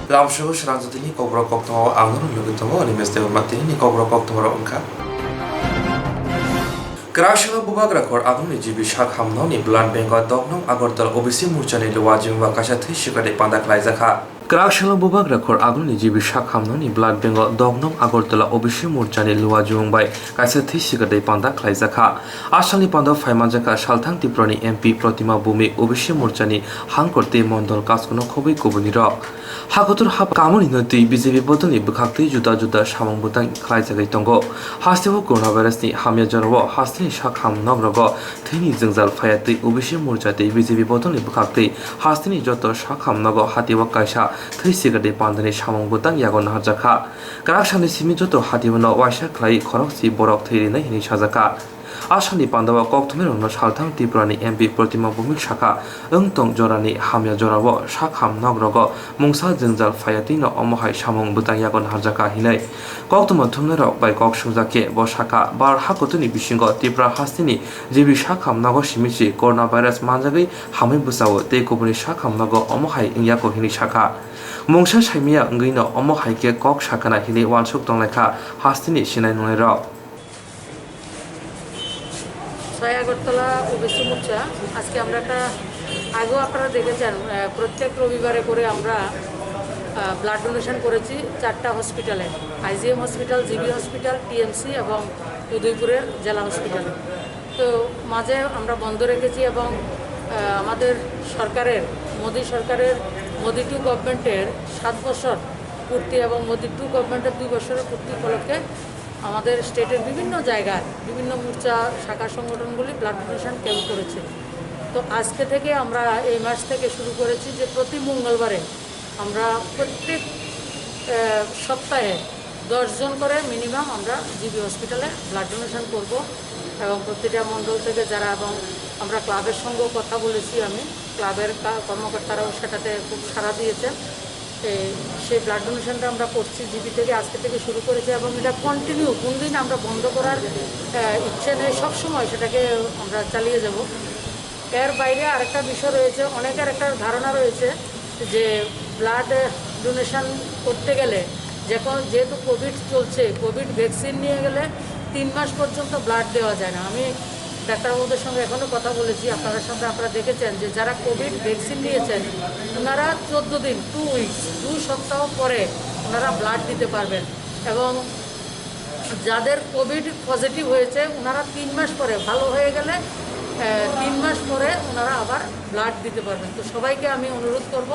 Lamshu Swrangchati ni Kokborok Koktwma Angon Lugitamo ni Mr. Mati ni Kokborok Koktwma Onka. Krashila Bubagrakor Agni Jibi Shak Hamno ni Blood Bank Dognam Agortal OBC Murchani Luwajim Wakashati Shikade Pandak Laizaka. Krashila Bubagrakor Agni Jibi Shak Hamno ni Blood Bank Dognam Agortala OBC Murchani Luwajim by Kasati Shikade Pandak Laizaka. Ashali Panda Faimanjaka Shaltang Tiprani MP Protima Bumi OBC Murchani Hankorte Mondol Kaskuno Kobi Kubuniro. Hakotur hap kamuni noti BJP botoni bukhakti juda juda samang butang khlaijagai tongo hasteho coronavirus ni hamya jarwo hasteni shakham nogrogo thini jingjal phayati OBC Swrangchati BJP botoni bukhakti hasteni joto shakham nogo hatiwa kaisa thrisigade pandani samang butang yagon harjaka karaksani simi joto hatiwano waisa khlai khoroksi borok thirina hini sajaka Ashani Pandawa Koktwma Shaltang Tiprani MP Protima Bumi Shaka Tong Jorani Hamya Jorawo Shakham Nogrogo Mungsa Jingjal Fayatino Omohai Samung Butang Yagon Harjaka Hinai Koktwma Thumnero by Kok Shuzake Boshaka Bar Hakotuni Bishingo Tipra Hastini Jibi Shakham Nogo Shimichi Coronavirus Manjagi Hami Busawo Tekubuni Shakham Nogo Omohai Inyako Hini Shaka Mungsa Shaimia Ngino Omohai Ke Kok Shakana Hini Wansuk Tongleka Hastini Shinai Nunero Agartala OBC Morcha আজকে আমরা একটা আগেও আপনারা দেখেছেন প্রত্যেক রবিবারে করে আমরা ব্লাড ডোনেশন করেছি 4টা হসপিটালে IgM hospital GB hospital TMC এবং উদয়পুরের জেলা হসপিটালে তো মাঝে আমরা বন্ধ রেখেছি এবং আমাদের সরকারের মোদি সরকারের মোদি টু গভর্নমেন্টের 7 বছর পূর্তি এবং মোদি টু গভর্নমেন্টের 2 বছরের পূর্তি উপলক্ষে আমাদের স্টেটের বিভিন্ন জায়গায় বিভিন্ন মোর্চা শাখা সংগঠনগুলি ব্লাড ডোনেশন ক্যাম্প করেছে তো আজকে থেকে আমরা এই মাস থেকে শুরু করেছি যে প্রতি মঙ্গলবারে আমরা প্রত্যেক সপ্তাহে 10 জন করে মিনিমাম আমরা জিবি হসপিটালে ব্লাড ডোনেশন করব এবং প্রতিটা মণ্ডল থেকে যারা এবং আমরা ক্লাবের সঙ্গেও কথা বলেছি আমি ক্লাবের কর্মকর্তারাও সেটাতে খুব সাড়া দিয়েছেন সেই ব্লাড ডোনেশনটা আমরা করছি জিবি থেকে আজকে থেকে শুরু করেছি এবং এটা কন্টিনিউ কোনদিন আমরা বন্ধ করার ইচ্ছে নেই সবসময় সেটাকে আমরা চালিয়ে যাব এর বাইরে আরেকটা বিষয় রয়েছে অনেকের একটা ধারণা রয়েছে যে ব্লাড ডোনেশন করতে গেলে যেহেতু কোভিড চলছে কোভিড ভ্যাকসিন নিয়ে গেলে 3 মাস পর্যন্ত ব্লাড দেওয়া যায় না আমি ডাক্তারবাবুদের সঙ্গে এখনও কথা বলেছি আপনাদের সঙ্গে আপনারা দেখেছেন যে যারা কোভিড ভ্যাকসিন নিয়েছেন ওনারা 14 দিন 2 উইকস 2 সপ্তাহ পরে ওনারা ব্লাড দিতে পারবেন এবং যাদের কোভিড পজিটিভ হয়েছে ওনারা 3 মাস পরে ভালো হয়ে গেলে 3 মাস পরে ওনারা আবার ব্লাড দিতে পারবেন তো সবাইকে আমি অনুরোধ করব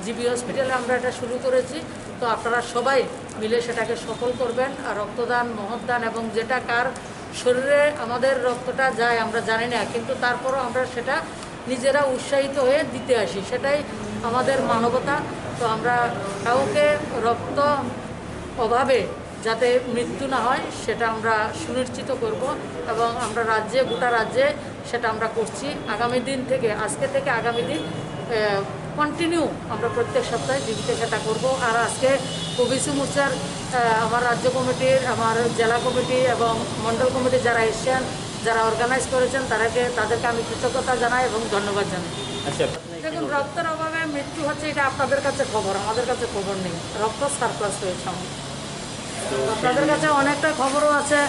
জিবি হসপিটালে আমরা এটা শুরু করেছি তো আপনারা সবাই মিলে সেটাকে সফল করবেন আর রক্তদান মহৎদান এবং যেটা কার শরীরে আমাদের রক্তটা যায় আমরা জানি না কিন্তু তারপরও আমরা সেটা নিজেরা উৎসাহিত হয়ে দিতে আসি সেটাই আমাদের মানবতা তো আমরা কাউকে রক্ত অভাবে যাতে মৃত্যু না হয় সেটা আমরা সুনিশ্চিত করব এবং আমরা গোটা রাজ্যে সেটা আমরা করছি আগামী দিন থেকে আজকে থেকে আগামী দিন কন্টিনিউ আমরা প্রত্যেক সপ্তাহে জিবিতে সেটা করব আর আজকে ওবিসি মোর্চার আমার রাজ্য কমিটির আমার জেলা কমিটি এবং মণ্ডল কমিটি যারা এসেছেন যারা অর্গানাইজ করেছেন তাদেরকে আমি কৃতজ্ঞতা জানাই এবং ধন্যবাদ জানাই দেখুন রক্তের অভাবে মৃত্যু হচ্ছে এটা আপনাদের কাছে খবর আমাদের কাছে খবর নেই রক্ত সারপ্লাস হয়েছে আমাদের আপনাদের কাছে অনেকটা খবরও আছে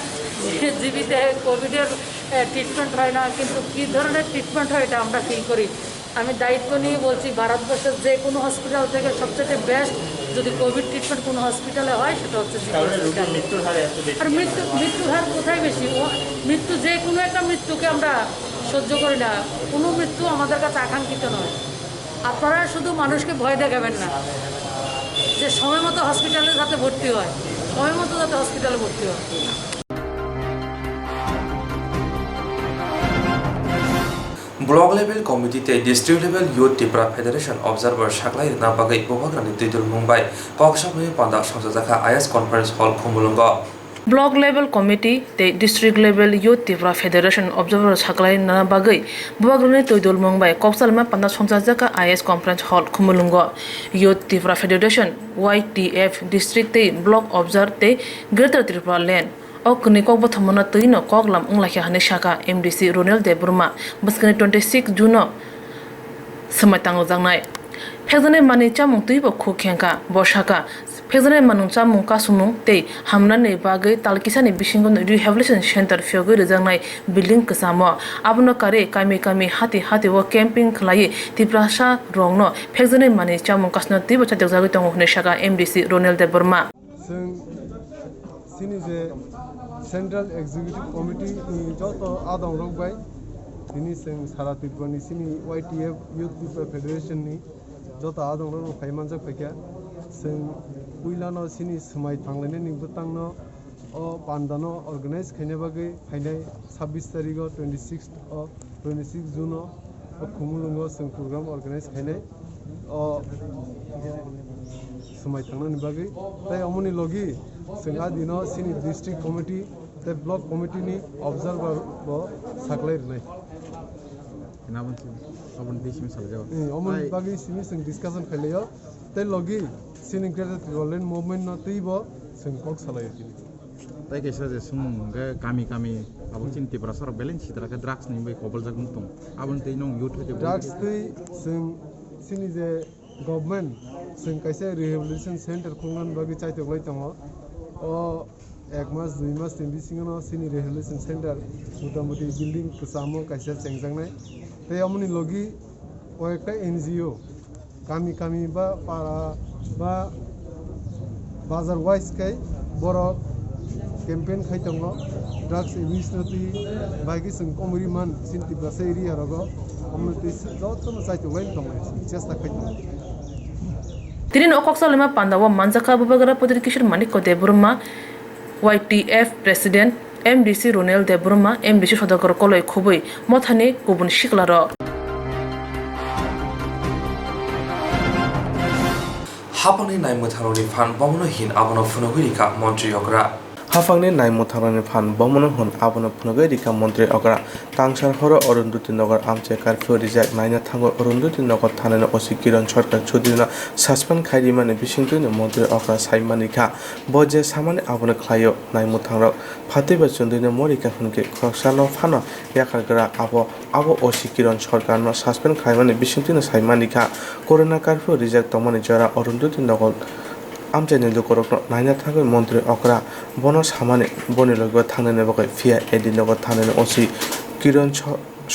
জিবিতে কোভিডের ট্রিটমেন্ট হয় না কিন্তু কী ধরনের ট্রিটমেন্ট হয় এটা আমরা ফিল করি আমি দায়িত্ব নিয়ে বলছি ভারতবর্ষের যে কোনো হসপিটাল থেকে সবচেয়ে বেস্ট যদি কোভিড ট্রিটমেন্ট কোনো হসপিটালে হয় সেটা হচ্ছে আর মৃত্যুর হার কোথায় বেশি মৃত্যু যে কোনো একটা মৃত্যুকে আমরা সহ্য করি না কোনো মৃত্যু আমাদের কাছে আকাঙ্ক্ষিত নয় আপনারা শুধু মানুষকে ভয় দেখাবেন না যে সময় মতো হসপিটালে যাতে ভর্তি হয় সময় মতো যাতে হসপিটালে ভর্তি হয় Block level committee district level youth Tipra Federation observer Shaklai Nabagai Bobagrani Tidul Mumbai Koktwma Panda Swrangchati IS Conference Hall Khumulungo Block level committee the district level youth Tipra Federation observer Shaklai Nabagai Bobagrani Tidul Mumbai Koktwma Panda Swrangchati IS Conference Hall Khumulungo Youth Tipra Federation YTF district block observer Greater Tripura Land Okni Kokborok Tino Koklam Unglakha Hani Shaka MDC Ronald de Burma Baskani 26 Juno Samatang Zangnai Pegzane mani chamung tuibo khukhenka boshaka Pegzane manung chamung kasumung tei hamnani bagai talkisani bisingon rehabilitation center fyogo rejangnai building kasamo abono kare kami hati wo camping khlai tiprasa rongno Pegzane mani chamung kasno tuibo chajakjagoi tongo hne shaka MDC Ronel de Burma Sini je Central Executive Committee ni joto adong rokbai ini sing sara tirgoni sini YTF Youth People Federation ni joto adong rok phaimanjak phekya sing puilano sini smai thanglene ni butangno o pandano organize khaine bagai phainai 26 tarikh 26 June o khumulungo sing program organize khaine o smai thangnani bagai tai amoni logi singa dino sini district committee the block committee ni observer bo saklai nai Kenapa sih? Kapan sih misalnya? Omon bagi sini sing discussion khaileo te logi sini greater roland movement no tibo sing kok salai kini Tai kaisa je sum ga kami abang cinti prasar balance citra ka drugs ni bai kobal jagung tung abang tei nong youth te drugs te sing sini je government sing kaisa rehabilitation center khungan bagi chai te glai tongo o 1 mass 2 mass 3 বিসিংনো Sini rehabilitation centre মোটামুটি building কাসামো কাইসা চেংজাংনাই তে আমনি লগি কয়েকটা NGO কামি বা পাড়া বা বাজার ওয়াইজ কাই বড় ক্যাম্পেইন খাইতঙ্গ ড্রাগস ইউজ নতি বাইকি সং কমরি মান সিনতি বাসে এরিয়া রগো আমনি যতনো চাইতো লাইন তঙ্গ চেষ্টা খাইতঙ্গ Tinin okoksalema pandawa manjaka bubagara podir kishir manik de Burma YTF President MDC Ronel de Burma MDC সদগর Kalai খুবই মথানে গুবুন শিকলার হাফাংনি নাইমুথারনি ফান বমনহীন আবনো ফুনগরিকা মন্ত্রী অগ্রা হাফাংনি নাইমুথারনি ফান বমনহন আবনো ফুনগরিকা মন্ত্রী অগ্রা তাংসার হর অরুন্ধতী নগর আমচে কারফিউ রিজাক নাইনা থাঙ্গ অরুন্ধতী নগর থানানো অসি কিরণ সরকার চৌধুরীনা সাসপেন্ড খাইরিমানে বিসিংতুনি মন্ত্রী অগ্রা সাইমানিকা বজে সামানে আবনো খাইও নাইমুথাংরক ফাতিবা চন্দ্রীনা মরিকা হুনকে খরসানো ফানো ইয়াখারগরা আবো অসি কিরণ সরকারনো সাসপেন্ড খাইমানে বিসিংতুনি সাইমানিকা করোনা কারফিউ রিজাক তমানি জরা অরুন্ধতী নগর আমচাইনি দুকরক নাইনা থাঙ্গই মন্ত্রী অগ্রা বন সামানে বনি লগ থানানে বকে ফিয়া এডি নগর থানানে অসি কিরণ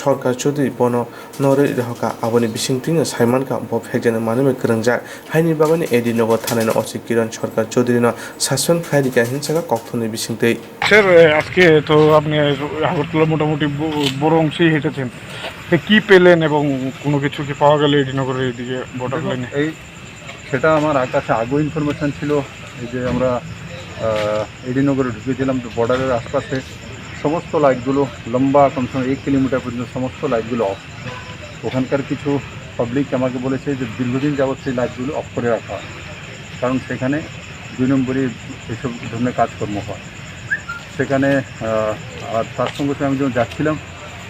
সরকার চৌধুরী বন নরে রহকা আবনি বিসিংতিং সাইমানকা ব ফেকজানে মানবে গরংজাক হাইনি বাগানে এডি নগর থানানে অসি কিরণ সরকার চৌধুরী ন শাসন খাইরিকা হিংসাকা কক্তনি বিসিংতেই স্যার আজকে তো আপনি আগরতলা মোটামুটি বড় অংশেই হেঁটেছেন কি পেলেন এবং কোনো কিছু কি পাওয়া গেল এডি নগরের এদিকে বর্ডার লাইনে সেটা আমার কাছে আগেও ইনফরমেশন ছিল এই যে আমরা এডিনগরে ঢুকেছিলাম তো বর্ডারের আশপাশে সমস্ত লাইটগুলো লম্বা কমসে কম 1 কিলোমিটার পর্যন্ত সমস্ত লাইটগুলো অফ ওখানকার কিছু পাবলিক আমাকে বলেছে যে দীর্ঘদিন যাবৎ সেই লাইটগুলো অফ করে রাখা হয় কারণ সেখানে 2 নম্বরে এইসব ধরনের কাজকর্ম হয় সেখানে আর তার সঙ্গে আমি যখন যাচ্ছিলাম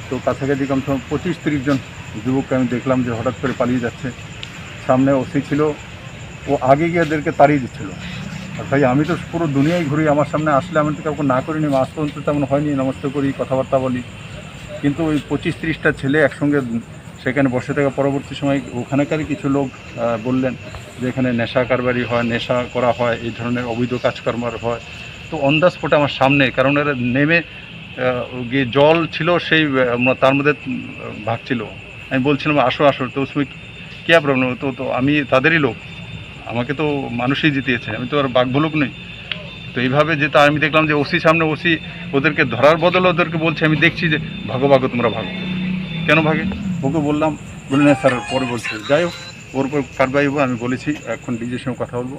তো কাছাকাছি কমসে কম 25-30 জন যুবককে আমি দেখলাম যে হঠাৎ করে পালিয়ে যাচ্ছে সামনে ওসি ছিল ও আগে গিয়ে এদেরকে তাড়িয়ে দিচ্ছিল আর তাই আমি তো পুরো দুনিয়ায় ঘুরি আমার সামনে আসলে আমি তো কাউকে না করিনি মাস পর্যন্ত তেমন হয়নি নমস্তে করি কথাবার্তা বলি কিন্তু ওই 25-30টা ছেলে একসঙ্গে সেখানে বসে থাকা পরবর্তী সময় ওখানকারই কিছু লোক বললেন যে এখানে নেশা কারবারি হয় নেশা করা হয় এই ধরনের অবৈধ কাজকর্ম হয় তো অন দ্য স্পট আমার সামনে কারণ এরা নেমে গিয়ে জল ছিল সেই তার মধ্যে ভাগছিল আমি বলছিলাম আসো তো সময় কী প্রবলেম তো আমি তাদেরই লোক আমাকে তো মানুষই জিতিয়েছে আমি তো আর বাঘভুলুক নই তো এইভাবে যেটা আমি দেখলাম যে ওসি সামনে ওসি ওদেরকে ধরার বদলে ওদেরকে বলছে আমি দেখছি যে ভাগো তোমরা ভাগো কেন ভাগে ওকে বললাম বলে না স্যার পরে বলছে যাই হোক ওর উপর কারবাই হবো আমি বলেছি এখন ডিজের সঙ্গে কথা বলবো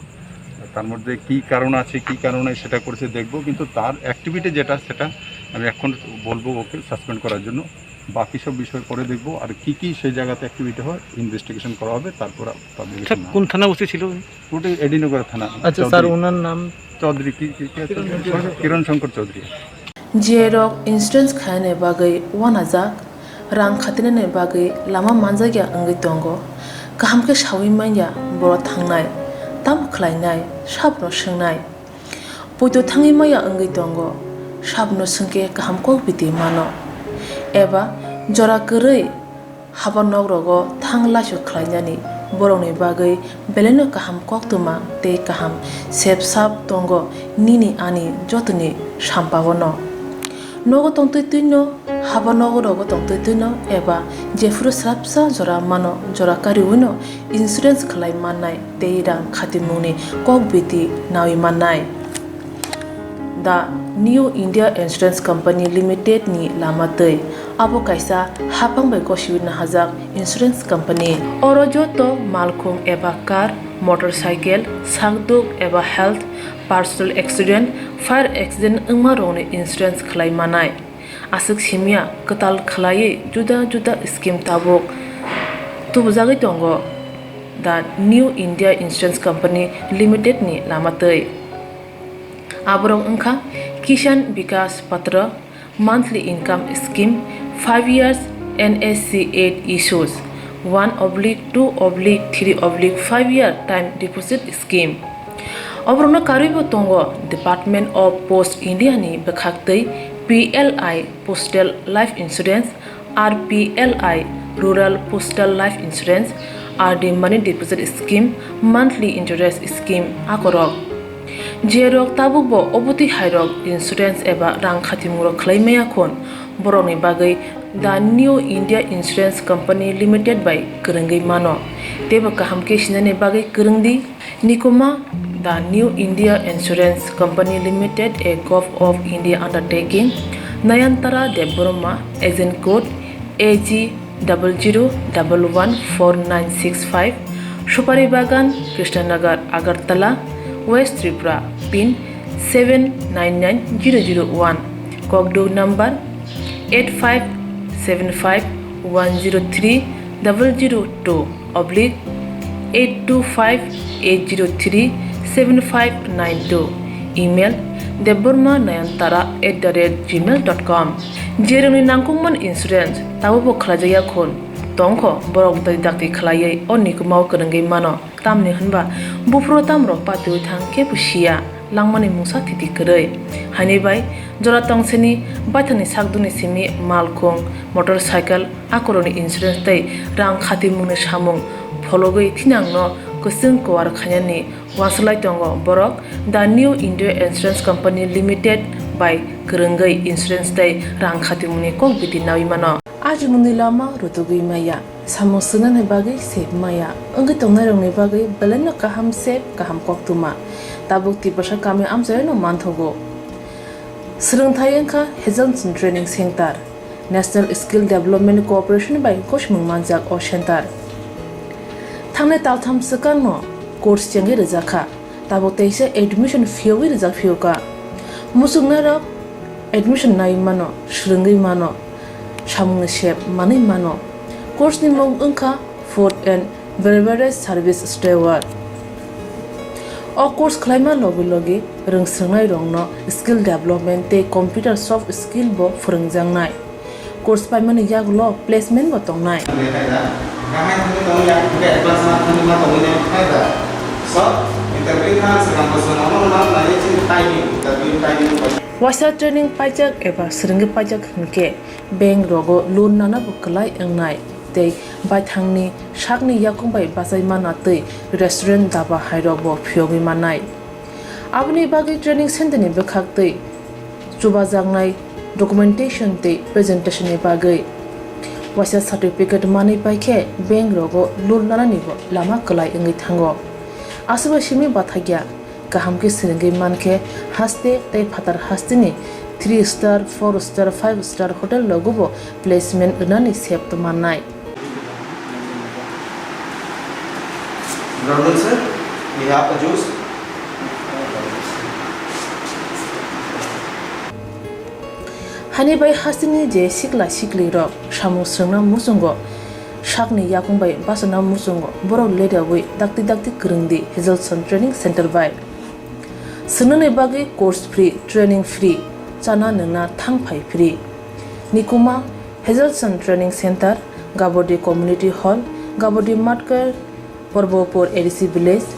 তার মধ্যে কী কারণ আছে কী কারণে সেটা করেছে দেখবো কিন্তু তার অ্যাক্টিভিটি যেটা সেটা আমি এখন বলবো ওকে সাসপেন্ড করার জন্য বাকি সব বিষয় পরে দেখবো আর কি সেই জায়গাতে অ্যাক্টিভিটি হয় ইনভেস্টিগেশন করা হবে তারপর পাবলিকেশন কোন থানা বসে ছিল ওটা এডিনগর থানা আচ্ছা স্যার ওনার নাম চৌধুরী কিরণ শঙ্কর চৌধুরী জিয়েরক ইন্স্যুরেন্স খায়নে বাগৈ ওয়ানাজাক রাং খাতিনে বাগৈ লামা মানজাगिया अंगै दंगो गाहामके सावै माइया बर' थांनाय ताम खलायनाय साबनो सोंनाय बयदो थाङै माइया अंगै दंगो साबनो सोंके गाहामको बिदि मानो एबा जरा गोरै हाबा नगरगो थां लासु खलायनानै borokni bagui beleno kaham koktwma tei kaham sep sap tongo nini ani jotoni sampagono nogo tongtui tuino haba nogo rogo tongtui tuino eba jefuru srapsa jora mano jora kariwino insurance khlai mannai tei rang khatimungni kokbiti nawi mannai The New India Insurance Company Limited ni lamatei abo kaisa hapang bai koshiwina hajak insurance company oro joto malkhung eba car motorcycle sakduk eba health personal accident fire accident ungma rongni insurance khlai manai asuk simia katal khlai juda juda scheme tabok tubujagi tongo The New India Insurance Company Limited ni lamatei aborok ungkha Kisan Vikas Patra monthly income scheme 5 years NSC 8 issues 1/2/3/5 year time deposit scheme obrona karibo tongo Department of Post India ni bekhaktei PLI Postal Life Insurance RPLI Rural Postal Life Insurance RD Money Deposit Scheme monthly interest scheme akorok Jerok tabukbo obuti hairok insurance eba rang khatimuro khlaimaya khon borokni bagai The New India Insurance Company Limited by Kurungi Mano teba kaham ke sinane bagai kurungdi nikoma The New India Insurance Company Limited a Gulf of India undertaking Nayantara Deborma agent code AG 00114965 Supari Bagan Krishnanagar Agartala West Tripura pin 799001 Kokdo number 85751002/8258037592 email debormanayantara@gmail.com jerongni nangkukman insurance tabobo khlajaya khon tongkho borok dai dakti khlaiye onni kumau kurungi mano tamni hunba bufro tamro patu thang ke pusia langmani mungsa thiti krei hani bai jora tongseni baithani sakduni simi malkhung motorcycle akoroni insurance tai rang khati mungni samung phologoi thinangno kusung kwar khanyani waslai tongo borok The New India Insurance Company Limited by kurungai insurance tai rang khati mungni kokbiti nawi mano ajumuni lama rutugui maya samosuna ne bagai sep maya ungi tongnai rongni bagai beleno kaham sep kaham koktwma tabuk ti pasha kame amjai no manthogo Swrangchati engkha Heselson Training Center National Skill Development Corporation by koshmung manjak o center thangne taltham sakano course chengi rejakha tabuk teise admission fee rejak fioka musungna rok admission nai mano srungai mano samung shep manai mano course ni mong ungkha food and beverage service steward o course khlaima logi rungsrangnai rongno skill development te computer soft skill bo phurungjangnai course paimani yaglo placement bo tongnai Wasa training pajak eba seringi pajak hingke bank rogo loan nana bukalai engnai tei baithangni sakni yakung bai basai mana tei restaurant daba hairobo phiogi manai abni bagi training center ni bekhak tei chuba jangnai documentation tei presentation ni bagai wasa certificate mani paikhe bank rogo loan nana ni bo lama kalai engai thango asuba simi bathagya kaham ke seringi manke haste tei phatar hastini 3 star 4 star 5 star hotel logobo placement unani sep to manai Brother sir, we have a juice. hani bai hasini je sikla sikli rok samu srungna musungo sakni yakung bai basana musungo borok leda wi dakti kurungdi Heselson Training Center bai sunane bagi course free training free chana nungna thangphai free nikuma Heselson Training Center Gabodi Community Hall Gabodi Matkar Porbopur ADC Village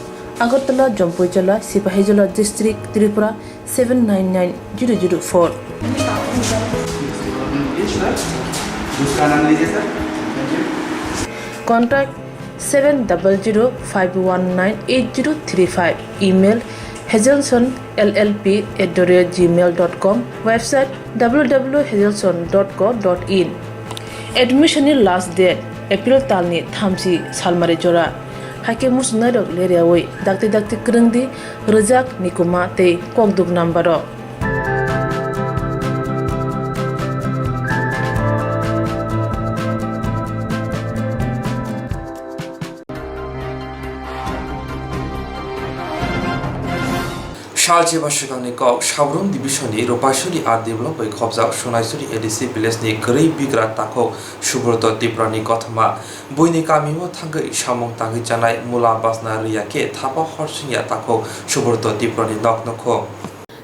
Agartala Jompoijola Sipahijola District Tripura 799004 Contact 7005198035. Email hazelsonllp@gmail.com. Website www.hazelson.co.in. Admission last date April talni thamsi salmari jora. Hake musnarok leriawai dakti kerengdi rejak nikuma te kokduk nambaro. Shalche Bashikani Kok, Shabrum Divisioni, Ropashuri are developed by Kobza, Shonaisuri EDC Pilesni, Grey Bigra Tako, Shuburto Diprani Koktwma, Buini Kamiwa Tanga Shamong Tangi Janai, Mula Basna Riake, Tapa Horsinia Tako, Shuburto Diprani Noknoko.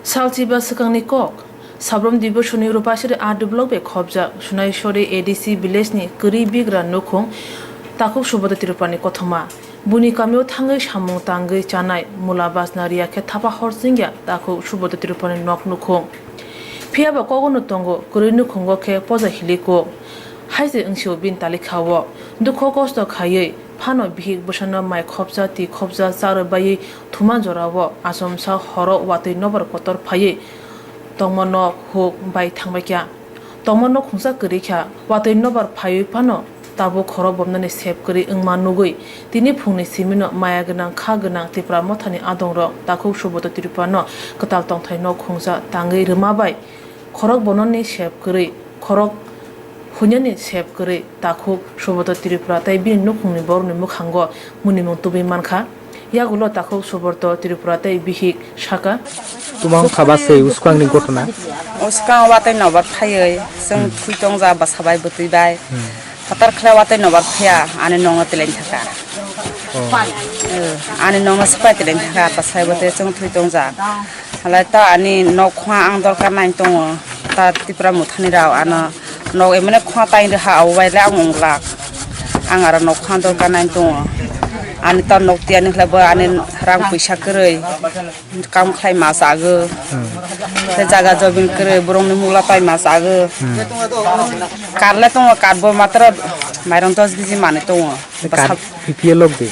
Shalche Bashikani Kok, Shabrum Divisioni, Ropashuri are developed by Kobza, Shonaisuri EDC Pilesni, Grey Bigra Nokong, Tako Shuburto Diprani Koktwma. Buni kamyo thangai samung tangai chanai mulabas naria ke thapa horsingya tako suboto tirupani nok nukhong phiaba kogono tongo kurinu khongo ke poja hiliko haise ingshio bin talikhawo dukho kosto khayei phano bihik bosana mai khopja ti khopja char bai thuma jorawo asomsa horo watei nobar kotor phaye tongmono hok bai thangbakya tongmono khungsa kurikha watei nobar phaye phano tabo khoro bomnani sep kori ingma nugui tini phungni simino maya ganang kha ganang tipra mothani adongrok takhu suboto tirupano katal tongthai no khungsa tangai remabai khorok bononi sep kori khorok hunyani sep kori takhu suboto tirupra tai bin nukhungni borni mukhango munimung tubi mankha yagulo takhu suboto tirupra tai bihik shaka tumang khabase uskwangni gotona uskang watai nobar phayei sing thuitong ja basabai butui bai Hatar kelewatan nomor pia, ane nongo teleng thaka. Ane nongo sepai teleng thaka, pas saya buat ceng thui tongja. Halai ta ane nok khwa ang dor karna tongo, ta tipra muthani rao ana nok emene khwa ta inde ha awai la ngonglak. Ang ara nok khwa dor karna tongo. Ane ta nok tian khlebo ane rang puisa kerei. Kam khlai masago. Te jaga jobin kerei borong ni mula tai masago. Karle tongo karbo matra mairong 10 biji mane tongo. BPL log de.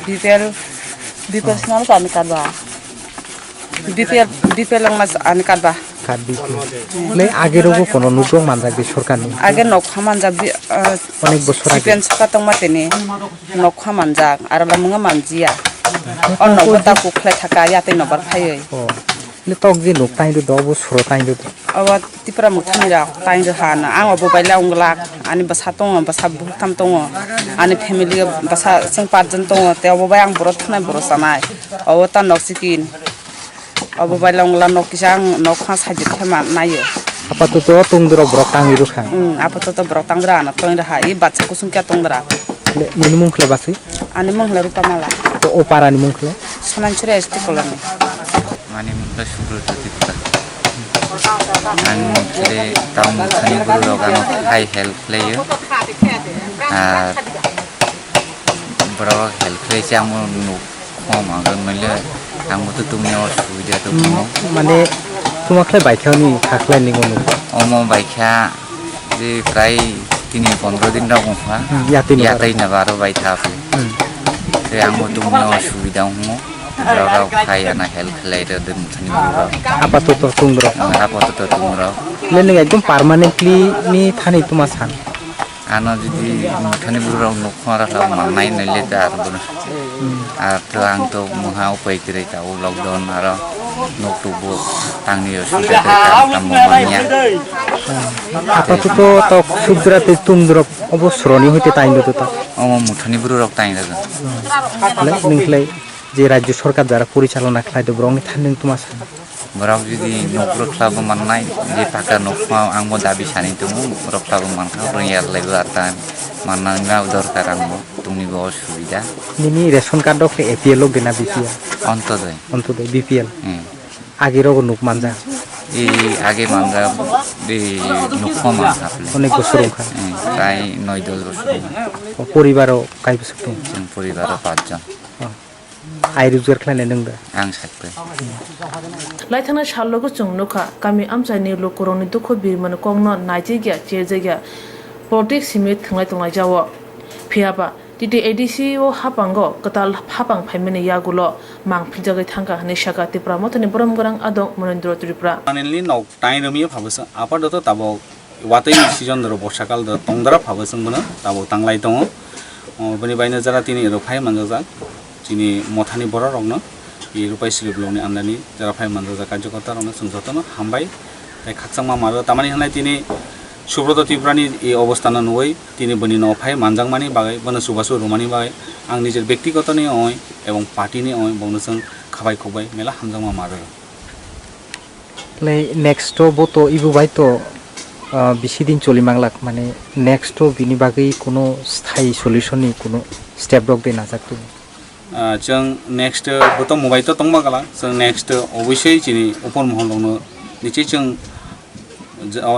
BPL small kami karba. BPL lang mas ani karba. Kad BPL. Le age rogo kono nugrong manjak de sorkar ni. Age nok khamanjak bi onek bochor age. BPL saka tong matene nok khamanjak arala munga manjia. On nok ta kukhle thaka yate nobar phayei. Le tok je nok tai do dobo soro tai do. Awat tipra muthani ra tai do hana ang obo baila unglak ani basa tong basa butam tong ani family basa sing parjan tong te obo bayang borot thna boro sanai awata nok sikin obo baila ungla nok kisang nok kha sajit thema nayo Apato tungdro brok tangi rukha. Apato brok tangra na toing ra I bacha kusung kya tongra. Le minimum khle basi. Ani mongla rupa mala. To opara ni mongkhle. Swrangchati esti kolani. Mani mungla Swrangchati kita. An mungkle tahu mungkani guru rogano high help player. Bro help play jamu nu koma gan mele kamu tu tumnya sudah tu kamu. Mane tumakle baikha ni khakla ni gono. Omo baikha di prai kini 15 din dah ngomha. Yatai na baru baikha. Yang mu tumnya sudah ngomo. Rau kaya na help play tu mungkani guru. Apato tungdro. Apato tungdro. Lene ekdom permanently ni thani tumasan. Ano jadi mungkani guru rau nukhara rau manai nile dar bun. Atau ang tu muha upai kiri tahu lockdown aro nok tubuh tangi sudah terkam momennya. Apa tu to subra te tungdro obosroni hoite taindo to ta. Oh mungkani guru rau taindo. Le ningklai je rajya sarkar দ্বারা পরিচালনা খাইতে ব্রংনি থানিং তুমাস Berapa jadi nok klub manai di pakai nok mau angmo dabi sani tu nok klub manai orang yang lebih artan mana nggak udah sekarang mo tunggu bos sudah. Ini ration card dok APL log gena BPL. Onto deh BPL. Agi rogo nuk manja. Agi manja di nuk koma. Onek bosor kan. Kai 9-10 bosor. Poribaro kai bosor tu. Poribaro 5 John. Ai rojar khlane nengda. Ang sakpe. Laithana shallogo chungnuka kami amchani lokoroni dukho birman kongno naijigya chejegya politik simit thanglai tonglai jawo phiaba Titi ADC o hapango katal hapang phaimene yagulo mang phijagai thangka hane shaka tipra motani borom gorang adong monendro tripra Manenli nok tain ramiya phabasa apadoto tabo watai season ro borsakal do tongdara phabasang bana tabo tanglai tongo bani baina jara tini rophai manjajak tini mothani bora rokno e rupai silibloни andani jara phai manjajak kajokota rokno sungjotono hambai tai khaksangma maro tamani hanai tini Subroto Tiprani এই অবস্থানে নয় তিনি বনি নফাই মানজাংমানি বাগে বনে সুবাসু রুমানি বাগে আং নিজের ব্যক্তিগত নিয়ে হয় এবং পার্টি নিয়ে হয় বনসং খাবাই খবাই মেলা হামজাংমা মারো নেক্সট বতো ইবু বাইতো বেশি দিন চলি মাংলাক মানে নেক্সট বিনি বাগেই কোনো স্থায়ী সলিউশননি কোনো স্টেপ রক দে নাজাকতো जों नेक्स्ट बतो मोबाइल तो तंगबा गला जों नेक्स्ट अवश्य चिनि उपर महल दंनो निचि जों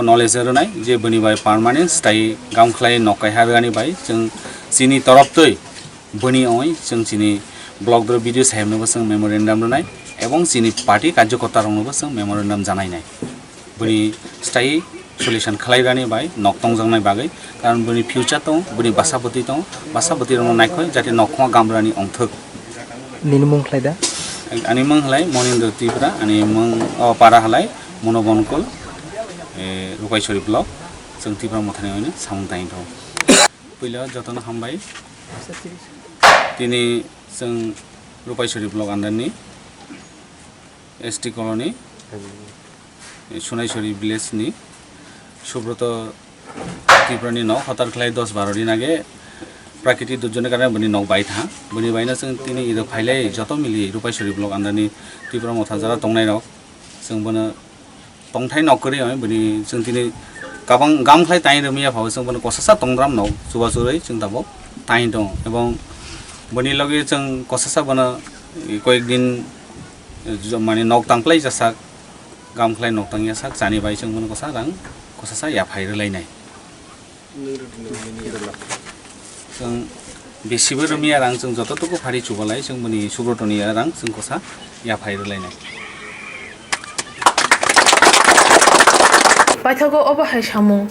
नलेज रोनाय जे बनि बाय पार्मानेंट स्टाई गामख्लाय नकाय हारगानि बाय जों चिनि तरफ तै बनि ओय जों चिनि ब्लग दर भिडियो साहेबनोबो जों मेमोरेंडम रोनाय एवं चिनि पार्टी कार्यकर्ता रंनोबो जों मेमोरेंडम जानायनाय बनि स्टाई सल्यूशन खालायगानि बाय नक्तंग जंनाय बागै कारण बनि फ्यूचर तो बनि बासापति रंनो नायखय जाते नखमा गामरानि अंथक निनमुं खलायदा ani mang halai monindo tipra ani mang para halai monobonкол रुपाइसरी ब्लग जों तिप्रा मथानि ओइनो सामं ताइन दं पहिला जतन हामबाय दिनै जों रुपाइसरी ब्लग आन्दारनि एसटी कॉलोनी सुनाइसरी विलेजनि सुब्रत तिप्रानि न हतार खलाय 10-12 दिन आगे प्राकृतिक दुर्जननि कारणे बनि नक बाय था बनि बायना जों तिनि इदो फाइलाय जत मिलि रुपाइसरी ब्लग आन्दारनि तिप्रा मथा जरा तंनाय रक जों बनो तंथाय नकरि है बनि जों दिनै गाबां गामख्लाय ताइन रमिया भाव जों बनो कसासा तंग्राम न जुबाजुरै जों दाबो ताइन दं एवं बनि लगे जों कसासा बनो कयेक दिन माने नक तांख्लाय जासाक गामख्लाय नक तांया साक जानि बाय जों बनो कसासा या फाइरलायनाय जों बेसिबो रमिया रां जों जतटुकु फारि चुबालाय जों बनि सुब्रतनि रां जों कसा या फाइरलायनाय Paithago obahai samung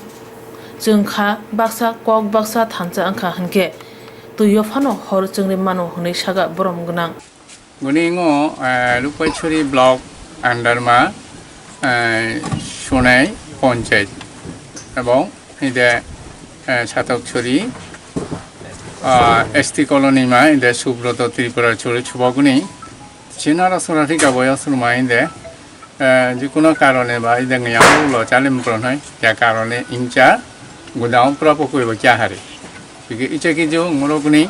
जोंखा बाक्सा कक बाक्सा थानसा आंखा हनके तुयो फानो हर जोंनि मानो हनै सागा बरम गोनां गुनिङो रुपाइसरी ब्लक आन्डारमा सुनाय पन्चायत এবং इदे सातकछरी एसटी कॉलोनी मा इदे सुब्रत त्रिपुरा छोरी छुबागुनि चिनारा सराथि गाबया सुरमा इदे जिकुनो कारणे बा इदे ngयावल चालिम प्रनय या कारणे इंचा गुदाव प्रपकयबो क्याहारे बिगे इचे किजो ngoroguni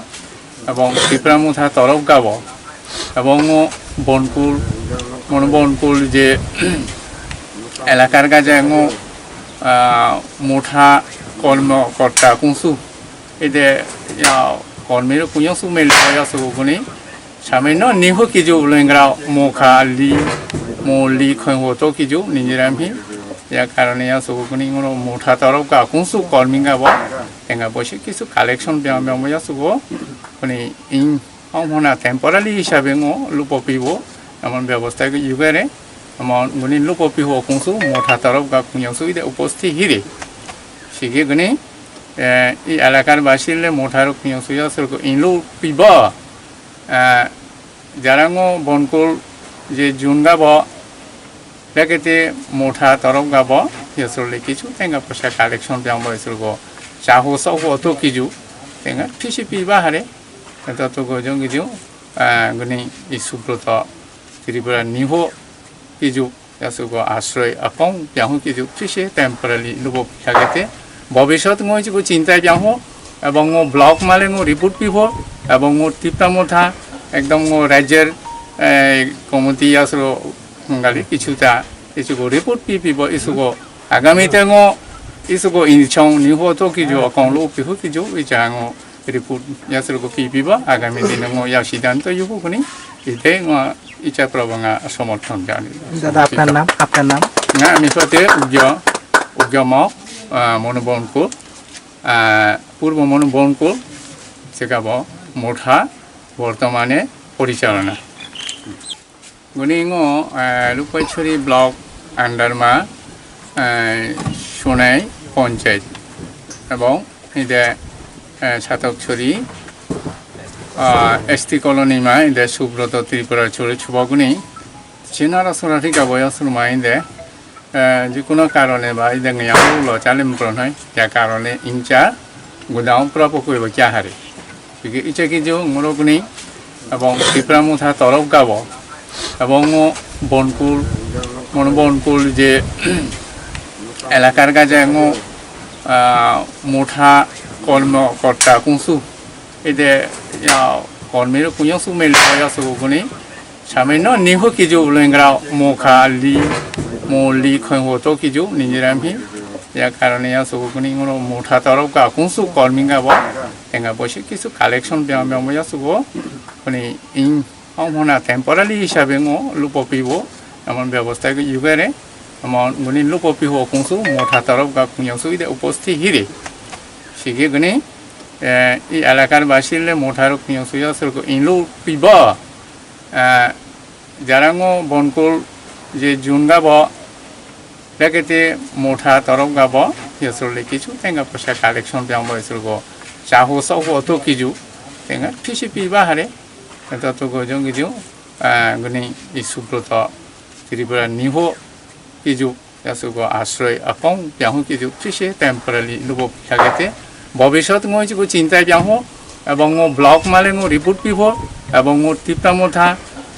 এবং त्रिपुरा मुथा तरफ गाबो এবং বনকুল যে এলাকার কাজে মুঠা কর্মকর্তা কুসু এতে কর্মীর কুঁয়সু মেলি সামান্য নিহু কিছু লেঙ্গরা মুখা মলি খতো কিছু নিজেরামি যার কারণে সুগুনি মুঠা তরফ গা কুসু কর্মী গাব এঙ্গা বসে কিছু কালেকশন বেয়া সুগো ইং हमना टेम्परारि हिसाबै लुपपिबो एमन व्यवस्था युगारे एमन गुनि लुपपिबो कुंसु मोठा तरफ गा कुयासु इदे उपस्थित हिरे सिगे गुनि इ एलाकार बासिले मोठा रो कुयासु यासरको इनलु पिबो जारांगो बनकुल जे जुनगाबो बेकेते मोठा तरफ गाबो यासरले किछु तेंगा पसा कालेक्शन बेमो यसरको चाहो सौ तो किजु तेंगा फिसि पिबा हारे तो गोजों गिजो गुनि सुब्रत त्रिपुरा निहो किजु यासुगो आश्रय अपं ब्याहु किजु फिसे टेम्परारि लुबो फिसागेते भविष्यत गयजु चिंता ब्याहु एवं ब्लक माले रिपोर्ट पिबो एवं तिप्रा मुथा एकदम राज्यर कमिटी यासुरो गाली किछुता किछुगो रिपोर्ट पिबो इसुगो आगामी तेंगो इसुगो इनचं निहो तो किजु अकंलो पिहु किजु इचांगो रिपोर्ट यासरको पिपिबा आगामी दिनमो या सिद्धांत युगुनि इते इच्छा प्रबंगा समर्थन जानि दादा आपका नाम ना मिसते उग्यम मनोबनको पूर्व मनोबनको सेगाब मोठा बर्तमाने परिचालना गुनिङो रुपाइसरी ब्लक आन्डारमा सुनाय पन्चायत एवं इदे सातकछरी ST colony ma inde Subroto Tripura Churi Chuboguni Chinara Suratika Boyasur ma inde যে কোনো কারণে বা এই দেখে আমরা চালিম করন হয় যা কারণে ইনচা গুদাম প্রাপ্য করব যা হারে ইচ্ছা কিছু মরগুনি এবং ত্রিপুরা মুঠা তরফ গাব এবং বনকুল যে এলাকার কাজে মুঠা কর্মকর্তা কুঁসু এতে কর্মীর কুঁসু মেলে সুগুনি সামান্য নিহু কিছু লেঙ্গরা মুখা মলি খতো কিছু নিজেরামি যার কারণে সুগুনি মুঠা তরফ গা কুঁসু কর্মী গাব এঙ্গা বসে কিছু কালেকশন বেয়া সুগো মানে ইন হমনা টেম্পোরারি হিসাবে লুপপিব এমন ব্যবস্থা ইউগারে এমন গুনি লুপপিব কুঁসু মুঠা তরফ গা কুঁসু ইদে উপস্থিত হিরে সিগে গুনি এই এলাকার বাসিলে মুঠার কুঁসু আসরকো ইনলু পিব যারাঙ্গো বনকুল যে জুন গাব প্যাকেটে মুঠা তরফ গাব আসলে কিছু টেঙ্গা পয়সা কালেকশন বেয়াম আসরকো চাহো সাহো অত কিছু টেঙ্গা ফিসি পিবা হারে তত গজং কিছু গুনি এই সুব্রত ত্রিপুরা নিহ কিছু আসরকো আশ্রয় আপং বেয়াহু কিছু ফিসে টেম্পোরারি লুব থাকেতে ভবিষ্যৎ কিছু চিন্তায় বেয়াহু এবং ব্লক মালে রিপোর্ট পিব এবং ত্রিপুরা মুঠা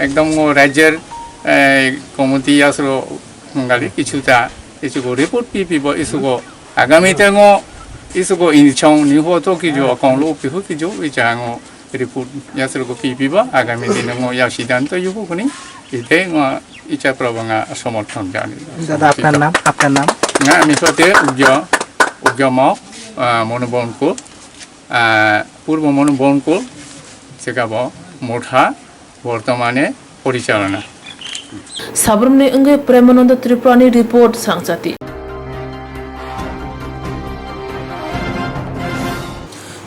একদম রাজ্যের কমিটি আসলো গালি কিছুটা ইসুকো রিপোর্ট পিব ইসুকো আগামীতে ইসুকো ইনছং নিহত কিছু কংলো পিহু কিছু ইচাং রিপোর্ট ইয়াসুকো পিব আগামী দিনে সিদ্ধান্ত ইউকুনি ইতে ইচ্ছা প্রবঙ্গা সমর্থন জানি দাদা আপনার নাম না আমি সাথে উগ্যম মনোবনকুল পূর্ব মনোবনকুল সেখাব মুঠা বর্তমানে পরিচালনা সাবরমনি অঙ্গে প্রেমানন্দ ত্রিপুরানি রিপোর্ট স্বরাংচাতি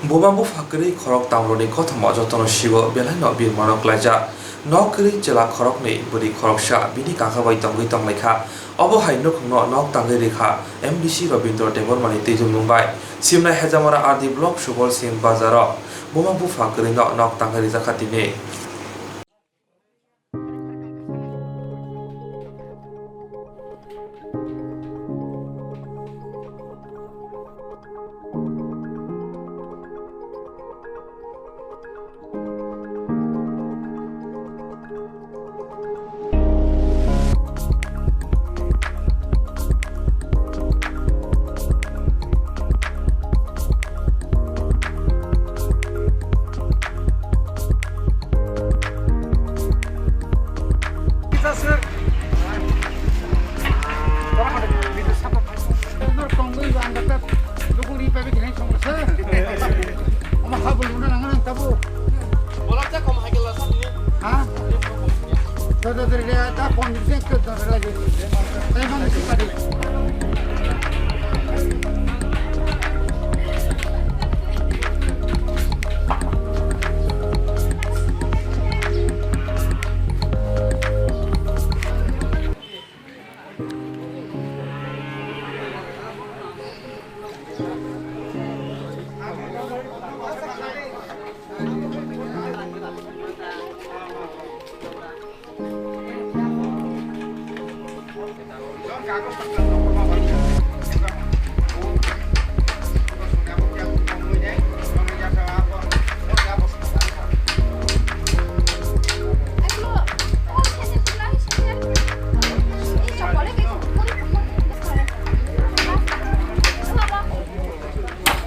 বোমাবু ফাকরি খরক তামরনি কথম যতন শিব বেলাই ন বিরমানক লাইজা নকরি জেলা খরকনি বুড়ি খরকসা বিনি কাকাবাই তঙ্গি তংলাইখা অবহাই নখুন নক তাঙ্গি রেখা MDC রবীন্দ্র দেবরমানি তেজু মুম্বাই সিমনা হেজামারা আরডি ব্লক সুবল সিং বাজার বোমাবু ফাকরি নক তাঙ্গি রেজা খাতিনে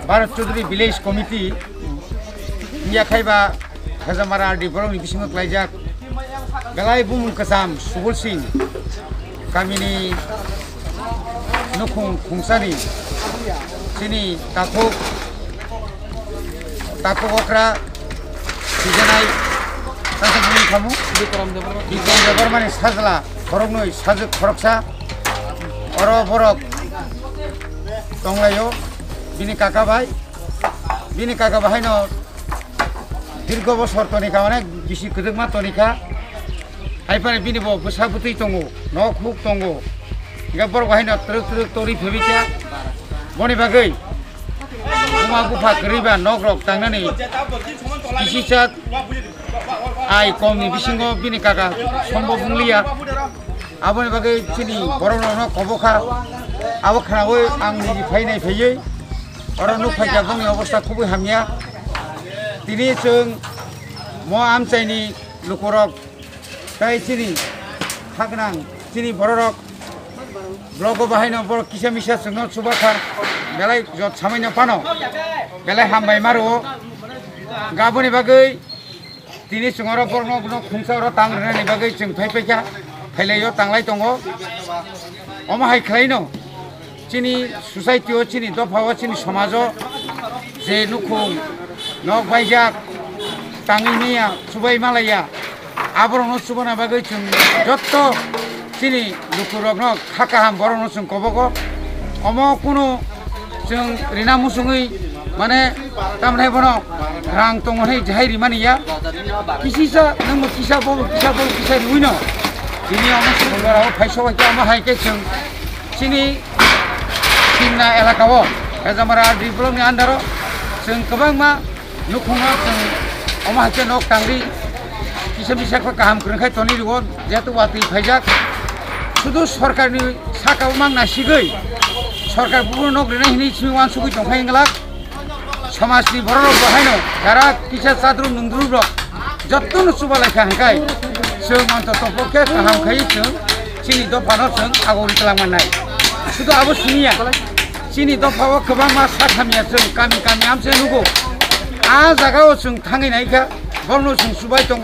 Bharat Chowdhury village committee India खाइबा हेजामारा आरडी ब्लक नि बिसिङाव क्लाइजाक गलाय बुमुं कसाम सुबल सिंह गामिनि नखुं खुंसानि सिनि ताथ'ग्रा सिजानाय सानसे खामु बिक्रम देबरमानि साजला खरगनै साजो खरगसा अर बरक तंलायो बिनि काका भाई न दीर्घ बছর तनिका माने बिसि गदोगमा तनिका आइफाने बिनि बोसाबुतै दंगो न खुक दंगो इगा बर भाई न ट्रक तरि फेबिका बनि बागै गुमा गुफा गरीबा नक रक तांनानै kisi ai kom ni bisingo bini kaka সম্ভব Mulia aboni bagai chini borong no koboka abo khanawe ang ni phainai phayei orang nu phaija boni obostha khubui hamia tini chung mo amchaini lukorok tai chini thagnang chini bororok blogo bahaino bor kisa misa sungno subakha belai jot samaino pano belai hambai maro gaboni bagai tini sungoro borno no khungsauro tangrani bagai chung phaipaika phailaiyo tanglai tongo oma hai khlaino chini society o chini dophawo chini samajo je nukhung nok baijak tanginiya subai malaya aborno subana bagai chung jotto chini lukurok no khakaham borno chung kobogo omo kuno chung rina musungui mane tamnai bono rang tongonai jai rimaniya kisisa nang kisa bo kisa ruino ini omo sungora o phaiso wa kya ma hai ke chung chini china elakawo ezamara develop ni andaro chung kabang ma nukhunga chung omo ha ke nok tangri kisa bisa ko kaham krengkhai toni rugon jetu wati phaijak শুধু সরকারনি সাকাও মাংনা সিগৈ সরকার পুরো nok rena hini chingwan sugui tongkhai nglak সমাজনি বড় বাহাইনো যারা কিসা চাদরু নন্দুর যত্ন সুবালাইখা হাঙ্কাই जों অন্তত পক্ষে কাহাম খাই जों চিনি দফানো जों আগরি खालामनाय শুধু আবো শুনিয়া চিনি দফাও गोबां मा साखामिया जों गामि गामि आमसे नुगो आ जागायाव जों थांगिनायखा बरनो जों सुबाय दङ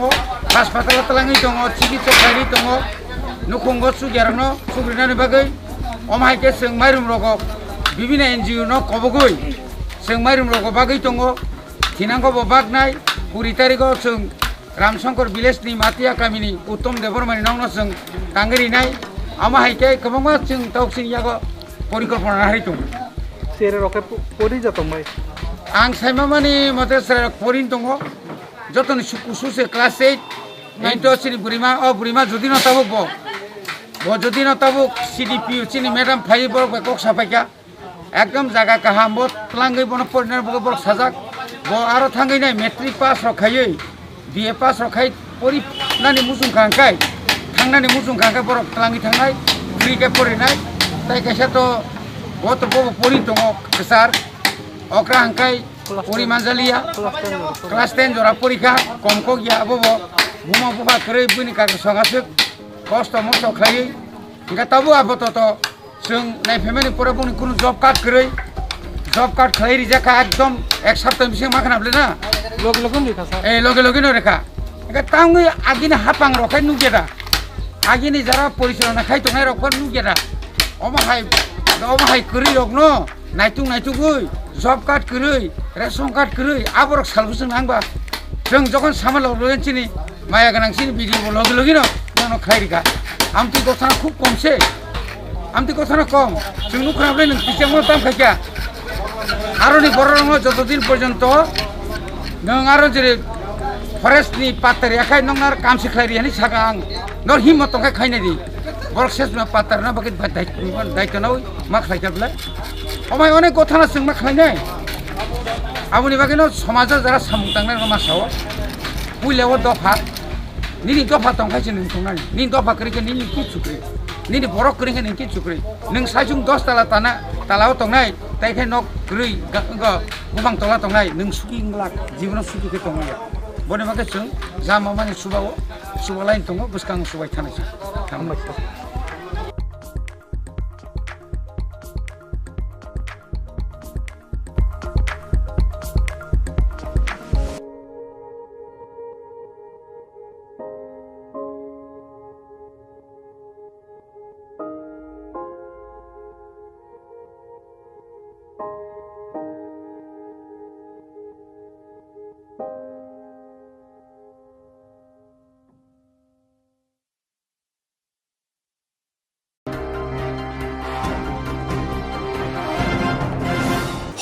हासपाताल तलाङै दङ चिकित्सा खारि दङ नुखंगो सुगियारनो सुग्रिनानि बागै अमायके जों माइरुम रगो बिभिन्न एनजिअ नो कबगै जों माइरुम रगो बागै दङ थिनांगो बागनाय 20 तारिखआव जों रामशंकर विलेजनि मातिया गामिनि उत्तम देबरमानि नावनो जों तांगिरिनाय अमायके गोबां जों दावसिनियागो परिकल्पना हारि दङ सेरे रके परि जातमय आं साइमामानि मते सेरे परिन दङ जतन सुकुसुसे क्लास 8 एन्टो सिनि बुरिमा बुरिमा जुदि न ताबुक bo যদি না তাবুক সিডিপি চিনি ম্যাডাম ফাই বড় বেকক সাফাইকা একদম জায়গা কাহাম বো তলাঙ্গই বন পরিনার বড় সাজাক বো আরো থাঙ্গই নাই মেট্রিক পাস রখাই বিএ পাস রখাই পরি নানি মুসুং খাঙ্কাই থাংনানি মুসুং খাঙ্কাই বড় তলাঙ্গি থাंनाय ফ্রিকে পরিনাय তাই কাইসা তো বত বো পরি দङ স্যার অকরা হাঙ্কাই পরি মানজালিয়া ক্লাস 10 জরা পরীক্ষা কমকো গিয়া বো বুমা বুবা করে বুনি কা সগাসে কষ্ট মষ্ট খাই ఇంకా తబు আপাতত जों नायफेमानि পরবনি কোন জব কার্ড খাই রিজাকা একদম এক সপ্তাহ বিসে মাখানাবলে না লগে লগে রেখা স্যার এই লগে লগে রেখা এটা তাঙ্গই আগিনি হাপাং রখাই নুগেরা আগিনি যারা পরিচালনা খাই তনাই রখন নুগেরা অমাহাই করি রগন নাইতুং গই জব কার্ড করি রেশন কার্ড করি আবরক সালবুসং নাংবা जों যখন সামাল লগেনছিনি মায়া গানাংছিনি ভিডিও লগে লগে না no khairika amti gothana khub komse amti gothana kom jung nukhrablai nung pisangmo tam khaikya aroni bororongno jotodin porjonto nung aro jere forest ni patari akai nung ar kamsi khlairi ani saga ang nor himmat tongkai khainai di borok sesma patar na bagit daito na ma khlaikabla omai onek gothana jung ma khlainai aboni bagino somajo jara samung tangnai ma sawo puilewo dofa Nini dopa tongkai jeneng tongani, nini dopa kerja nini kicukri, nini borok kerja nini kicukri, neng sajung dos tala tanah talau tongnai, tapi nok keri enggak gubang tola tongnai, neng suki ngelak, jiwa suki ke tongnai, boleh makan jeng, zaman mana subah lain tonggo, buskang subah tanah sih, tambah.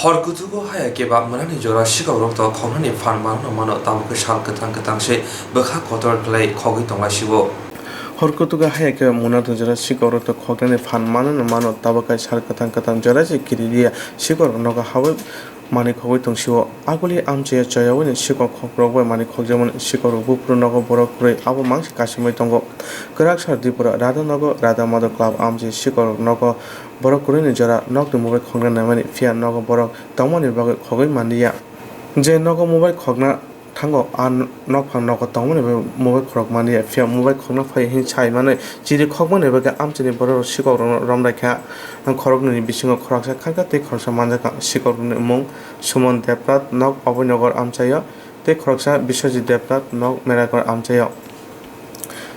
हरकुतुगो हाया केबा मनानि जरा सिगावरक तो खौनानि फानमानो मानो तामुके साल कथां से बखा खतर क्लाय खगै तंगासिबो हरकुतुगो हाया के मुनातो जरा सिगावरक तो खौनानि फानमानो मानो ताबका साल कथां जरा जे किरिया सिगावरक नगा हावे মানি খবই তংসিও আগলি আমচে জয়াওনি শিকর খবরক মানি খবজেমন শিকর বুপুর নগ বরক কুরৈ আবো মাংস কাশিमै তঙ্গ গরাক সার ত্রিপুরা রাধানগ রাধা মাধব ক্লাব আমচে শিকর নগ বরক কুরৈনি জরা নগ মোবাইल খগনা নামানি ফিয়া নগ বরক তমনি বাগৈ খগৈ মানিয়া যে নগ মোবাইल খগনা থাঙ্গো আর নক ফাং নক তমনি মোবাইল খরক মানিয়া ফিয়া মোবাইল খগনা ফাই হিন ছাই মানে জিরি খগমানে বাগে আমচেনি বড় শিকর রমরাখা খরকনি বিসিङाव খরকसा खारगा ते खरसा मानजाका शिकरनि मुं सुमन देबनाथ नक अभयनगर आमचाया ते खरकसा बिश्वजित देबनाथ नक मेरागर आमचाया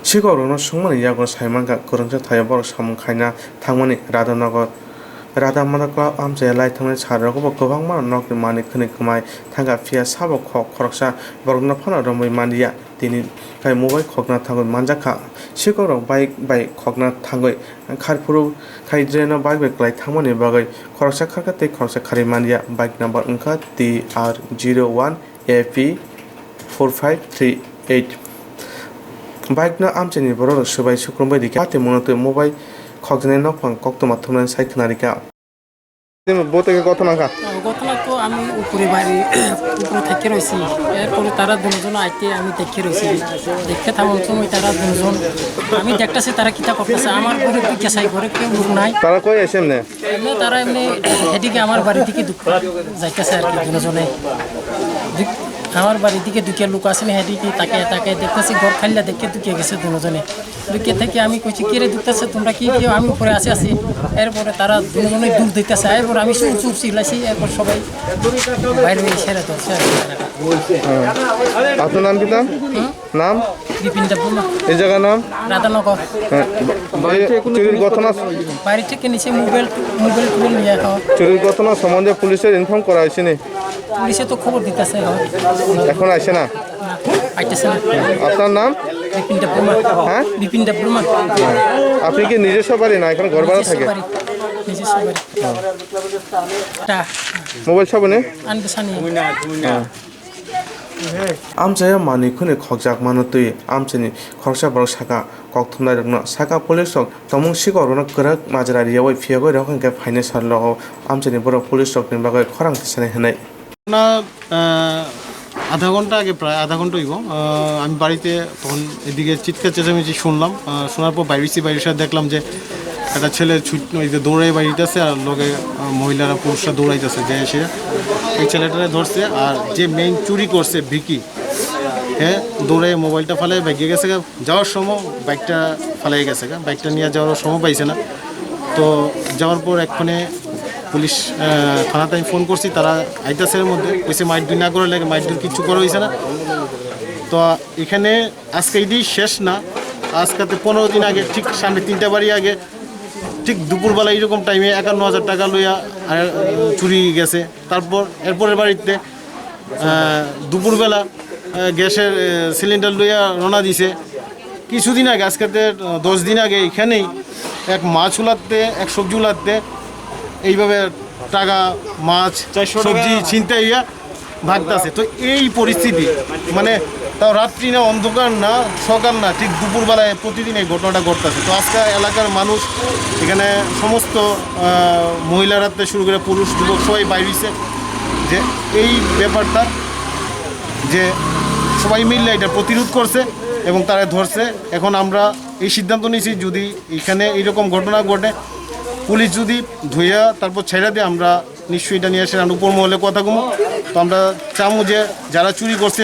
शिकरनो सुमनि यागर साइमानका गोरोंसा थाया बर सामुं खायना थांमानि राधानगर राधा माधव आमचाया लाइथांनाय सारगोबो गोबांमा नकनि मानि खनि खमाय थांगा फिया साबो खरकसा बरगना फना रमै मानिया तिनि खाय मोबाइल खगना थांगै मानजाखा शिकरक बाइक खगना थांगै खारफुरु खाय ड्रेनो बाइक क्लाइ थांमानि बागै खरकसा खारगा ते खरकसा खारि मानिया बाइक नम्बर अंका TR01AP 4538 बाइक न आमचेनि बर सुबाय सुक्रमबाय दिखे आते मनते मोबाइल खगजने नफां कक्तमा थमनानै साइखनारिका बोतके घटनाखा ঘটনা তো আমি উপরে বাড়ি উপরে থেকে রয়েছি এরপরে তারা দুজন আইতে আমি দেখে রয়েছি দেখতে থামার সময় তারা দুজন আমি দেখতেছি তারা কিতা করতেছে আমার ঘরে দিকে সাই ঘরে কেউ লোক নাই তারা কই আসে এমনি তারা এমনি এদিকে আমার বাড়ির দিকে যাইতেছে আর কি দুজনে আমার বাড়ির দিকে দুকে লোক আসেনি হেদিকে তাকে তাকে দেখতেছি ঘর খাইলা দেখে দুকে গেছে দুজনে দুকে থেকে আমি কইছি কে রে দেখতেছে তোমরা কি কেউ আমি উপরে আসি এরপরে তারা দুজনে দূর দিতেছে এরপর আমি চুপ চিল্লাইছি এরপর সবাই বাইরে সেরে ধরছে আপনার নাম কি নাম বিপিন দেববর্মা এই জায়গার নাম রাধানগর চুরির ঘটনা বাড়ি থেকে নিচে মোবাইল নিয়ে খাওয়া চুরির ঘটনা সম্বন্ধে পুলিশের ইনফর্ম করা হয়েছে নি পুলিশে তো খবর দিতেছে এখন আসে না আইতেছে না আপনার নাম বিপিন দেববর্মা হ্যাঁ বিপিন দেববর্মা আপনি কি নিজস্ব বাড়ি না এখন ঘর ভাড়া থাকে নিজস্ব বাড়ি মোবাইল সাবনে আনবেসানি आमचाया मानिखुनि खगजाक मानतुइ आमचेनि खरसा बर साका कक्तुमना रंना साका पुलिस रक तमुं सिगरना गराक माजरारियाव फियागै रखंके फाइने सारलग आमचेनि बर पुलिस रकनि बागै खरां थिसानाय होनाय না আধা ঘন্টা আগে প্রায় আধা ঘন্টা হইব আমি বাড়িতে তখন এদিকে চিৎকার চেঁচামেচি শুনলাম শোনার পর বাইরের সাথে দেখলাম যে একটা ছেলে দৌড়াই বাড়িতেছে আর লগে মহিলারা পুরুষরা দৌড়াইতেছে যে এসে এই ছেলেটারে ধরছে আর যে মেইন চুরি করছে ভিকি হ্যাঁ দৌড়াই মোবাইলটা ফালাই বাইকে গেছে যাওয়ার সময় বাইকটা ফালাই গেছে বাইকটা নিয়ে যাওয়ার সময় পাইছে না তো যাওয়ার পর এক্ষণে পুলিশ থানাতে আমি ফোন করছি তারা আইতাছে এর মধ্যে কইছে মাইট না করে লাগে মাইট কিছু করা হয়েছে না তো এখানে আজকে এটি শেষ না আজকাতে 15 দিন আগে ঠিক সামনে 3টা বাড়ি আগে ঠিক দুপুরবেলা এইরকম টাইমে 51,000 টাকা লইয়া চুরি গেছে তারপর এরপরের বাড়িতে দুপুরবেলা গ্যাসের সিলিন্ডার লইয়া রওনা দিছে কিছুদিন আগে আজকাতে 10 দিন আগে এখানেই এক মাছ উলাতে এক সবজি উলাতে এইভাবে টাকা মাছ সবজি ছিনতাইয়া ভাগতেছে তো এই পরিস্থিতি মানে তাও রাত্রি না অন্ধকার না সকাল না ঠিক দুপুরবেলায় প্রতিদিন এই ঘটনাটা ঘটতেছে তো আজকে এলাকার মানুষ এখানে সমস্ত মহিলারা থেকে শুরু করে পুরুষ যুবক সবাই বাইরেছে যে এই ব্যাপারটা যে সবাই মিলে এটা প্রতিরোধ করছে এবং তারা ধরছে এখন আমরা এই সিদ্ধান্ত নিয়েছি যদি এখানে এইরকম ঘটনা ঘটে পুলিশ যদি ধুইয়া তারপর ছেড়ে দিয়ে আমরা নিশ্চয়ই এটা নিয়ে এসে উপর মহলে কথা কমো তো আমরা চামু যে যারা চুরি করছে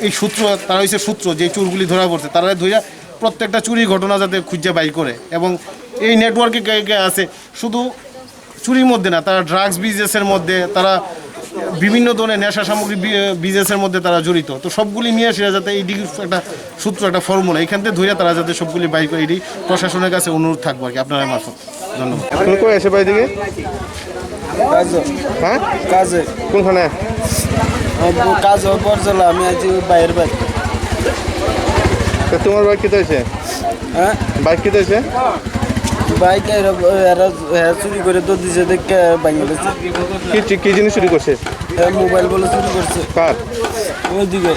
এই সূত্র তারা হচ্ছে সূত্র যে চুরগুলি ধরা পড়ছে তারা ধুইয়া প্রত্যেকটা চুরির ঘটনা যাতে খুঁজে বাই করে এবং এই নেটওয়ার্কে কে আছে শুধু চুরির মধ্যে না তারা ড্রাগস বিজনেসের মধ্যে তারা বিভিন্ন ধরনের নেশা সামগ্রী বিজনেসের মধ্যে তারা জড়িত তো সবগুলি নিয়ে আসে যাতে এই একটা সূত্র একটা ফর্মুলা এখান থেকে ধরে তারা যাতে সবগুলি বাই করে এটি প্রশাসনের কাছে অনুরোধ থাকবো আর কি আপনার মারফত ধন্যবাদ কোন কই আসে বাই দিকে হ্যাঁ কাজে কোনখানে কাজ বরজলা আমি আজ বাইরের বাইক তোমার বাইক কিতে আছে হ্যাঁ বাইক কিতে আছে বাইক এরা চুরি করে তো দিছে দেখে বাংলাদেশে কি জিনিস চুরি করছে মোবাইল বলে চুরি করছে কার ওইদিকে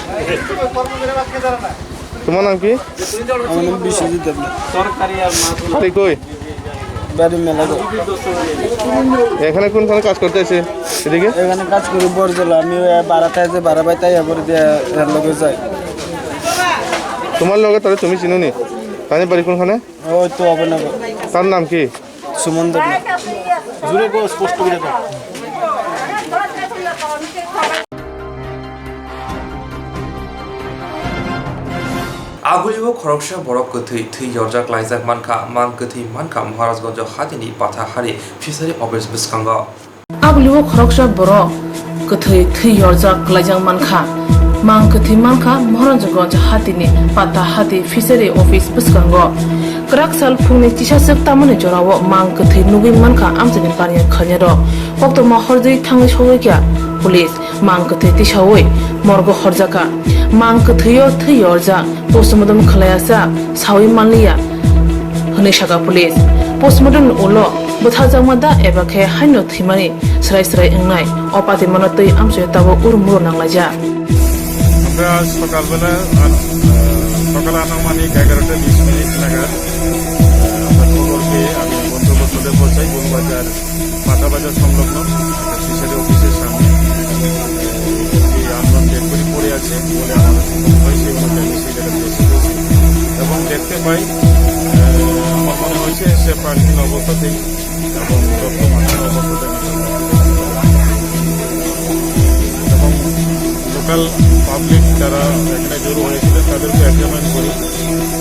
তোমার নাম কি আমার নাম বিশ্বজিৎ দেবনাথ বাড়ি কই বাড়ি মেলা এখানে কোনখানে কাজ করতে আছে এদিকে? এখানে কাজ করি বরজলা, আমি বাড়াতে আছে বাড়া বাইতে এবার দিয়ে এর লগে যাই। তোমার লগে তাহলে তুমি চিনো নি? তাই বাড়ি কোনখানে? ওই তো হবে না। তার নাম কি? সুমন দেব। জুড়ে গো স্পষ্ট করে দাও। আগুলিও খরকসা বরক কথৈ থৈ জর্জাক লাইজাক মানকা মান কথৈ মানকা মহারাজগঞ্জ হাতিনি পাথা হারি ফিসারি অফিস বিস্কাঙ্গ আগুলিও খরকসা বরক কথৈ থৈ জর্জাক লাইজাক মানকা মান কথৈ মানকা মহারাজগঞ্জ হাতিনি পাথা হাতি ফিসারি অফিস বিস্কাঙ্গ Kerak sal phungni chisasak tamani jorawo mang kathai nugui manka amjani baniya khanyaro Koktwma horjai thangai sawaikia police mang kathai tisawai morgo horjaka mang kathaio thai orja postmortem khalayasa sawi manliya hone saka police postmortem ulo bothajamada ebakhe haino thimani srai engnai opati manatoi amjai tabo urmuro nanglaja আমরা সকালবেলা সকাল আনুমানিক 11:20 নাগাদ আমরা খবর পেয়ে আমি বন্ধুবর্গদের পৌঁছাই গোলবাজার মাথা বাজার সংলগ্ন ফিশারি অফিসের সামনে যে আন্দোলন ডেট করে পড়ে আছে বলে আমার হয় সেই অনুযায়ী সেই জায়গাতে এসেছি এবং দেখতে পাই আমার মনে হয়েছে সে প্রাণহীন অবস্থাতেই এবং রক্তমাখা অবস্থাতে এবং লোকাল পাবলিক যারা এখানে জড়ো হয়েছিলেন তাদেরকে এক্সামিন করি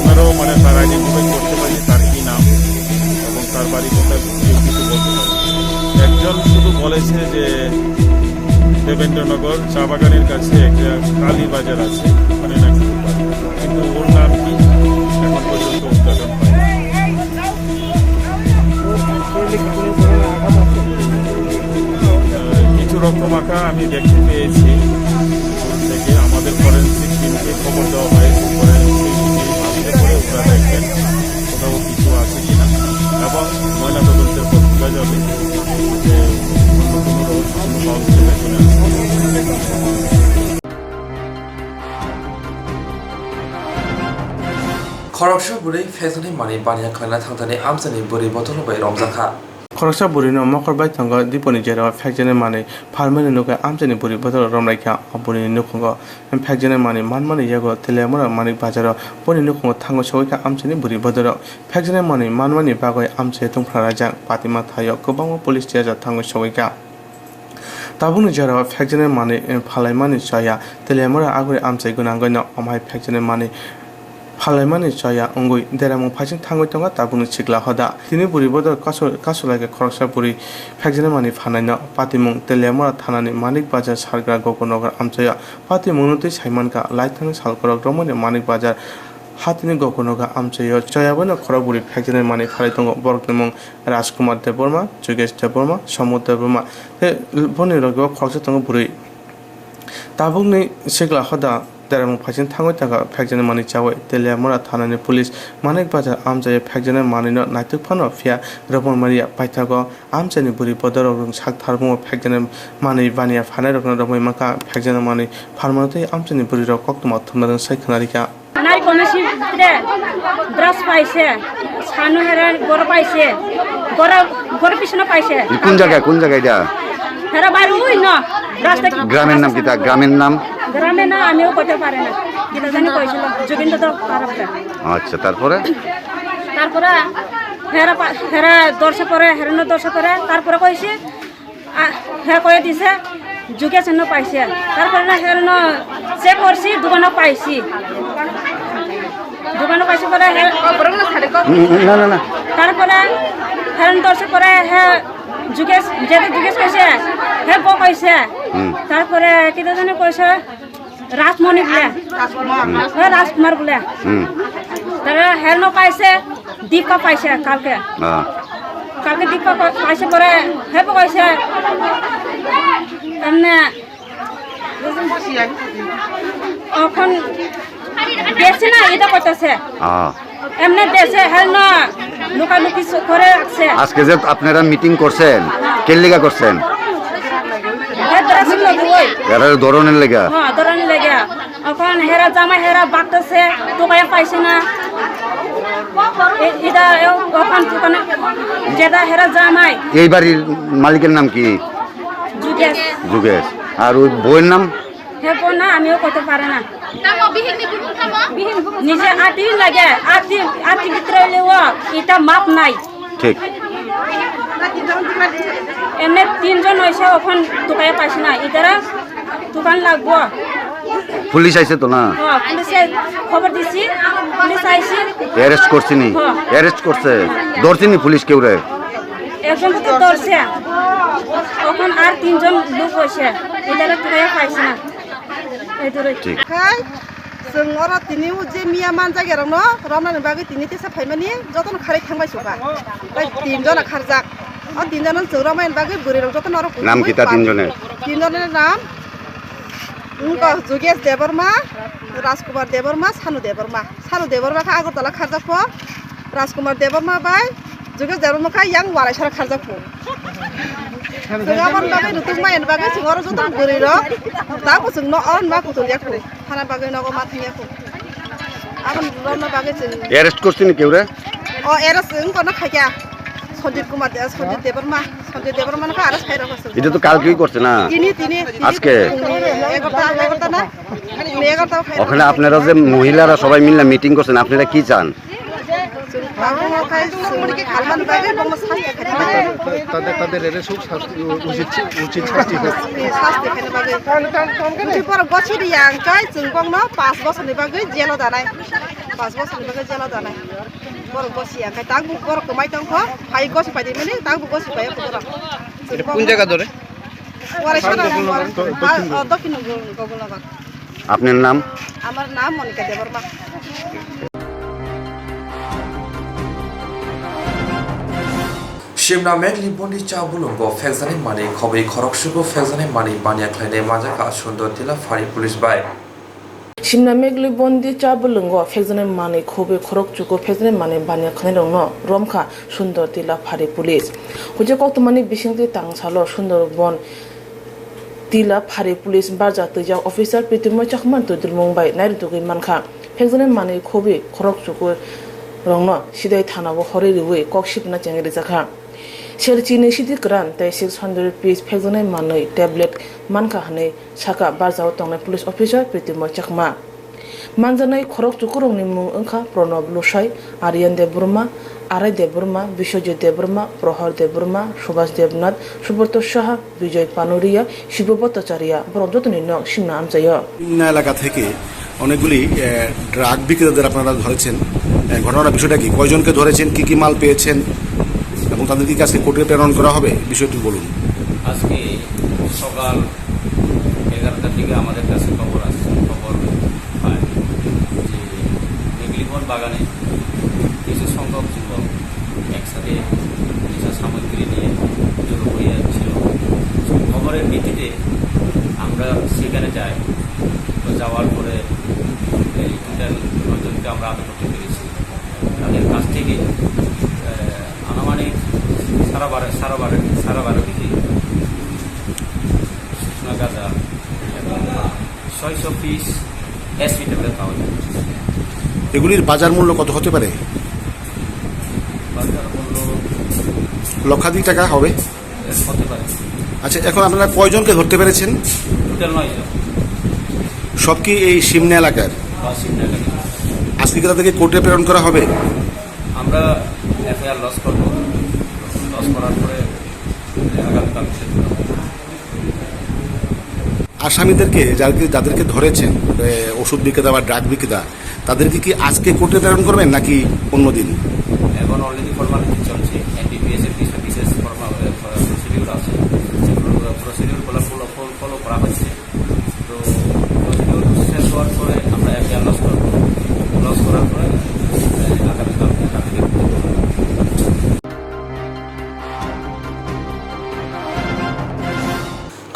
ওনারাও মানে তার আইডেন্টিফাই করতে পারি তার কী নাম এবং তার বাড়ি কোথায় কিছু বলতে পারি একজন শুধু বলেছে যে দেবেন্দ্রনগর চা বাগানের কাছে একটা কালী বাজার আছে ওখানে নাকি কিন্তু ওর নাম কি এখন পর্যন্ত উদ্ঘাটন হয় কিছু রক্তমাখা আমি দেখতে পেয়েছি থেকে আমাদের ফরেন্সিক টিমকে খবর দেওয়া হয়েছে ফরেন্সিক আসলে করে ওরা দেখবেন কোথাও কিছু আছে কিনা এবং ময়নাতদন্তের পর বোঝা যাবে যে অন্য কোনো কাউকে চলে খরকসা বুড়ি ফেজনি মানি বানিয়া খানা থাংতানি আমজানি বুড়ি বদল বাই রমজাখা খরকসা বুড়িনো মকরবাই থাঙ্গ দীপনি জেরা ফ্যাকজেনে মানে ফার্মেনে নুকে আমজানি বুড়ি বদল রমরাইখা বুড়ি নুখঙ্গ ফ্যাকজেনে মানে মানমানি জাগো তেলেমরা মানিক বাজার বুড়ি নুখঙ্গ থাঙ্গ সবাইখা আমজানি বুড়ি বদল ফ্যাকজেনে মানে মানমানি বাগয় আমছে তুমফ্রা রাজা পাতিমা থাইয় গোबां পুলিশ টিয়াজা থাঙ্গ সবাইখা তাবুনি জেরা ফ্যাকজেনে মানে ফালাইমানি চায়া তেলেমরা আগরে আমছে গুনাঙ্গন অমাই ফ্যাকজেনে মানে ফালাইমানি চয়া অঙ্গই দেরামং ফাইচিং থাঙ্গই তঙ্गा তাবুনি চিকলা হদা তিনি বুড়ি বদল কাসলাগে খরকসা বুড়ি ফ্যাকজেনে মানি ফানাইন পাতিমুং তেলেমরা থানানি মানিক বাজার সারগ্রা গগনगर আমচয়া পাতিমুংনতै সাইমানকা লাইথাং সালকরক রমনি মানিক বাজার হাতিনি গগনगर আমচया চয়াবনো খরবুড়ি ফ্যাকজেনে মানি ফালাইতঙ্গ বরকনমং রাজকুমার দেববর্মা যোগেশ দেববর্মা সমুদ দেববর্মা বনি রগ খরকসা তঙ্গ বুড়ি তাবুনি চিকলা হদা দেরামং ফাইচিং থাঙ্গই তাকা ফ্যাকজেনে মানি চাওয়াই তেলেমরা থানানি পুলিশ মানিক বাজার আমজায়ে ফ্যাকজেনে মানিनो नायतुक फानो फिया रबन मारिया पाइथागो आमजानि बुरि बदर रं साक थारबुङो फैक्जेने मानि बानिया फानाय रं रमै माका फैक्जेने मानि फारमानतै आमजानि बुरि र कक्तमा थुमनादों सायखनारिका नाय कोनसि रे ब्रास पाइसे सानु हेरा गर पाइसे गर पिछना पाइसे কোন জায়গায় এটা হেরা বাইরে ওই না রাস্তা গ্রামের নাম কিটা গ্রামের নাম গ্রামে না আমিও কইতে পারি না কিটা জানি কইছিল যোগেন্দ্র তো খারাপটা আচ্ছা তারপরে হেরা দর্শক করে হেরানো দর্শক করে তারপরে কইছে হ্যাঁ কয়ে দিছে যুগে চিহ্ন পাইছে তারপরে না হেরানো চেক করছি দোকানও পাইছি পরে না তারপরে হেরানো দর্শক করে হ্যাঁ যুগেশ যেটা জিজ্ঞেস কইছে হ্যাঁ ব কইছে তারপরে কিটা জানি কইছে রাজমণি বলে হ্যাঁ রাজকুমার বলে তারপরে হেরানো পাইছে দীপা পাইছে কালকে দীপা পাইছে পরে হ্যাঁ কইছে এমনি এখন দেখছে না এটা করতেছে এমনি দেশে হ্যাঁ না লুকালুকি করে রাখছে আজকে যে আপনারা মিটিং করছেন কে লেগা করছেন ধরনের লেগা হ্যাঁ ধরনের লেগা এখন হেরা জামাই হেরা বাগতেছে টোকায় পাইছে না এটা ওখান দোকানে যেটা হেরা জামাই এই বাড়ির মালিকের নাম কি? যুগেশ যুগেশ। আর ওই বউয়ের নাম? হে বোন না আমিও কইতে পারে না নিজে আটি লাগে আটি ভিতরে লেওয়া এটা মাপ নাই ঠিক। এনে 3 জন হয়েছে ওখান দোকানে পাইছে না এটারা দোকান লাগবো। পুলিশ আইছে তো না? হ্যাঁ পুলিশে খবর দিছি পুলিশ আইছে অ্যারেস্ট করছিনি? অ্যারেস্ট করছে, ধরছিনি পুলিশ কেউ রে? একজন তো ধরছে ওখান আর 3 জন লোক হয়েছে এটারা দোকানে পাইছে না ঠিক। जों अरा तिनि जे मिया मान जायगायावनो रमनानि बागै तिनि तेसा फाइमानि जतन खारै थांबाय सुबा ओमफ्राय 3 जना खारजाक अ 3 जना जों रमायन बागै बोरैराव जतन अरा नाम किता 3 जने? 3 जনের नाम उनका जुगेश देवबर्मा, राजकुमार देवबर्मा, सानु देवबर्मा का आगरतला खारजाकफो राजकुमार देवबर्मा बाय जुगेश देवबर्मा का yang वारायसारा खारजाकफो Gawan bagai nutuk main bagai sing ora jotan beriro. Tahu sing no on ma kutul yakku. Hana bagai no mati yakku. Aban rona bagai sing. Arrest করছিনি কেউ রে? O eras sing kono khaya. Sanjit Kumar Sanjit Devarma ka aras khaira kasu. এটা তো কালকেই করছে না? তিনি আজকে এগারোটা না এগারোটা ওখানে আপনারা যে মহিলারা সবাই মিলে মিটিং করছেন, আপনারা কি চান? তাদের উচিত শাস্তি गछिरि आंकाय जों बंनो 5 बोसोरनि बागै जेलाव दानाय 5 बोसोरनि बागै जेलाव दानाय बर गछि आंकाय तांबु बर कमाय दंखो फाइ गछि फाइदि माने तांबु गछि फाइ बर এটা কোন জায়গা ধরে? दक्षिण गगुलनगर। আপনার নাম? আমার নাম Monika Debbarma. Shimna Megli Bondi Chabulungo, Fezani Money, Kobe Koroksugo, Fezani Money, Banya Klane Majaka, Sundo Tila, Fari Police by Shimna Megli Bondi Chabulungo, Fezani Money, Kobe Koroksugo, Fezani Money, Banya Klane, Romka, Sundo Tila, Fari Police. Hoja Koktwma Bishinti Tangsalo, Sundo Bon Tila, Fari Police, Baja, Tuja, Officer, Pitimo Chakman to the Mumbai, Nairuki Manka, Fezani Money, Kobe Koroksugo, Rongno, Shidai Tanawo, Horiwe, Kokship Nachangrizaka. Sherchini Shidi Grant, 600 piece Pezone Manoi, tablet, Mankahane, Saka, Bazao Tong, police officer, Pitimo Chakma. Manzanai, Korok to Kuroni Munka, Prono Blushai, Arian de Burma, Are de Burma, Bishoje de Burma, Prohor de Burma, Shubas Debnat, Shuboto Shaha, Vijay Panuria, Shibobotacharia, Brodotoni no, Shimna Amzaya. এলাকা থেকে অনেকগুলি drug বিক্রেতাদের আপনারা ধরেছেন, ঘটনার বিষয়টা কি, কয়জনকে ধরেছেন, কি কি মাল পেয়েছেন এবং তাদেরকে কাছে কোর্টে প্রেরণ করা হবে, বিষয়টি বলুন। আজকে সকাল 11টার দিকে আমাদের কাছে খবর পায় যে মেঘলিবন বাগানে কিছু সংখ্যক যুবক একসাথে নেশা সামগ্রী নিয়ে জড়ো হয়ে যাচ্ছিল। খবরের ভিত্তিতে আমরা সেখানে যাই। তো যাওয়ার পরে এই টোটাল 9 জনকে আমরা আটক করতে পেরেছি। তাদের কাছ থেকে আনুমানিক সারা বারো কেজি শুকনো গাঁজা এবং 600 পিস এসপি ট্যাবলেট পাওয়া যায়। এগুলির বাজার মূল্য কত হতে পারে? বাজার মূল্য লক্ষাধিক টাকা হবে হতে পারে। আচ্ছা, এখন আপনারা কয়জনকে ধরতে পেরেছেন? টোটাল 9 জন। সব কি এই সিমনা এলাকার? সিমনা এলাকার। আজকে কি তাদেরকে কোর্টে প্রেরণ করা হবে? আমরা এফআইআর লস করব, লস করার পরে আগামীকাল আসামিদেরকে যাদেরকে ধরেছেন, ওষুধ বিক্রেতা বা ড্রাগ বিক্রেতা, তাদেরকে কি আজকে কোর্টে প্রেরণ করবেন নাকি অন্যদিন? এখন অলরেডি ফর্মালিটি চলছে, এনডিপিএস এর কিছু বিশেষ প্রসিডিউর আছে, প্রসিডিউরগুলো ফলো করা হচ্ছে। তো প্রসিডিউর শেষ হওয়ার পরে আমরা এফআইআর লস করব, লস করার পরে আগামীকাল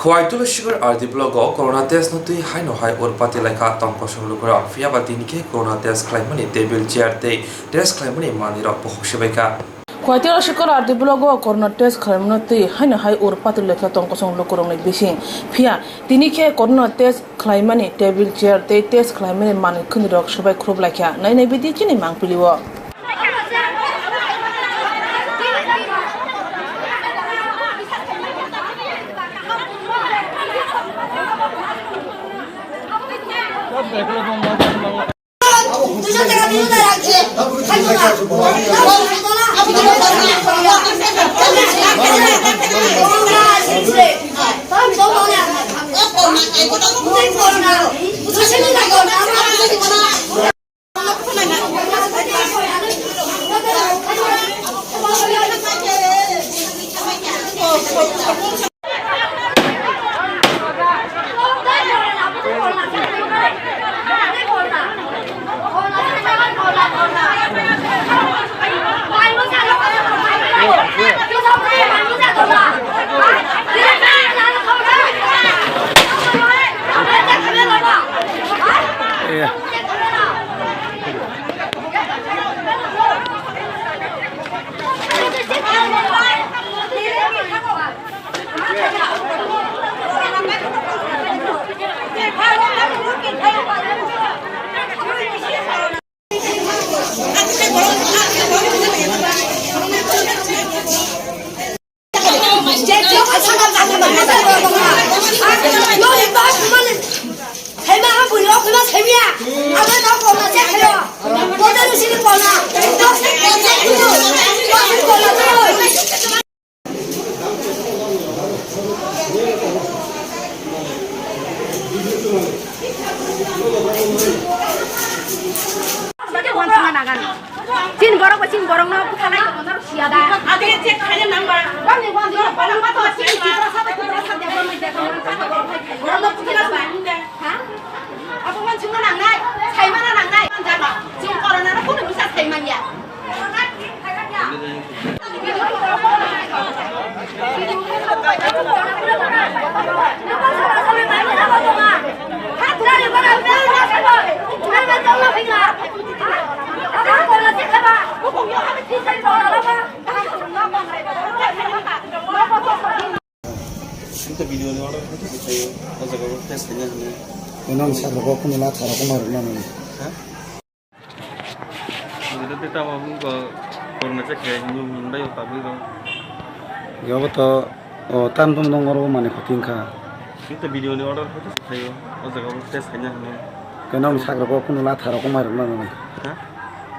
Khwaitula Sugar RD blog Corona test no tui hai no hai or pati laika tongko songlukura fia batinike Corona test claimani table chair te test claimani mani ro pohok sebaika Khwaitula Sugar RD blog Corona test claimani tui hai no hai or pati laika tongko songlukurong ni bising fia tinike Corona test claimani table chair te test claimani mani khunirok sebai khrup laika nai bidi chini mangpiliwo Cin borong no putanai ko no siada. Ade cek kaya nambah. Bang apa tuh cin citra sama dia borong no putanai ba. Hah? Apa man cuma nangai? Sai mana nangai? Jangan. Cuma corona no pun bisa sai man ya. Kita video ni orang itu saya pasal kalau tes hanya ni. Enam sahaja kau pun nak cara kau mahu mana ni? Jadi kita mahu ke corona cek kayak ni Hyundai tapi tu. Ya betul. Tan pun dong orang mana kau ka. Kita video ni orang itu saya pasal kalau tes hanya ni. Kenapa sahaja kau pun nak cara kau mahu mana ni?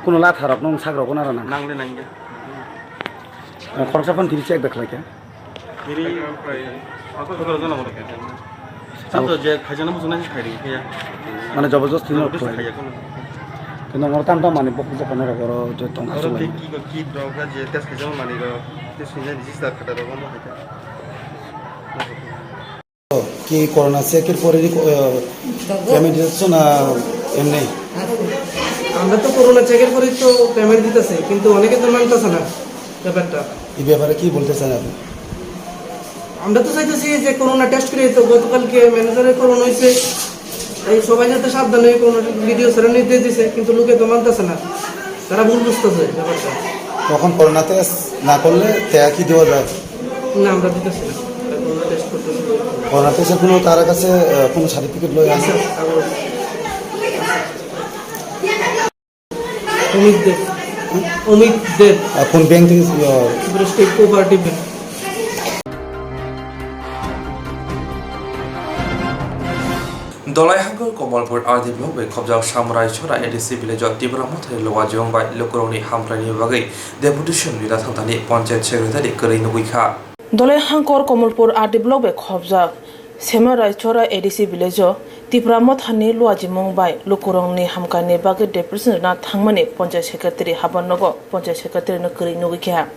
Kau nak cara kau sahaja kau nara nang le nang je. Korang siapa diri cek dah kelak ya? Diri aku kalau kan orang kaya. Satu je khajana musuh nasi kaya dia. Mana jabatan tu nak kelak. Kenapa orang tam mana pokok pokok nara kau je tong asal. Orang ki droga je tes khajana mana kau tes ni jadi start kata orang mana kaya. Ki corona se kir pore di payment দিতেছ না এমনি আমরা তো corona চেকের পরে তো payment দিতেছে কিন্তু অনেকে তো মানতেছে না ব্যাপারটা এই ব্যাপারে কি বলতে চান আপনি আমরা তো চাইতেছি যে করোনা টেস্ট করে তো গতকালকে ম্যানেজারের করোনা হয়েছে এই সবাই যাতে সাবধান হয়ে কোনো ভিডিও ছেড়ে নির্দেশ দিছে কিন্তু লোকে তো মানতেছে না তারা ভুল বুঝতেছে ব্যাপারটা তখন করোনা টেস্ট না করলে টাকা কি দেওয়া যায় না আমরা দিতেছি না করোনা টেস্ট করতেছি করোনা টেস্টের কোনো তার কাছে কোনো সার্টিফিকেট লয় আছে অমিত দেব কোন ব্যাংক থেকে state cooperative bank Dolaihangur Komalpur Ardi Blok by Kobjak Samurai Chora EDC Village Tibra Mothai Lowajong by Lokoroni Hamprani Bagai Deputation Vidathantani Panchayat Secretary Karin Wikha Dolaihangur Komalpur Ardi Blok by Kobjak Samurai Chora EDC Village Tibra Mothani Lowajong by Lokoroni Hamkani Bagai Deputation na Thangmani Panchayat Secretary Habanogo Panchayat Secretary Karin Wikha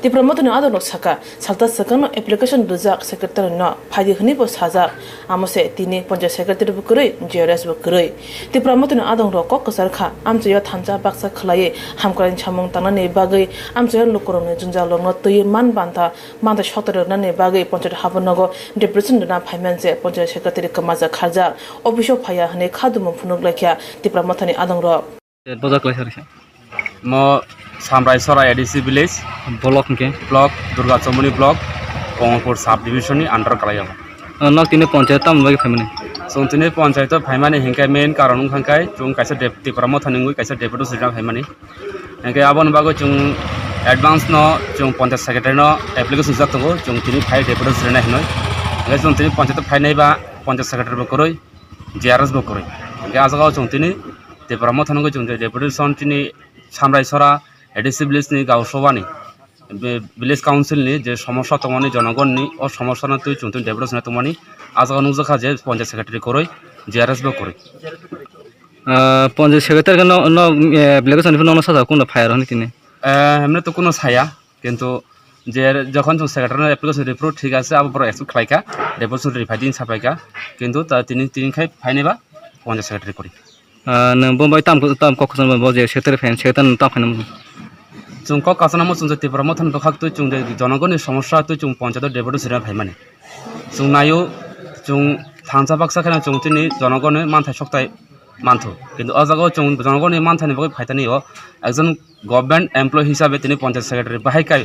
Tibra Mothani Adolok Saka Salta Sakano application Duzak Secretary no Padi Hnipo Sajak Amose Tini Panchayat Secretary Bukuri JRS Bukuri Tibra Mothani Adong Rokok Kasarkha Amchaya Thanja Baksa Khlai Hamkarin Chamong Tanani Bagai Amchaya Lokoroni Junjalong no Tui Man Banta Manta Shotor Nani Bagai Panchayat Habanogo Deputation na Paimanse Panchayat Secretary Kamaza Kharja Official Phaya Hne Khadum Phunuk Lakya Tibra Mothani Adong Ro Bozak Lakya Mo Samrai Sora EDC Village Block Durga Chomoni Block Komalpur Sub Division ni under Kalayam. Nak tini panchayat tam bagi family. So tini panchayat tu family hingkai main karanung hingkai cung kaisa deputy promote haningui kaisa deputy sedang family. Hingkai abon bago cung advance no cung panchayat secretary no application jak tungo cung tini file deputy sedang hinoi. Hingkai cung tini panchayat file nai ba panchayat secretary bokoroi JRS bokoroi. hingke ajagao chung tini Tripura mo thanangui chung deputation tini samraisora ADC village ni gaushoba ni village council ni je সমস্যা tongmani জনগণ ni o সমস্যা na tui chung tini deputation tongmani ajagao nukjakha je panchayat secretary koroi JRS bo koroi panchayat secretary কেন application phone সাজা কোন fire হনি তিনি এমনি তো কোনো ছায়া কিন্তু যে যখন সেক্রেটারি অ্যাপ্লিকেশন রিপ্রুভ ঠিক আছে আবার পরে অ্যাকসেপ্ট খাইকা ডেপুটেশন রিফাইডিং ছাপাইকা কিন্তু তা তিনি খাই ফাইনেবা পঞ্চায়েত সেক্রেটারি করি বোম্বাই তাম কখন বজে সেক্রেটারি ফাইন সেক্রেটারি তাম ফাইন जों क कासनामो जों त्रिपुरा मथन बखाक तो जों जनगणनि समस्या तो जों पंचायत डेपुटेसन फाइमाने जों नायो जों थांसा बाक्सा खाना जों तिनि जनगण मानथाय सकथाय मानथो किन्तु अ जागाव जों जनगणनि मानथायनि बगै फाइतानि हो एकजन गभर्नमेंट एमप्लॉय हिसाबै तिनि पंचायत सेक्रेटारि बाहायकाय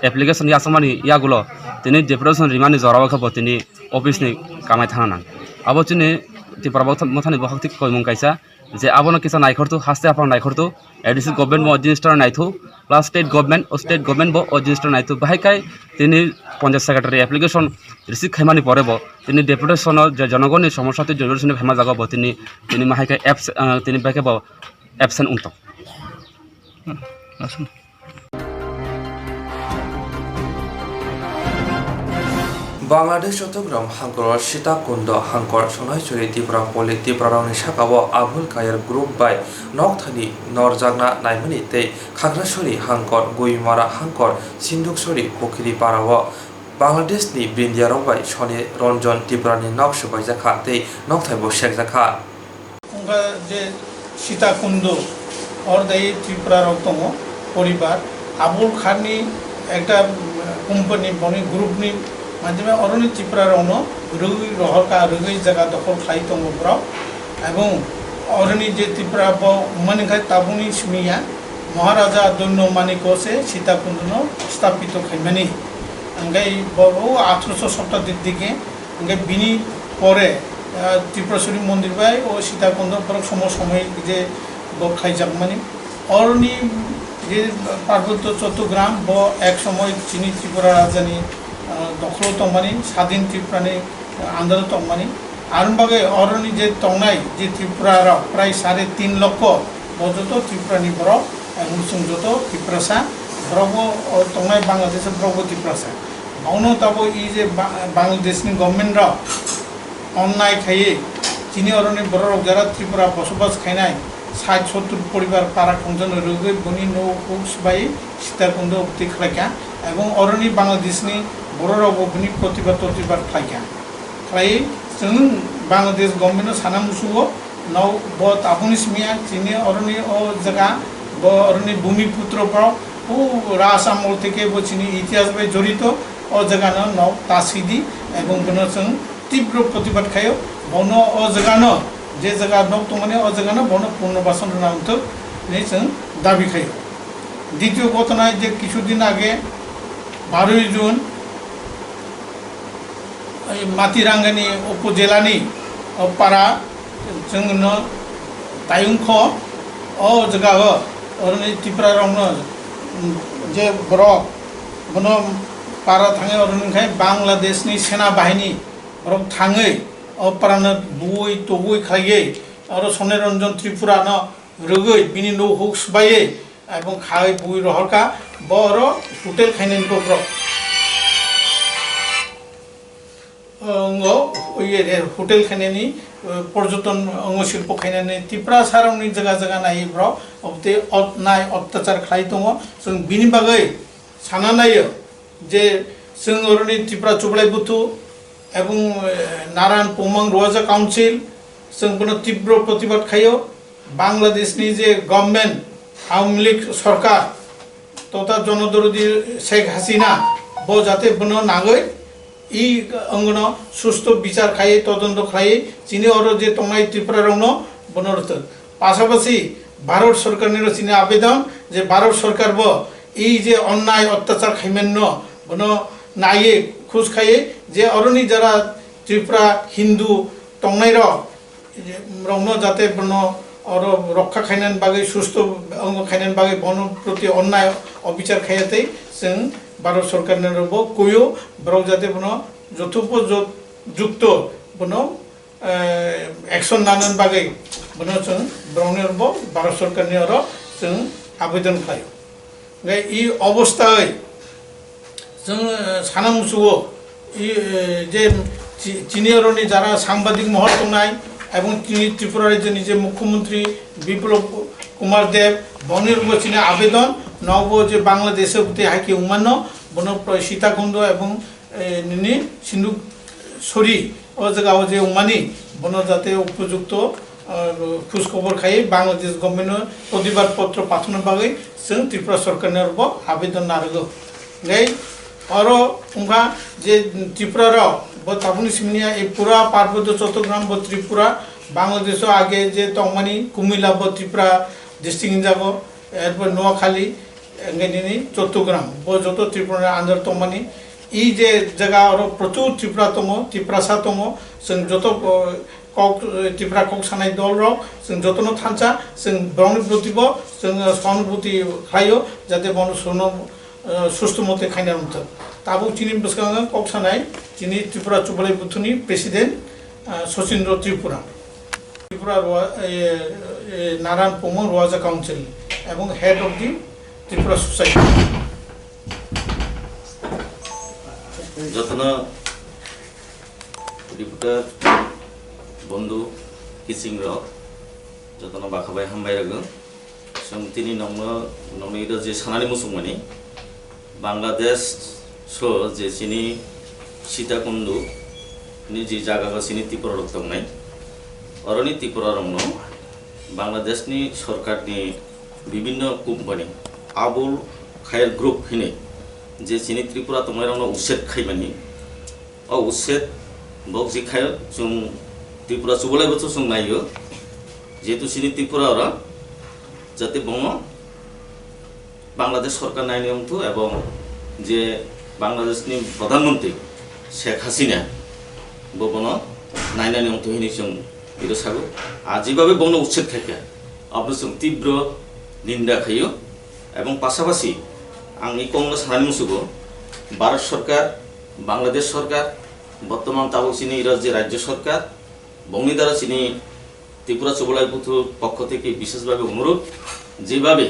एप्लिकेशन यासमानि यागुलो तिनि डेपुटेसन रिमानि जरावा खबो तिनि अफिसनि कामाय थांना अब तिनि त्रिपुरा मथानि बखाक कयमुं कायसा जे आबोनो किसा नायखरतो हास्ते आफां नायखरतो एडिसि गभर्नमेंट मो अडमिनिस्ट्रेटर नायथो प्लस स्टेट गभर्नमेंट बो अडमिनिस्ट्रेटर नायथो बाहायकाय तिनि पंचायत सेक्रेटारि एप्लिकेशन रिसिभ खायमानि परेबो तिनि डेपुटेसन जे जनगणनि समस्या तो डेपुटेसन फायमा जागाबो तिनि माहायकाय एप्स तिनि बाहायबो एबसेन्ट उंतो বাংলাদেশ চট্টগ্রাম হাঙ্কর সীতাকুণ্ড হাঙ্কর সোনাইচুরি ত্রিপুরা পল্লী ত্রিপুরানি শাখাও আবুল কায়ের গ্রুপ বাই নকথানি নরজাগনা নাইমনি তে খাগড়াছড়ি হাঙ্কর গুইমারা হাঙ্কর সিন্ধুকছড়ি পুখিরি পাড়াও বাংলাদেশনি ব্রিন্দিয়ারক বাই শনি রঞ্জন ত্রিপুরানি নক সুবাইজাখা তে নকথাইব শেখজাখা যে সীতাকুণ্ড অর্দায়ী ত্রিপুরা রক্তম পরিবার আবুল খানি একটা কোম্পানি বনি গ্রুপনি মাধ্যমে অরণ্য ত্রিপুরার রুগী রহকা রুগী জায়গা দখল খাই দংবরাव এবং অরণ্য যে ত্রিপুরা মানে তাবুনি সুমিয়া মহারাজা দৈন্য মানিকসে সীতাকুণ্ড স্থাপিত খাইমানি ওই 1800 শতাব্দীর দিকে বিনি পরে ত্রিপুরেশ্বরী মন্দির বাই ও সীতাকুণ্ড সমসাময়িক যে খাইজাকমানি অরণ্য যে পার্বত্য চট্টগ্রাম এক সময় চিনি ত্রিপুরা রাজধানী দখল তংমানি স্বাধীন ত্রিপুরানি আন্দোলন তংমানি আরমবাগে অরণ্য যে তংনাই যে ত্রিপুরার প্রায় 3.5 লক্ষ যত ত্রিপুরানি বরফ এবং যত ত্রিপুরাসা বরফ তংনাই বাংলাদেশের বরফ ত্রিপুরাসা বাউনো তাবো এই যে বাংলাদেশনি গভর্নমেন্টরা অন্যায় খাইয়ে চিনি অরণ্য বরফ যারা ত্রিপুরা বসবাস খাইনাই 60-70 পরিবার পাড়া খঞ্জন রোগে বনি নৌ বাই সীতাকুণ্ড অব্দি খাইকা এবং অরণ্য বাংলাদেশনি বড়রাव বনি প্রতিবাদ খাইকা খাই जों বাংলাদেশ গভর্নমেন্ট সানামুসুও নৌ তাবুনি সিমিয়া চিনি অরণ্য ও জায়গা অরণ্য ভূমিপুত্র ও রাস আমল থেকে চিনি ইতিহাস বাই জড়িত ও জায়গা নৌ তাসিদি এবং जों তীব্র প্রতিবাদ খাইও বন ও জায়গা যে জায়গা নৌ তো মানে ও জায়গা বন পুনর্বাসন নামতো जों দাবি খাইও দ্বিতীয় ঘটনায় যে কিছুদিন আগে 12 জুন মাতিরাঙ্গানি উপজেলানি পাড়া जोंनो तायुंख ओ जगह अरण्य त्रिपुरा रंनो जे बरफ बनो पारा थांगे अरण्यखाय बांग्लादेशनि सेना बाहिनी बरफ थांगे ओ पारानो बुई तबुई खाइए आरो सने रंजन त्रिपुरा न रगै बिनि नौ हुक सुबाये এবং খাই বুই রহরকা বড় হোটেল খাইনানি বড় হোটেল খাইনানি পর্যটন শিল্প খাইনানি ত্রিপুরা সারাवनि জায়গা জায়গা नायब्र अबते नाय अत्याचार खालाय दङ जों बिनि बागै साना नायो जे जों अरण्य त्रिपुरा चुबलाय बुथु এবং नारायण पौमां रवाजा काउन्सिल जों बनो तीव्र प्रतिबाद खायो बांग्लादेशनि जे गभर्नमेंट आवामी लीग सरकार तथा जनदरदी शेख हासिना बो जाते बनो नागै ই অঙ্গন সুস্থ বিচার খাইয়ে তদন্ত খাইয়ে চিনি অর যে তংনাই ত্রিপুরা রংনো বনরত পাশাপাশি ভারত সরকারের চিনি আবেদন যে ভারত সরকার ব এই যে অন্যায় অত্যাচার খাইমেন বন নাইয়ে খুঁজ খাইয়ে যে অরণি যারা ত্রিপুরা হিন্দু তংনাই রংনো যাতে বন और रक्षा खायनानि बागै सुस्थ अंग खायनानि बागै बन प्रति अन्याय अबिचार खायाते जों भारत सरकारनोबो कयो ब्रौ जाते बनो जथोपयुक्त बनो एक्शन लानो बागै बनो जों ब्राउनियर बो भारत सरकारनि आरो जों आवेदन खायो गे इ अवस्थायै जों साना मुसुओ इ जे चिनियरनि जारा सांबादिक महर दंनाय এবং ত্রিপুরা রাজ্যের যে মুখ্যমন্ত্রী বিপ্লব কুমার দেব বনের বচিনে আবেদন নব যে বাংলাদেশের প্রতি হাইকে উমান্য বন সীতাকুণ্ড এবং নিনি সিন্ধু সরি ও জায়গা যে উমানি বন যাতে উপযুক্ত খোঁজখবর খাই বাংলাদেশ গভর্নমেন্ট প্রতিবাদপত্র পাঠানোর বাকি जों ত্রিপুরা সরকারের আবেদন নারগো এই আরো উনকা যে ত্রিপুরার ताबुनि सिमनिया ए पूरा पार्वत्य चट्टग्राम ब त्रिपुरा बांग्लादेश आगे जे तंगमानी कुमिल्ला ब त्रिपुरा डिस्ट्रिक्ट जागो एरपर नोआखाली एंगेनि चट्टग्राम ब जत त्रिपुरा आंदर तंगमानी इ जे जगह और प्रचुर त्रिपुरा तंग त्रिपुरासा तंग जों जत कक त्रिपुरा कक सानाय दल रक जों जतनो थानसा जों ब्राउन प्रतिब जों सहानुभूति खायो जाते बन सोनो सुस्थ मते खायना मत ताबु चिनि बसकांगा कक सानाय चिनि त्रिपुरा चुबलाई बुथुनि प्रेसिडेंट सचिन्द्र त्रिपुरा त्रिपुरा नारायण पोमो रोजा काउंसिल एवं head of the Tripura society যতনা রিপোর্টার বন্ধু কিসিং র যতনা বাখাবাই হামবাই রাগো जों तिनि नंगनो जे सानानि मुसुंमानि बांग्लादेश सो जे चिनि सीताकुंडु नि जे जागा चिनि त्रिपुरा रक दंनाय अरनि त्रिपुरा रंनो बांग्लादेशनि सरकारनि विभिन्न कोम्पानी आबुल खायर ग्रुप हिने जे चिनि त्रिपुरा तंनाय रंनो उसेद खायमानि अ उसेद बक जे खाय जों त्रिपुरा सुबलाय बथ जों नायो जेतु चिनि त्रिपुरा रा जाते बंग बांग्लादेश सरकार नायनो अंतु एवं जे बांग्लादेशनि प्रधानमंत्री शेख हासिना बबन नायनानि अंतु हिनि जों इरसागो आजिबाबे बंग उच्छेद खाया अब जों तीव्र निंदा खायो एवं पाशापाशि आं इ कंग्रेस सानानि मुसुगो भारत सरकार बांग्लादेश सरकार बर्तमान ताबो चिनि राज्य राज्य सरकार बंगनि द्वारा चिनि त्रिपुरा चुबलाई पुथुर पक्ष থেকে বিশেষভাবে অনুরোধ যেভাবে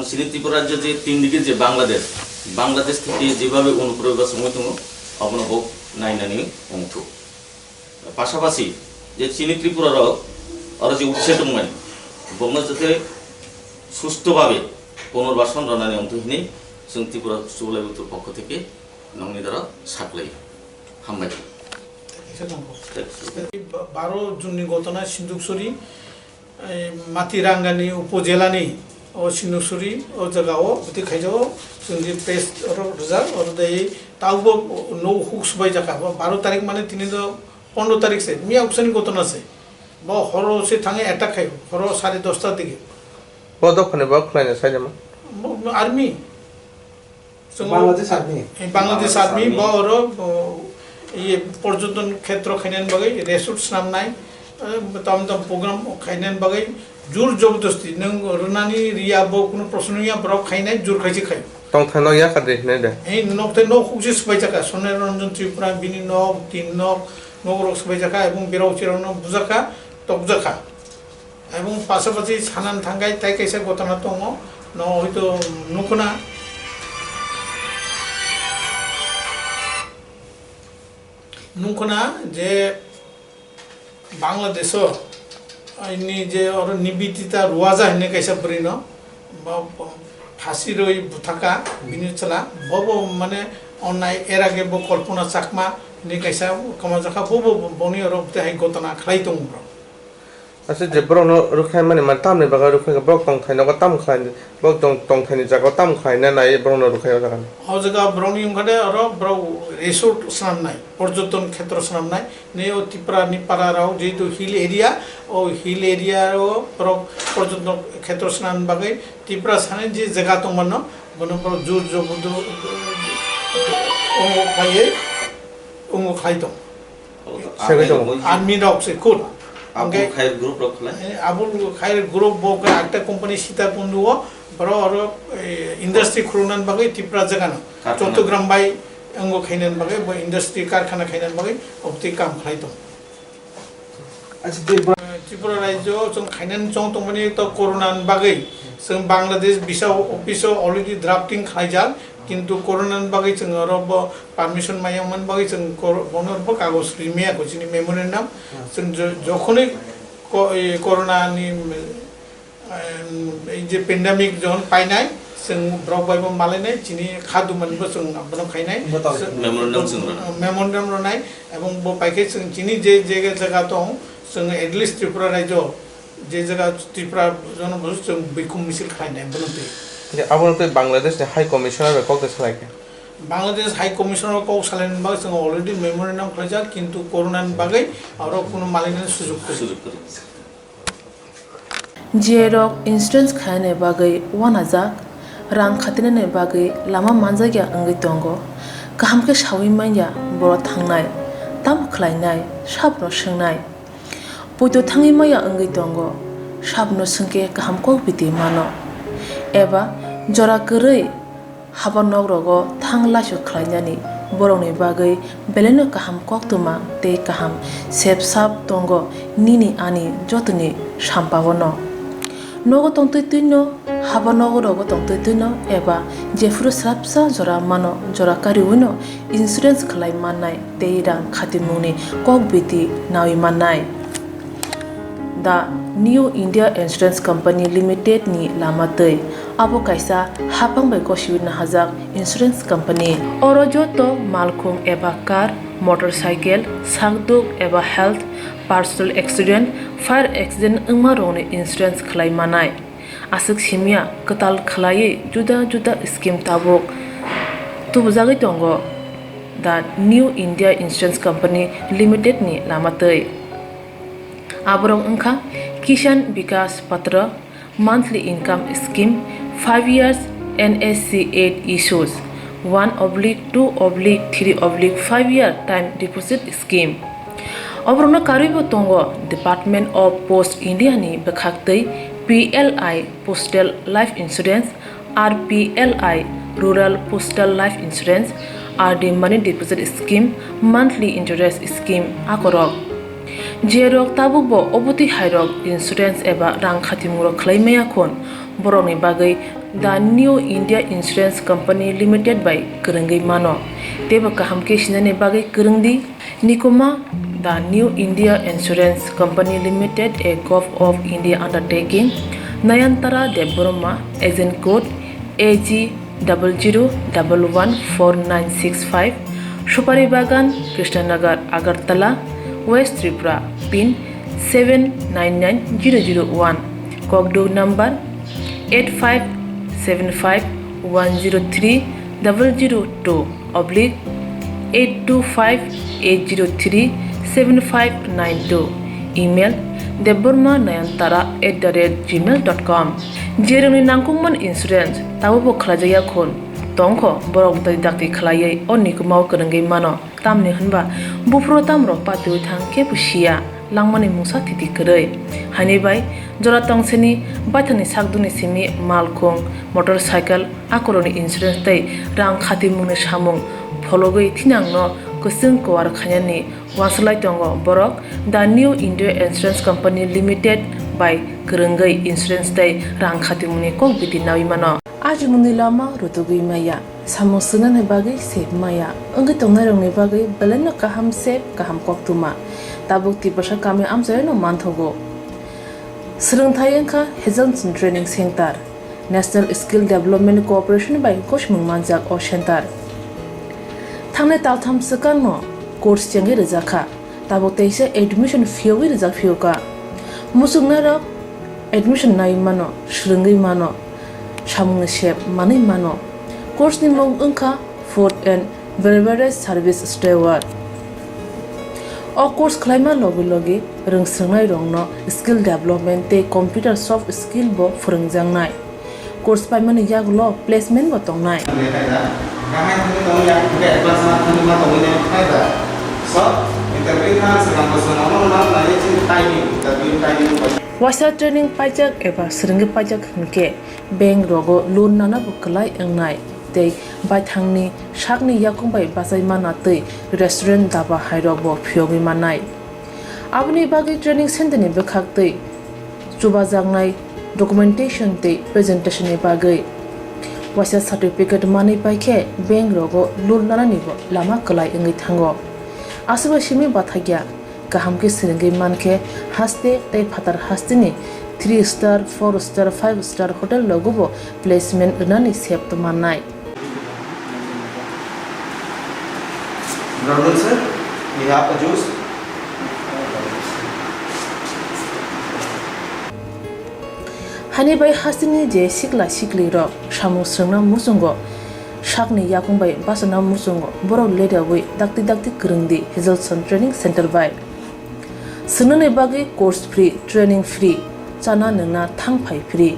চিনি ত্রিপুরা রাজ্য যে তিন দিকে যে বাংলাদেশ থেকে যেভাবে অনুপ্রবেশ সময় দङ অবনব নাইনানি অংশ পাশাপাশি যে চিনি ত্রিপুরার আর যে উচ্ছেদ দংमोन বঙ্গ যাতে সুস্থভাবে পুনর্বাসন রানানি অংশ হিনে जों ত্রিপুরা চুবলাই পুথুর পক্ষ থেকে নংনি দ্বারা সাকলাই হামবাই 12 जुननि घटना सिन्दुकसुरी मातिरांगानि उपजेलानि ओ सिन्दुकसुरी ओ जगाव बिदि खायजाव जोंनि प्रेस रिजाल्ट और दाय तावबो नो हुक्सबाय जाका 12 तारिख माने तिनि 15 तारिख से मिया उक्सनि घटना से ब हरो से थांगे अटैक खायो हरो 10:30 ता दिगे ब दखने ब खलायनो सायजामा आर्मी बांग्लादेश आर्मी ब और ये पर्यटन क्षेत्र खायनान बागै रिसोर्ट नामनाय तम प्रोग्राम खायनान बागै जुर जबरदस्ती नों रुनानि रिया बो कुनु प्रश्ननिया ब्रक खायनाय जुर खायसे खाय तंग थानो या खादे ने दे ए नकते न खुजि सबाय जाका सने रंजन त्रिपुरा बिनि नक तीन नक नगरक सबाय जाका एवं बेराव चिरावनो बुजाका तबजाका एवं पासापासि सानान थांगाय ताय कैसे घटना दङ न हयतो नुखना नुखना जे बांग्लादेश इनि जे और निबितिता रुवाजा हिने कैसा बरिनो फांसी रई बुथाका बिनि चला बबो माने अन्नाय एरागे बो कल्पना चाकमा नि कैसा कमाजाका बबो बनि और हाय घटना खलाय दङ आसे जे ब्रनो रुखाय माने मान तामने बागा रुखाय ब्रक तंग थायनो का ताम खाय ब्रक तंग थायनि जागा ताम खायना नाय ब्रनो रुखाय जागा ह जगा ब्रनि उंगादे और ब्र रिसोर्ट सामनाय पर्यटन क्षेत्र सामनाय ने त्रिपुरा नि पाराराव जेतु हिल एरिया ओ हिल एरिया रो पर्यटन क्षेत्र सामन बागै त्रिपुरा साने जे जगा दंमोन बनो पर जुर जबुदु ओ खाय दं आर्मी रक से खुद आबुल खायर ग्रुप रखला आबुल खायर ग्रुप बोक একটা কোম্পানি সীতাকুণ্ডু বড় আর ইন্ডাস্ট্রি খুলনান বাগै त्रिपुरा जगानो चट्टग्राम बाय अंगो खायनान बागै बो इंडस्ट्री कारखाना खायनान बागै अबति काम खालाय दं त्रिपुरा राज्य जों खायनान जों तंमानि तो कोरोना बागै जों Bangladesh visa office already drafting खायजाक किंतु कोरोना बागै जों रब परमिशन मायामन बागै जों बनरबो कागज रिमिया को जोंनि मेमोरेंडम जों जखनै कोरोना नि जे पेंडेमिक जोन पाइनाय जों ब्रक बायबो मालायनाय जिनि खादुमनबो जों आपन खायनाय मेमोरेंडम रनाय एवं बो पाइके जों जिनि जे जगह दं जों एटलिस्ट त्रिपुरा राज्य जे जगह त्रिपुरा जन जों बिकुम मिसिल खायनाय बनते आबोनते बांलादेश हाई कमिशनार कक देसलायके बांलादेश हाई कमिशनार को सालायन बागै जों अलरेडी मेमोरेंडम खायजा किंतु कोरोना बागै आरो कोनो मालायनाय सुजुग जेरक इंश्योरेंस खायने बागै वानाजा रां खातिने बागै लामा मानजाया अंगै दंगो गाहाम के सावै माया बर थांनाय ताम खलायनाय साबनो सोंनाय बयदो थाङै माया अंगै दंगो साबनो सोंके गाहाम को बिदि मानो एबा जरा गरै हाबा नगरगो थांलासो खलायनानि बरंनि बागै बेलेनो गाहाम कोक्तमा ते गाहाम सेब साब दंगो निनि आनि जतनि सामपावनो नगो तंतैनो हाबा नगरगो तंतैनो एबा जेफुरु स्राबसा जरा मानो जरा कारिउनो इंश्योरेंस खलाय माननाय ते रां खातिमुनि कोक बिदि नावि माननाय दा new India insurance company limited नि लामातै आबो कायसा हापां बै गसिबिना हाजाक इंश्योरेंस कंपनी अरजतो मालखुं एबा कार मोटरसाइकेल सागदुक एबा health personal accident fire accident अंगमा रोने इंश्योरेंस खलाय मानाय आसक सिमिया कताल खलायै जुदा जुदा स्कीम ताबुक तुबजागै दंगो दा new India insurance company limited नि लामातै आबरं अंखा किसान विकास पत्र monthly income scheme 5 years NSC 8 issues 1/2/3/5 year time deposit scheme अब्रनो कारिबो तंगो डिपार्टमेंट ऑफ पोस्ट इंडिया नि बखाक्तै PLI postal life insurance RPLI rural postal life insurance RD money deposit scheme monthly interest scheme आकरक जेरक ताबुबो अबति हायरक इंश्योरेंस एबा रां खातिमुरो खलायमाया खन बरनि बागै दा new India insurance company limited बाय गोरोंगै मानो तेबो गाहाम के सिनाने बागै गोरोंदि निकोमा दा new India insurance company limited a gov of India undertaking Nayantara Debbarma agent code AG00114965 सुपारी बागान Krishnanagar Agartala West Tripura pin 799001 Kokdo number 8575102825-825-803-7592 email deborma9antara@gmail.com जेरनि नांगौमोन इंश्योरेंस ताबो खलाजया खन तंखो बरक दै दाक्ति खलायै अनिको माव गोरोंगै मानो तामनि हनबा बुफ्रो तामरो पातु थां के बुसिया लांमानि मुसा तिति करै हानिबाय जरा तंसेनि बाथनि सागदुनि सिमि मालखुं मोटरसाइकेल आकरनि इंश्योरेंस दै रां खाति मुनि सामुं फलगै थिनांनो कुसुं कवार खायानि वासलाय तंगो बरक दा new India insurance company limited बाय गोरोंगै इंश्योरेंस दै रां खाति मुनि को बिदि नावि मानो आज मुनि लामा रुतुगै माया सामोसुनाने बागै सेब माया अंगै तंनाय रंनि बागै बेलेनो गाहाम सेब गाहाम कोक्तुमा ताबुक तिबसा कामे आमजायनो मानथगो सोलोंथायखा हेजनसन training centre national skill development cooperation बाय कोशमुं मानजाक अ सेंटर थांनाय तालथाम सकानो कोर्स चेंगे रजाखा ताबुक तैसे एडमिशन फियोगै रजाक फियोका मुसुगनारक एडमिशन नाय मानो सोलोंगै मानो सामुंनि सेब मानै मानो कोर्स नि मुं अंखा food and beverage service steward अ कोर्स खलायमा लगे लगे रोंस्रोंनाय रंनो स्किल डेवलपमेंट ते कंप्यूटर सॉफ्ट स्किल बो फोरोंजांनाय कोर्स पाइमानि यागलो प्लेसमेंट बो तंनाय वासा ट्रेनिंग पाइजक एबा सोलोंगे पाइजक हनके बैंक रोगो loan Nana बुकलाय अंगनाय tei baithangni sakni yakungbai basaimana tei restaurant daba hairokbo phiogi manai aboni bagi training center ni bekhak tei chubajangnai documentation tei presentation ni bagai wasa certificate mani paikhe bank rogo lul nanani bo lama kalai ngai thango asaba simi bathagya kaham ke sirengai manke haste tei phatar hastini 3 star 4 star 5 star hotel logobo placement nani sep to manai Brother sir, we have a juice. hani bai hastini je sikla sikli ro samu srna musungo sakni yakungbai basana musungo borok leda wi dakti krungdi Hazelson Training Center bai sunane bagi course free training free chana nana thangphai free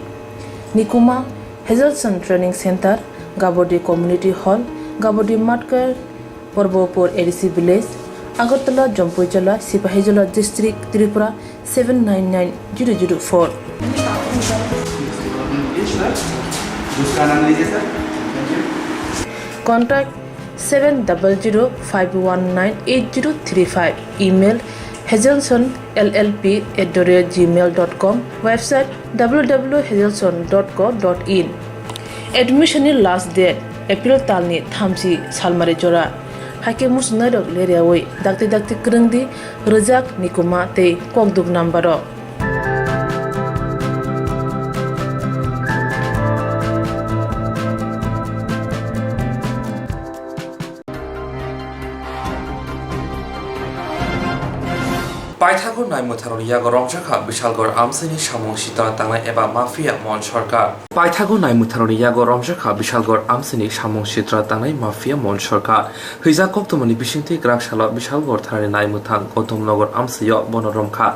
nikuma Hazelson Training Center Gabodi Community Hall Gabodi Matkar Porbopur ADC Village Agartala Jampuijala Sipahijala District Tripura 799004 दूसरा नाम लीजिए sir Contact 700-519-8035 Email hazelsonllp@gmail.com Website www.hazelson.co.in Admission last date April talni thamsi salmari jora hake musnadok leriawai dakti krungdi rejak nikuma tei kokduk nambaro Paithago Naimutharoni Yago Rongjaka Bishalgor Amsini Samung Sita Tangai Eba Mafia Mon Sarkar Paithago Naimutharoni Yago Rongjaka Bishalgor Amsini Samung Sita Tangai Mafia Mon Sarkar Hija Koktwma Bishinti Grakshala Bishalgor Thari Naimuthang Koktwmnogor Amsiyo Bonoromkha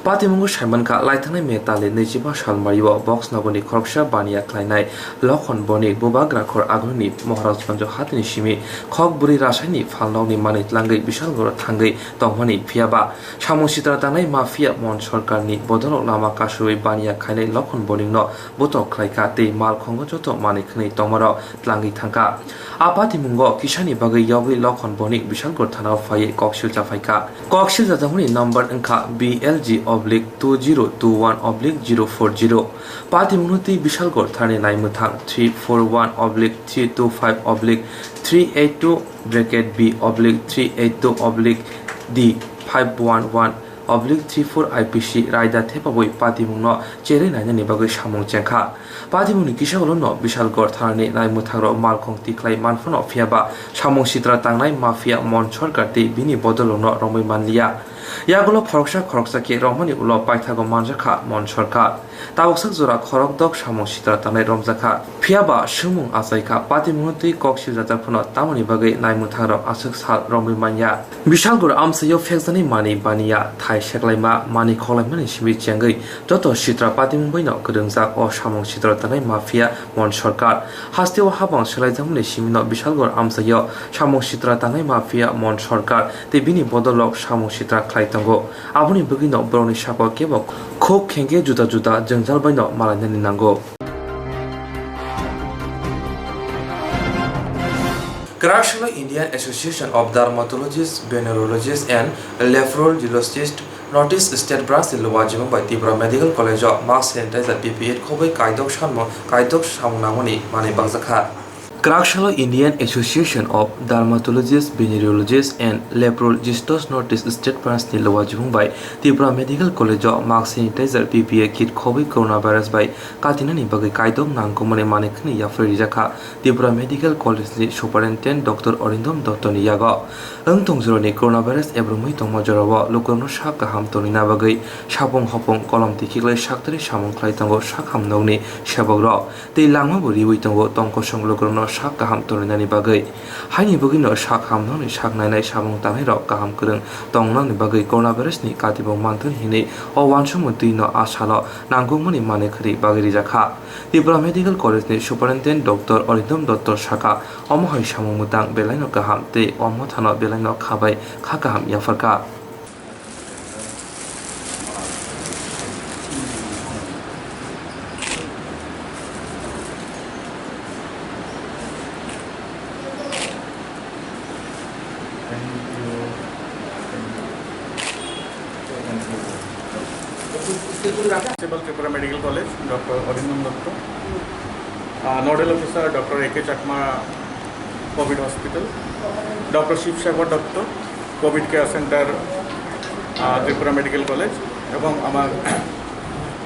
Patimungu Saimanka Laitangai Metali Nejiba Shalmariwa Box Nagoni Korksha Bania Klainai Lokhon Boni Bubagrakhor Agruni Maharajganj Hatini Shimi Kokburi Rasaini Falnogni Manit Langai Bishalgor Thangai Tongmani Phiaba Samung Sita Tangai Mafia Mon Sarkarni Bodolok Lama Kasui Bania Khainai Lokhon Boningno Botok Klaika Tei Mal Khongo Joto Manikhnai Tongmaro Tlangi Thangka Apatimungo Kishani Bagai Yawi Lokhon Bonik Bishalgor Thanao Faye Kokshil Jafaika Kokshil Jatamuni number Enka BLG/2021/040 Patimunuti Bishalgor Thani Naimuthang 341/325/382/382/D511/34 IPC Raida Thepaboi Patimungno Chere Nainani Bagai Samung Chengkha Patimuni Kishagolono Bishalgor Thani Naimuthangro Malkhong Tiklai Manfono Phiaba Samung Sitra Tangnai Mafia Mon Sarkar Tei Bini Bodolono Romoi Manlia Yagulo Khoroksa Ke Romani Ulo Paithago Manjakha Mon Sarkar Tawaksak Zora Khorokdok Samung Sitra Tangnai Romjakha Phiaba Sumung Asaika Patimunti Kokshil Jatakphono Tamani Bagai Naimuthangrok Asuk Sal Romoi Manya Bishalgor Amsayo Feksani Mani Bania Thai Sheklaima Mani Kholaimani Shimi Chengai Joto Sitra Patimungbaino Kudungjak O Samung Sitra Tangnai Mafia Mon Sarkar Hasteo Habang Selaijamuni Shimino Bishalgor Amsayo Samung Sitra Tangnai Mafia Mon Sarkar Te Bini Bodolok Samung Sitra Klaitango Abuni Bugino Broni Shako Kebo Khok Khenge Juda Jangjal Baino Malanani Nango Karashalo Indian Association of Dermatologists, Venerologists and Nephrologists Northeast State Branch Lwajimung by Tibra Medical College of Mass Sanitizer PPE Kobai Kaidok Shamnamoni Mani Bangzakha Karashalo Indian Association of Dermatologists, Venerologists and Nephrologists Northeast State Branch Lwajimung by Tibra Medical College of Mass Sanitizer PPE Kit Kobai Coronavirus by Katinani Bagai Kaidok Nangkomani Manikni Yafri Jaka Tibra Medical College Superintendent Dr. Orindom Dotoni Yago Tongzuroni Coronavirus Ebrumui Tongmajarawa Lukono Shaka Ham Tonina Bagai Shabong Hopong Kolom Tikile Shaktari Shamong Klaitango Shakam Nogni Shabogro Te Langmaburi Witongo Tongko Shong Lukono Shak Kaham Torinani Bagai Haini Bugino Shak Ham Noni Shak Nai Shamong Tamiro Kaham Kurung Tongnani Bagai Coronavirus Ni Katibo Mantun Hine O Wanshumutino Ashalo Nangumani Manekri Bagari Jaka Tibra Medical College ni Superintendent Dr. Orindom Dr. Shaka Omohai Shamong Mutang Belaino Kaham Te Omothano Belaino Khabai Khakaham Yafarka principal Tripura medical college doctor Arindam Dutta, nodal officer doctor AK Chakma covid hospital, doctor Shibsagar Dutta covid care centre Tripura medical college এবং আমার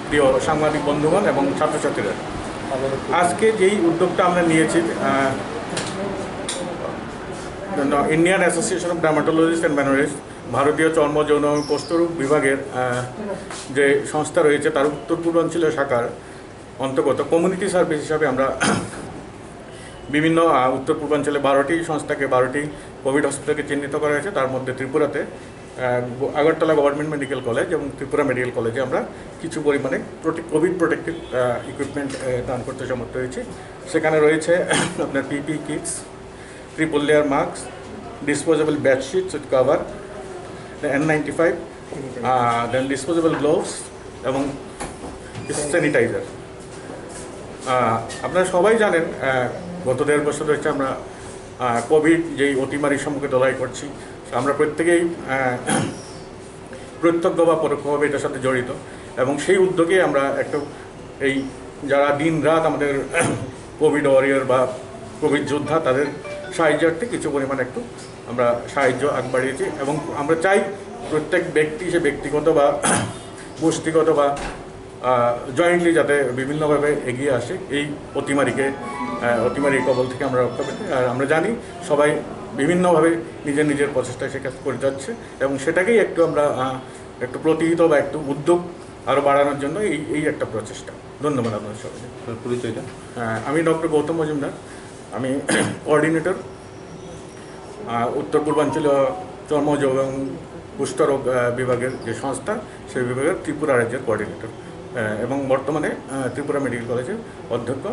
প্রিয় সাংবাদিক বন্ধুগণ এবং ছাত্রছাত্রীরা, আজকে যেই উদ্যোগটা আমরা নিয়েছি Indian association of dermatologists and venereologists, ভারতীয় চর্ম যৌন এবং কোষ্ঠরোগ বিভাগের যে সংস্থা রয়েছে তার উত্তর পূর্বাঞ্চলীয় শাখার অন্তর্গত কমিউনিটি সার্ভিস হিসাবে আমরা বিভিন্ন উত্তর পূর্বাঞ্চলে 12টি সংস্থাকে 12টি কোভিড হসপিটালকে চিহ্নিত করা হয়েছে। তার মধ্যে ত্রিপুরাতে আগরতলা গভর্নমেন্ট মেডিকেল কলেজ এবং ত্রিপুরা মেডিকেল কলেজে আমরা কিছু পরিমাণে কোভিড প্রোটেক্টিভ ইকুইপমেন্ট দান করতে সমর্থ হয়েছি। সেখানে রয়েছে আপনার PPE kits, triple layer mask, disposable bedsheets with cover, N95, then disposable gloves এবং স্যানিটাইজার। আপনারা সবাই জানেন গত 1.5 বছর হচ্ছে আমরা কোভিড যেই অতিমারির সম্মুখে লড়াই করছি, আমরা প্রত্যেকেই প্রত্যক্ষ বা পরোক্ষভাবে এটার সাথে জড়িত এবং সেই উদ্যোগে আমরা একটু এই যারা দিন রাত আমাদের কোভিড ওয়ারিয়র বা কোভিড যোদ্ধা তাদের সাহায্যার্থে কিছু পরিমাণ একটু আমরা সাহায্য আগ বাড়িয়েছি এবং আমরা চাই প্রত্যেক ব্যক্তি সে ব্যক্তিগত বা গোষ্ঠীগত বা জয়েন্টলি যাতে বিভিন্নভাবে এগিয়ে আসে এই অতিমারির কবল থেকে আমরা রক্ষা পেতে। আর আমরা জানি সবাই বিভিন্নভাবে নিজের নিজের প্রচেষ্টায় সে কাজ করে যাচ্ছে এবং সেটাকেই একটু আমরা একটু প্রতিহিত বা একটু উদ্যোগ আরও বাড়ানোর জন্য এই একটা প্রচেষ্টা। ধন্যবাদ আপনার সবাইকে। পরিচয়টা? আমি ডক্টর গৌতম মজুমদার, আমি কোঅর্ডিনেটর উত্তর পূর্বাঞ্চলীয় চর্ম যৌন এবং কুষ্ঠরোগ বিভাগের যে সংস্থা সেই বিভাগের ত্রিপুরা রাজ্যের কোঅর্ডিনেটর এবং বর্তমানে ত্রিপুরা মেডিকেল কলেজের অধ্যক্ষ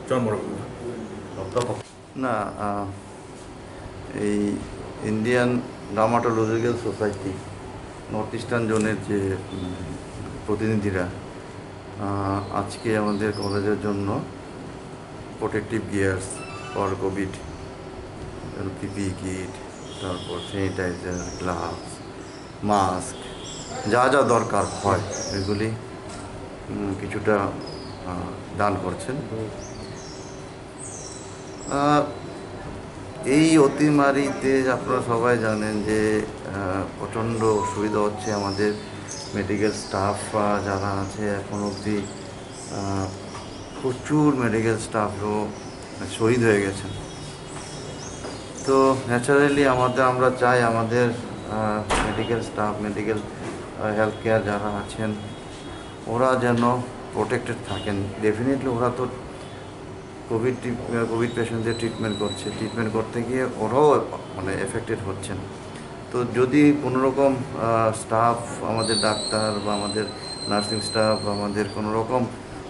চর্মরোগ বিভাগ। না, এই Indian dermatological society north eastern জোনের যে প্রতিনিধিরা আজকে আমাদের কলেজের জন্য protective gears for Covid, PP kit, তারপর স্যানিটাইজার, গ্লাভস, মাস্ক, যা যা দরকার হয় এগুলি কিছুটা দান করছেন। এই অতিমারিতে আপনারা সবাই জানেন যে প্রচণ্ড অসুবিধা হচ্ছে আমাদের মেডিকেল স্টাফ যারা আছে। এখন অবধি প্রচুর মেডিকেল স্টাফও শহীদ হয়ে গেছেন। তো ন্যাচারালি আমরা চাই আমাদের medical staff, medical health care যারা আছেন ওরা যেন প্রোটেক্টেড থাকেন। ডেফিনেটলি ওরা তো কোভিড পেশেন্টদের ট্রিটমেন্ট করতে গিয়ে ওরাও মানে এফেক্টেড হচ্ছেন। তো যদি কোনোরকম স্টাফ, আমাদের ডাক্তার বা আমাদের নার্সিং স্টাফ বা আমাদের কোনোরকম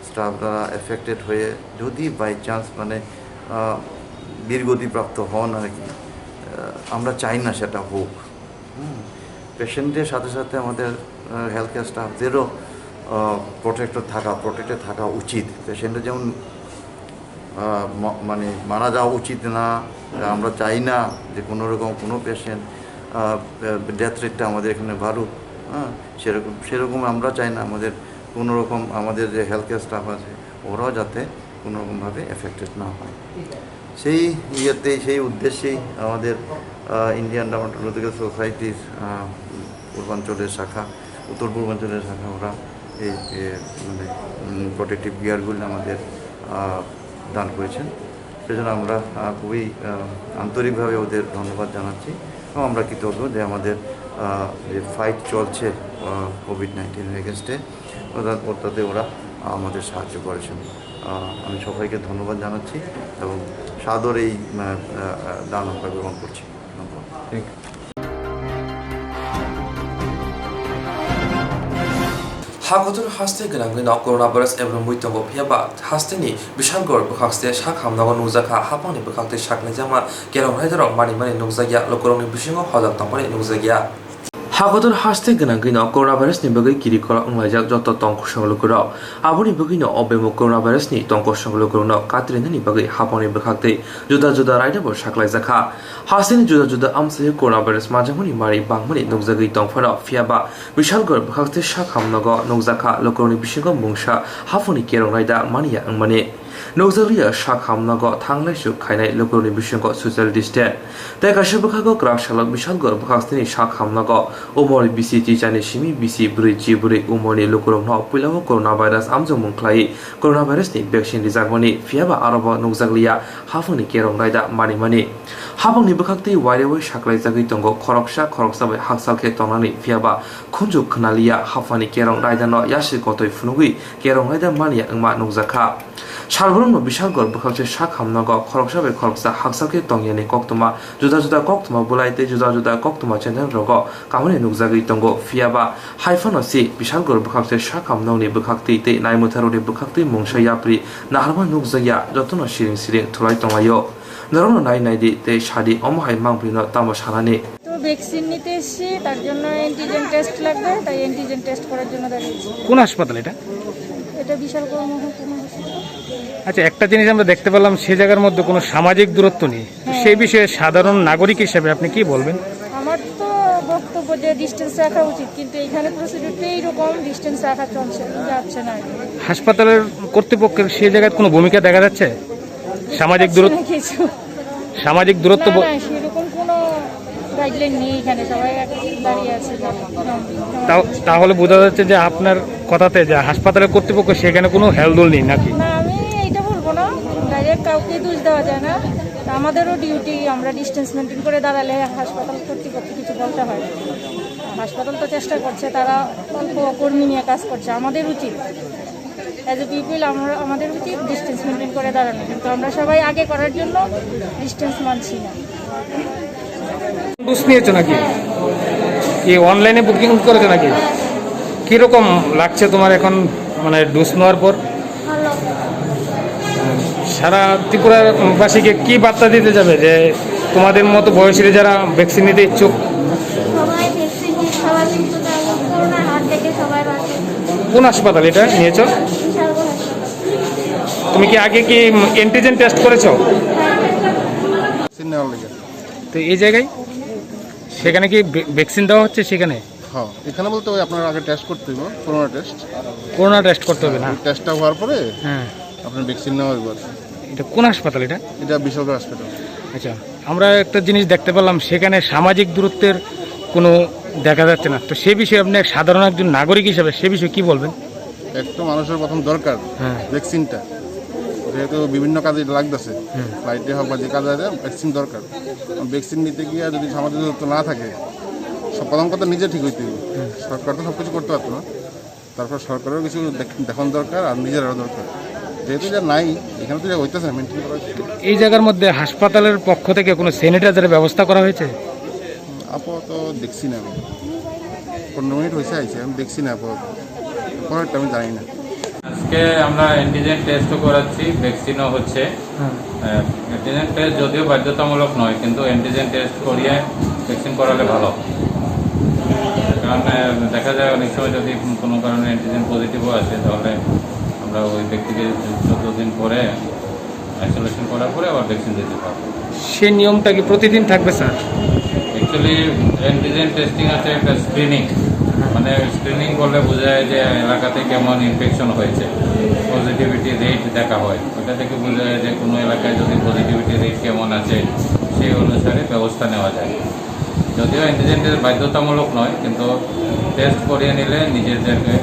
স্টাফ দ্বারা এফেক্টেড হয়ে যদি বাই চান্স মানে বীরগতিপ্রাপ্ত হন আর কি, আমরা চাই না সেটা হোক। পেশেন্টের সাথে সাথে আমাদের হেলথ কেয়ার স্টাফদেরও প্রোটেক্টেড থাকা উচিত। পেশেন্টের যেমন মানে মারা যাওয়া উচিত না, আমরা চাই না যে কোনো পেশেন্ট ডেথ রেটটা আমাদের এখানে বাড়ুক। সেরকম আমরা চাই না আমাদের যে হেলথ কেয়ার স্টাফ আছে ওরাও যাতে কোনোরকমভাবে এফেক্টেড না হয়। সেই উদ্দেশ্যেই আমাদের ইন্ডিয়ান ডার্মাটোলজিক্যাল সোসাইটির উত্তর পূর্বাঞ্চলের শাখা ওরা এই মানে প্রোটেক্টিভ গিয়ারগুলি আমাদের দান করেছেন। সেজন্য আমরা খুবই আন্তরিকভাবে ওদের ধন্যবাদ জানাচ্ছি এবং আমরা কৃতজ্ঞ যে আমাদের যে ফাইট চলছে কোভিড-19 এগেনস্টে ওটাতে ওরা আমাদের সাহায্য করেছেন। আমি সবাইকে ধন্যবাদ জানাচ্ছি এবং সাদর এই দান আমরা গ্রহণ করছি। ধন্যবাদ। Thank you. হাগতর হাস্তে গোনাं করোনা ভাইরাস এবং মৃত্যু ফিয়াবা হাস্তেनि बिशालगढ़ बखाक्सते सा खामनांगौ नुजाखा हापांनि बखाक्ते साखनाय जामा केरं रायदाराव मानि नुजागिया लकरंनि बिसिङाव हजाक थांफानि नुजागिया Hagotor haste ganangino coronavirus ni bagai kiri kola unglajak joto tongko sanglukuro. Aboni bagino obemo coronavirus ni tongko sanglukurono katrin ni bagai haponi bekhakte juda-juda raida bo saklai zakha. Haste ni juda-juda amsaye coronavirus majamuni mari bangmani nokjagai tongfano fiaba bishalgor bekhakte shakhamnago nokjaka lokoroni bisingo mungsa haponi kerong raida maniya angmani. Nokjagriya shakhamnago thanglaisu khainai lokoroni bisingo social distance. Tai kashabakhago kraksalak bishalgor bekhakte shakhamnago umori bisi tichani shimi bisi buri jiburi umori lukurong no puilamo coronavirus amjong mungklai coronavirus ni vaccine rijagmani fiaba arobo nokjaglia hafuni kerong raida mani mani habangni bekhakti wairewe saklai jagui tongo khoroksa bai haksalke tonani fiaba khunjuk khnalia hafani kerong raida no yasi kotoi funugui kerong raida mani angma nokjakha Salbrum no bishalgor bekhakse shakhamnago khoroksa bai khoroksa haksalke tongyani Koktwma juda-juda Koktwma bulaite juda-juda Koktwma channel rogo kamani nukjagui tongo fiaba haifano si bishalgor bekhakse shakhamnoni bekhakti te naimutharori bekhakti mungsa yapri naharma nukjaya jotono siring thulai tongayo narono nai te shadi omhai mangprino tamo sanani তো vaccine নিতে এসেছি তার জন্য antigen test লাগবে তাই antigen test করার জন্য দাঁড়িয়েছি কোন হাসপাতাল এটা এটা বিশাল মহকুমা আচ্ছা একটা জিনিস আমরা দেখতে পেলাম সেই জায়গার মধ্যে কোনো সামাজিক দূরত্ব নেই সেই বিষয়ে সাধারণ নাগরিক হিসেবে আপনি কি বলবেন আমার তো বক্তব্য যে ডিসটেন্স রাখা উচিত কিন্তু এখানে প্রসিডিউরটা এইরকম ডিসটেন্স রাখা যাচ্ছে না হাসপাতালের কর্তৃপক্ষের সেই জায়গায় কোনো ভূমিকা দেখা যাচ্ছে সামাজিক দূরত্ব সেরকম কোনো গাইডলাইন নেই এখানে সবাই দাঁড়িয়ে আছে তাহলে বোঝা যাচ্ছে যে আপনার কথাতে যে হাসপাতালের কর্তৃপক্ষ সেখানে কোনো হেলদোল নেই নাকি না আমি এইটা বলবো না ডাইরেক্ট কাউকে দোষ দেওয়া যায় না আমাদেরও ডিউটি আমরা ডিসটেন্স মেনটেন করে দাঁড়ালে হাসপাতাল কর্তৃপক্ষ কিছু বলতে হয় হাসপাতাল তো চেষ্টা করছে তারা অল্প কর্মী নিয়ে কাজ করছে আমাদের উচিত অ্যাজ এ পিপল আমাদের উচিত ডিসটেন্স মেনটেন করে দাঁড়ানো কিন্তু আমরা সবাই আগে করার জন্য ডিসটেন্স মানছি না ডোজ নিয়েছো নাকি কি অনলাইনে বুকিং করেছো নাকি কিরকম লাগছে তোমার এখন মানে ডোজ নেওয়ার পর সারা ত্রিপুরাবাসীকে কি বার্তা দিতে যাবে যে তোমাদের মতো বয়সীরা যারা ভ্যাকসিন নিতে ইচ্ছুক কোন হাসপাতাল এটা নিয়েছো তুমি কি আগে কি অ্যান্টিজেন টেস্ট করেছো তো এই জায়গায় সেখানে কি ভ্যাকসিন দেওয়া হচ্ছে সেখানে হ্যাঁ এখানে বলতে ওই আপনার আগে টেস্ট করতে হবে করোনা টেস্ট করতে হবে না টেস্টটা হওয়ার পরে হ্যাঁ আপনার ভ্যাকসিন নেওয়া হবে এটা কোন হাসপাতাল এটা বেসরকারি হাসপাতাল আচ্ছা আমরা একটা জিনিস দেখতে পেলাম সেখানে সামাজিক দূরত্বের কোনো দেখা যাচ্ছে না তো সে বিষয়ে আপনি সাধারণ একজন নাগরিক হিসেবে সে বিষয়ে কি বলবেন একটা মানুষের প্রথম দরকার ভ্যাকসিনটা যেহেতু বিভিন্ন কাজে লাগতেছে ফ্লাইটে হোক বা যে কাজে ভ্যাকসিন দরকার ভ্যাকসিন নিতে গিয়ে যদি সামাজিক দূরত্ব না থাকে প্রথম কথা নিজে ঠিক হইতে হবে সরকার তো সব কিছু করতে পারতো না তারপর সরকারেরও কিছু দেখান দরকার আর নিজেরও দরকার যেহেতু যা নাই এখানে তো যা হইতেছে মেনটেন করা এই জায়গার মধ্যে হাসপাতালের পক্ষ থেকে কোনো স্যানিটাইজারের ব্যবস্থা করা হয়েছে আপাতত দেখছি না আমি 15 মিনিট হয়েছে আইছে আমি দেখছি না আপাতত পরেরটা আমি জানি না আজকে আমরা অ্যান্টিজেন টেস্টও করাচ্ছি ভ্যাকসিনও হচ্ছে অ্যান্টিজেন টেস্ট যদিও বাধ্যতামূলক নয় কিন্তু অ্যান্টিজেন টেস্ট করিয়ে ভ্যাকসিন করালে ভালো কারণ দেখা যায় অনেক সময় যদি কোনো কারণে অ্যান্টিজেন পজিটিভও আসে তাহলে আমরা ওই ব্যক্তিকে 14 দিন পরে আইসোলেশন করার পরে আবার ভ্যাকসিন দিতে পারবো সেই নিয়মটা কি প্রতিদিন থাকবে স্যার অ্যাকচুয়ালি অ্যান্টিজেন টেস্টিং আছে একটা স্ক্রিনিং মানে স্ক্রিনিং করলে বোঝা যায় যে এলাকাতে কেমন ইনফেকশন হয়েছে পজিটিভিটি রেট দেখা হয় ওটা থেকে বোঝা যায় যে কোনো এলাকায় যদি পজিটিভিটি রেট কেমন আছে সেই অনুসারে ব্যবস্থা নেওয়া যায় যদিও অ্যান্টিজেন টেস্ট বাধ্যতামূলক নয় কিন্তু টেস্ট করিয়ে নিলে নিজেদেরকে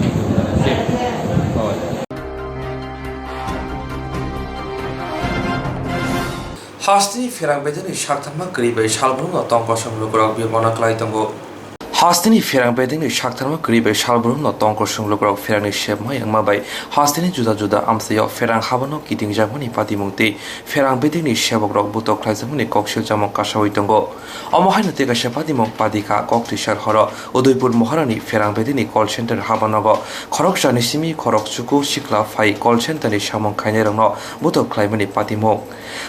সেফ পাওয়া যায় Hastini ferang bedeni shakthama gribe shalbrungo tongko sanglukrok bimona klai tongo Hastini ferang bedeni shakthama gribe shalbrungo tongko sanglukrok ferangni shebma yangma bai Hastini juda-juda amsayo ferang habano kiting jamoni patimungti ferang bedeni shebokrok butok klaijamoni kokshil jamok kasawai tongo Omohaina tega shepatimong padika koktishar horo Udaipur Moharani ferang bedeni call center habanogo khoroksani simi khorokchuku sikla phai call center ni samong khainirangno butok klaimani patimong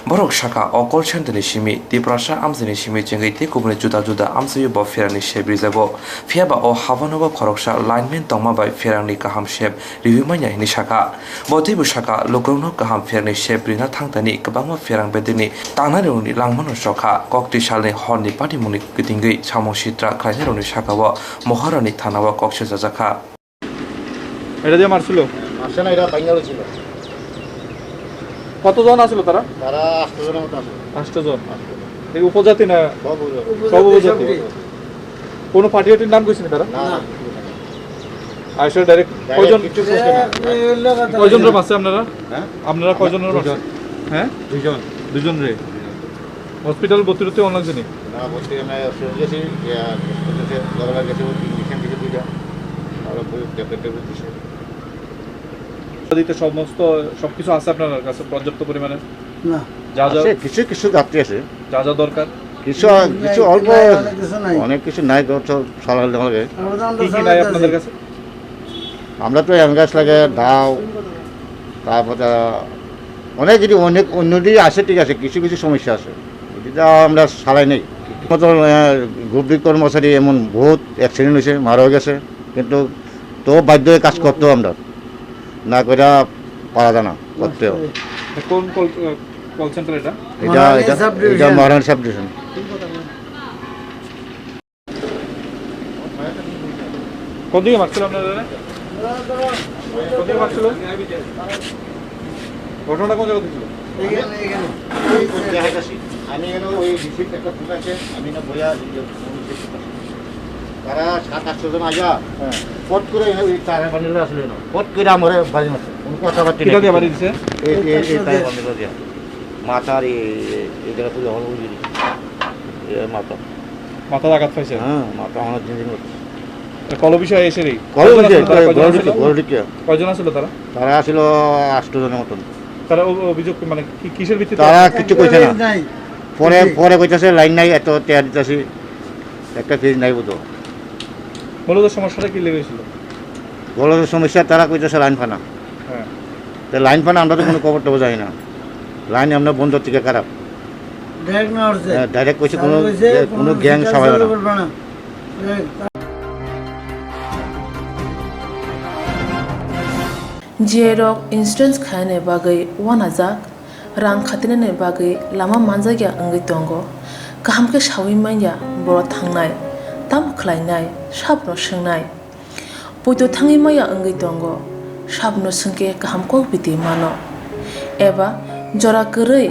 Borok shaka o call center ni simi Tiprasha amsini simi jengai te kubune juda-juda amsayo bo ferangni shebrizago sakabo phiaba o habanogo khoroksa lineman tongma bai ferangni kaham shep review manya hini saka boti busaka lokrongno kaham ferni shep rina thangtani kabangma ferang bedini tangna roni langmano sokha kokti salni horni party muni kitingi samong sitra khlaina roni sakabo moharani thanawa kokse jajaka এটা দিয়ে মারছিল আসে না, এরা বাঙ্গালো ছিল। কতজন আছিল তারা? তারা 8 জনের মতো আছে। 8 জন। এই উপজাতি না সব উপজাতি? কোন পার্টির নাম কইছেন তারা? না, আইসা ডাইরেক্ট কয়জন কয়জন রে মারছে আপনারা? হ্যাঁ, আপনারা কয়জন রে মারছে? হ্যাঁ, দুজন রে। হসপিটাল ভর্তি হতে অনেক জানি না, ভর্তি না গেছি, দরকার গেছে ইনজেকশন দিতে দুইটা, আর ট্যাবলেট দিছে। দিতে সমস্ত সবকিছু আছে আপনার কাছে পর্যাপ্ত পরিমাণে? না, যা যা আছে কিছু গাপটি আছে, যা যা দরকার কিছু অল্প, অনেক কিছু নাই। সরকার লাগে কি কি নাই আপনাদের কাছে? আমরা তো এম গাছ লাগে, দাও, তারপরে অনেক যদি অনেক অন্যদিকে আছে, ঠিক আছে, কিছু কিছু সমস্যা আছে, এটা আমরা সারাই নেই। মতো গ্রুপ কর্মচারী এমন বহুত অ্যাক্সিডেন্ট হয়েছে, মারা গেছে, কিন্তু তো বাধ্য হয়ে কাজ করতেও আমরা না করে পারা যায় না, করতেও। কোন কল সেন্টার এটা? এটা মহারানী সাব ডিভিশন। কোন দিকে মারছিল আপনারা? কোন দিকে মারছিল? ঘটনাটা কোন জায়গা ছিল? আমি ওই রিসিপ্ট একটা ফুল আছে, আমি না বইয়া তারা 7-8 জন আয়া পট করে ওই তারে বানিয়ে আসলে না, পট করে আমার বাড়ি মারছে, কোন কথা বাড়ি কিটা দিয়ে বাড়ি দিছে? এই তারে বানিয়ে দিয়া মাথার এই জায়গা তুলে হল বুঝি মাথা আঘাত পাইছে? হ্যাঁ, মাথা অনেক দিন হচ্ছে। কল বিষয় এসে রে কয়জন আসলো তারা? তারা আসলো 8 জনের মতন। তারা অভিযোগ মানে কিসের ভিত্তিতে? তারা কিছু কইছে না, পরে কইতাছে লাইন নাই, এত টেয়ার দিতেছি, একটা ফিজ নাই বুঝো। মূলত সমস্যাটা কি লেগেছিল? বড় সমস্যা তারা কইতেছে লাইন ফানা। হ্যাঁ, তো লাইন ফানা আমরা তো কোনো খবর টবর জানি না, লাইন আমরা বন্ধ থেকে খারাপ ডাইরেক্ট কইছে, কোনো গ্যাং সবাই না। Jerok insurance khane bagai wanajak rang khatinane bagai lama manjagya angai tongo kaham ke shawi manya boro thangnai tam khlainai sabno swngnai poito thangi maya angai tongo sabno sungke kaham ko biti mano eba jora korei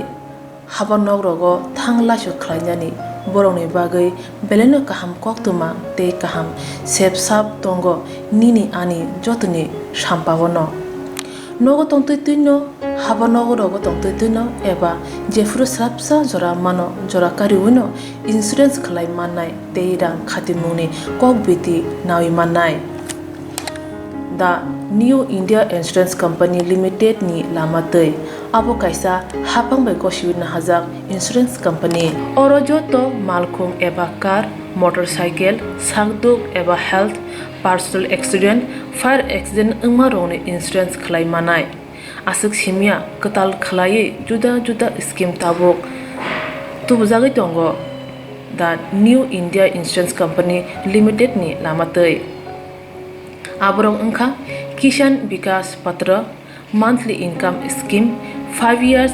habanok rogo thanglasho khlainani borongni bagai beleno kaham koktwma tei kaham sep sap tongo nini ani jotoni sampabono nogo tongtoi tuino habanogo rogo tongtoi tuino eba jefru srapsa jora mano jora kariuno insurance khlai mannai tei rang khatimuni kokbiti nawi mannai. The New India Insurance Company Limited ni lamatei abo kaisa hapang bai koshiwina hajak insurance company oro joto malkhung eba car motorcycle sakduk eba health personal accident fire accident ungma rongni insurance khlai manai asuk simia katal khlai juda juda scheme tabok tubujagi tongo the New India Insurance Company Limited ni lamatei aborong ungkha Kishan Vikas Patra monthly income scheme 5 years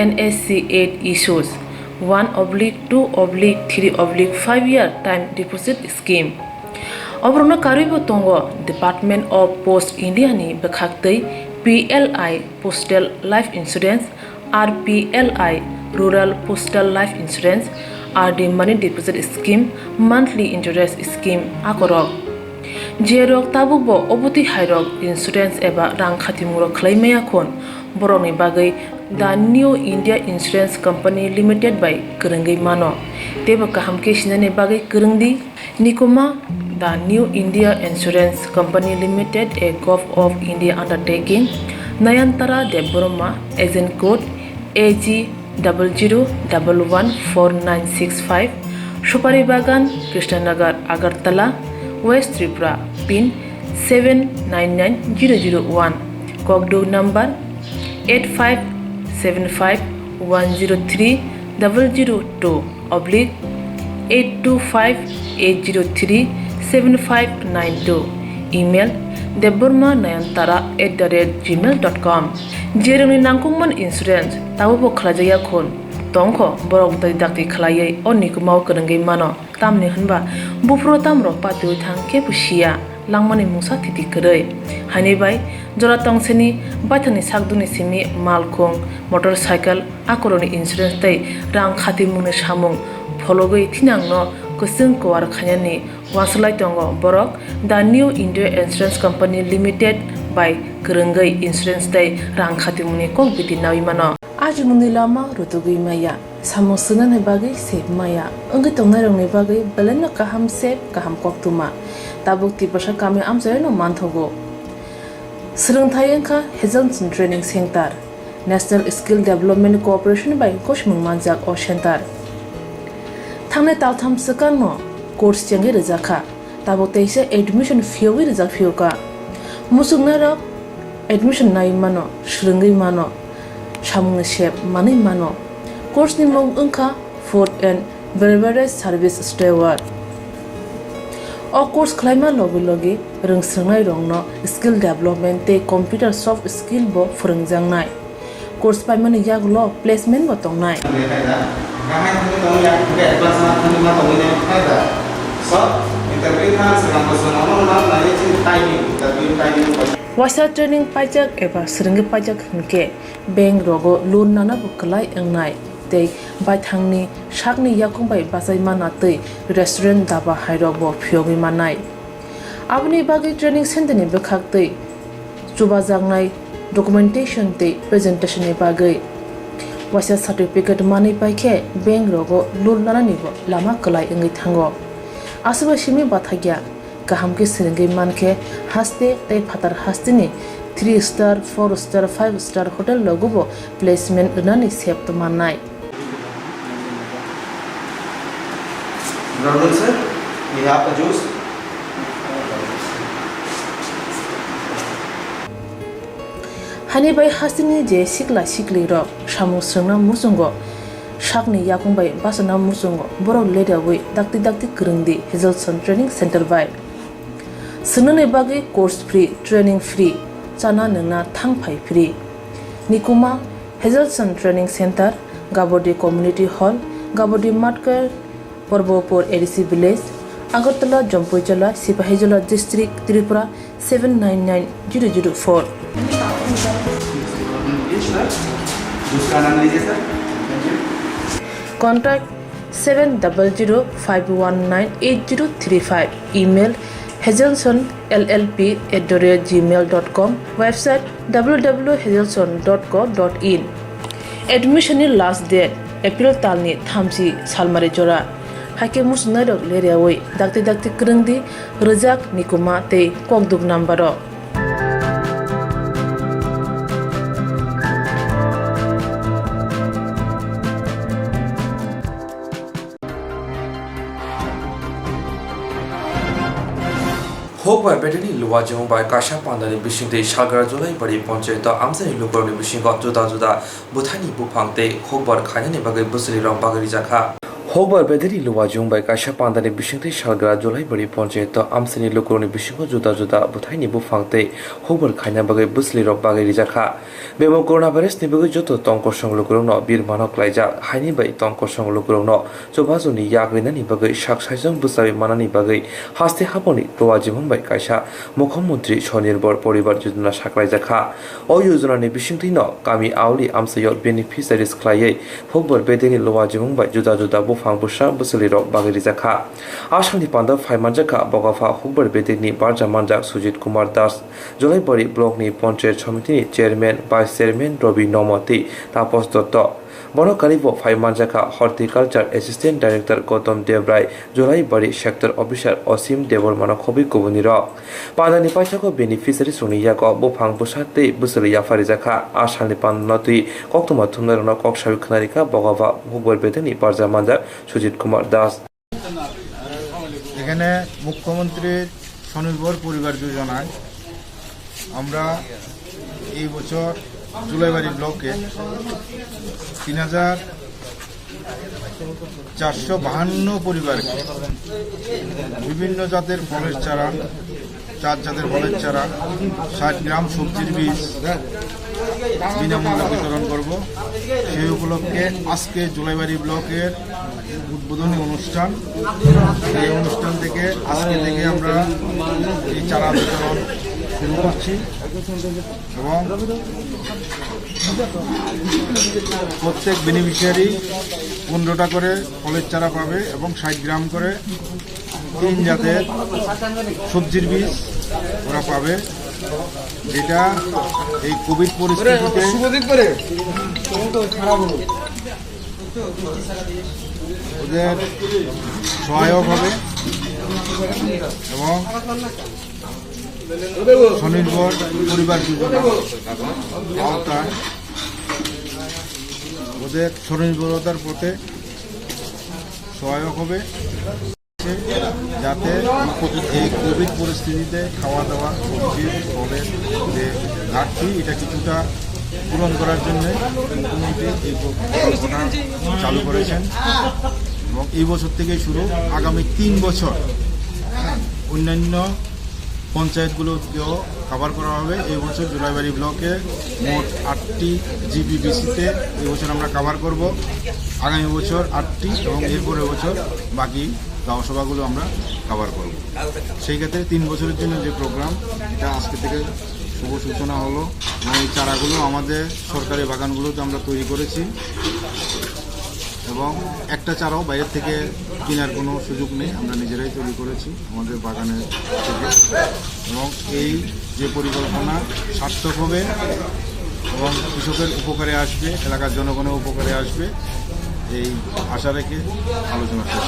NSC 8 issues 1/2/3/5 year time deposit scheme obrona karibo tongo Department of Post India ni bekhaktei PLI Postal Life Insurance RPLI Rural Postal Life Insurance RD Money Deposit Scheme monthly interest scheme akorok jerok tabukbo obuti hairok insurance eba rang khatimuro khlaimaya khon boroni bagai the New India Insurance Company Limited by Kurungi mano teba kaham ke sinane bagai kurungdi nikoma the New India Insurance Company Limited a Gov of India undertaking Nayantara Deborma agent code AG 00114965 Shupari Bagan Krishnanagar Agartala West Tripura pin 799001 Kokborok number 8575103002 / 825803 7592. Email deborma9tara@gmail.com. Jeroni nangkungman insurance tabu bo khlajaya khon tongkho borok dai dakti khlaiye onni kumau kanangai mano tamni hanba bufro tamro patu thang ke pusia langmani musa thiti krei hani bai jora tongseni bathani sakduni simi malkhong motorcycle akoroni insurance tai rang khati mune samung fologoi thinangno kusung kwar khanyani waslai tongo borok the new india insurance company limited by Kerengai insurance tai rang khati mune kok biti nawi mano aji muni lama rutugui maya samusuna ne bagai sep maya angi tongnai rong ne bagai belen kaham sep kaham Koktwma tabuk ti pasha kami amjai no manthogo Swrangchati engkha Hejelson Training Center National Skill Development Corporation by Koshmung Manjak o Center Thangne taltham sakan no course changi rizakha tabuk teise admission fee wi rizak fee ka musungna rok admission nai mano shringai mano samung shep mani mano course ni mong engkha food and beverage service steward o course khlaima logi logi rungsrangnai rongno skill development te computer soft skill bo phurungjangnai course paimani yaglo placement bo tongnai Wasa training pajak eba seringi pajak hingke bank rogo loan nana bukalai engnai tei baithangni sakni yakung bai basai mana tei restaurant daba hairok bo phiogi manai abni bagi training center ni bekhak tei chubajangnai documentation tei presentation ni bagai wasa certificate mani paikhe bank rogo loan nana ni bo lama kalai engai thango asuba simi bathagya kaham ke seringi manke haste tei phatar haste ni 3 star 4 star 5 star hotel logo bo placement nani sep to manai Good sir. We have a juice. Hani bai hasini je sikla sikli ro samu srangna musungo sakni yakung bai basana musungo borok leda wi dakti krungdi Hejelson Training Center bai sunune bagi course free training free chana nangna thangphai free nikuma Hejelson Training Center Gabodi Community Hall Gabodi Matkar Porbopur ADC Village Agartala Jampuijala Sipahijala District Tripura 799004 Contact 7005198035 email hejelsonllp@gmail.com website www.hejelson.co.in admission last date April talni thamsi salmari jora hake musna rok leriawai dakti krungdi rejak nikuma tei kokduk nambaro Hokbar bedeni luwajong by kasha pandani bishingte shalgar jolai bari panchayat amsani lukorni bishingo juda buthani buphangte hokbar khanani bagai busri rong bagari jakha Hokbar bedeni luwajong by kasha pandani bishingte shalgar jolai bari panchayat amsani lukorni bishingo juda buthani buphangte hokbar khana bagai busri rong bagari jakha bemo coronavirus ni bagai joto tongkor song lukorno bir manok laija haini bai tongkor song lukorno chobazuni yagrinani bagai shak saijong busabi manani bagai haste haponi luwajong by kaisa মুখ্যমন্ত্রী স্বনির্ভর পরিবার যোজনা সাকলাই জাখা ও যোজনানি বিশিংথিনো কামি আউলি আমসায়ত beneficiaries খ্লাইयै হকবর বেদেনি লোয়া জিমুংবাই जुदा बुफां बुसा बुसलिरक बागरि जाखा आसामनि पान्दा फाइमान जाखा बगाफा हकबर बेदेनि बारजा मानजाक सुजित कुमार दास जलाइबारि ब्लकनि पन्चायत समितिनि चेयरमेन भाइस चेयरमेन रवि नमति Tapas Dutta Bonokaribo Faiman Jaka Horticulture Assistant Director Gautam Devrai Jolaibari Sector Officer Osim Devormana Khobi Kubuniro Pandani Pachako Beneficiary Suniyako Bufang Busate Busulia Farizaka Ashani Panatui Koktwma Thumnarona Kokshavi Knarika Bogava Hubor Bedeni Barzamanda Sujit Kumar Das এখানে মুখ্যমন্ত্রীর স্বনির্ভর পরিবার যোজনায় আমরা এই বছর জুলাইবাড়ি ব্লকে 3000 452 পরিবারকে বিভিন্ন জাতের ফলের চারা, 4 জাতের ফলের চারা, 60 গ্রাম সবজির বীজ বিনামূল্যে বিতরণ করব। সেই উপলক্ষে আজকে জুলাইবাড়ি ব্লকের উদ্বোধনী অনুষ্ঠান। এই অনুষ্ঠান থেকে আজকে থেকে আমরা এই চারা বিতরণ শুরু করছি এবং প্রত্যেক বেনিফিশিয়ারি 15টা করে ফলের চারা পাবে এবং 60 গ্রাম করে 3 জাতের সবজির বীজ ওরা পাবে, যেটা এই কোভিড পরিস্থিতিতে ওদের সহায়ক হবে এবং স্বনির্ভর পরিবার যোজনা আওতায় ওদের স্বনির্ভরতার পথে সহায়ক হবে, যাতে এই কোভিড পরিস্থিতিতে খাওয়া দাওয়া সবজির ফলের যে ঘাটতি এটা কিছুটা পূরণ করার জন্য মুখ্যমন্ত্রী এই পরিকল্পনা চালু করেছেন এবং এই বছর থেকেই শুরু। আগামী 3 বছর অন্যান্য পঞ্চায়েতগুলোকেও কভার করা হবে। এই বছর জুলাইবাড়ি ব্লকে মোট 8টি জিপিবিসিতে এই বছর আমরা কভার করব, আগামী বছর 8টি এবং এরপরের বছর বাকি গাঁও সভাগুলো আমরা কভার করব। সেই ক্ষেত্রে 3 বছরের জন্য যে প্রোগ্রাম, এটা আজকে থেকে শুভ সূচনা হলো এবং এই চারাগুলো আমাদের সরকারি বাগানগুলোতে আমরা তৈরি করেছি এবং একটা চারাও বাইরের থেকে কেনার কোনো সুযোগ নেই, আমরা নিজেরাই তৈরি করেছি আমাদের বাগানের থেকে। এবং এই যে পরিকল্পনা সার্থক হবে এবং কৃষকের উপকারে আসবে, এলাকার জনগণের উপকারে আসবে, এই আশা রেখে আলোচনা শেষ।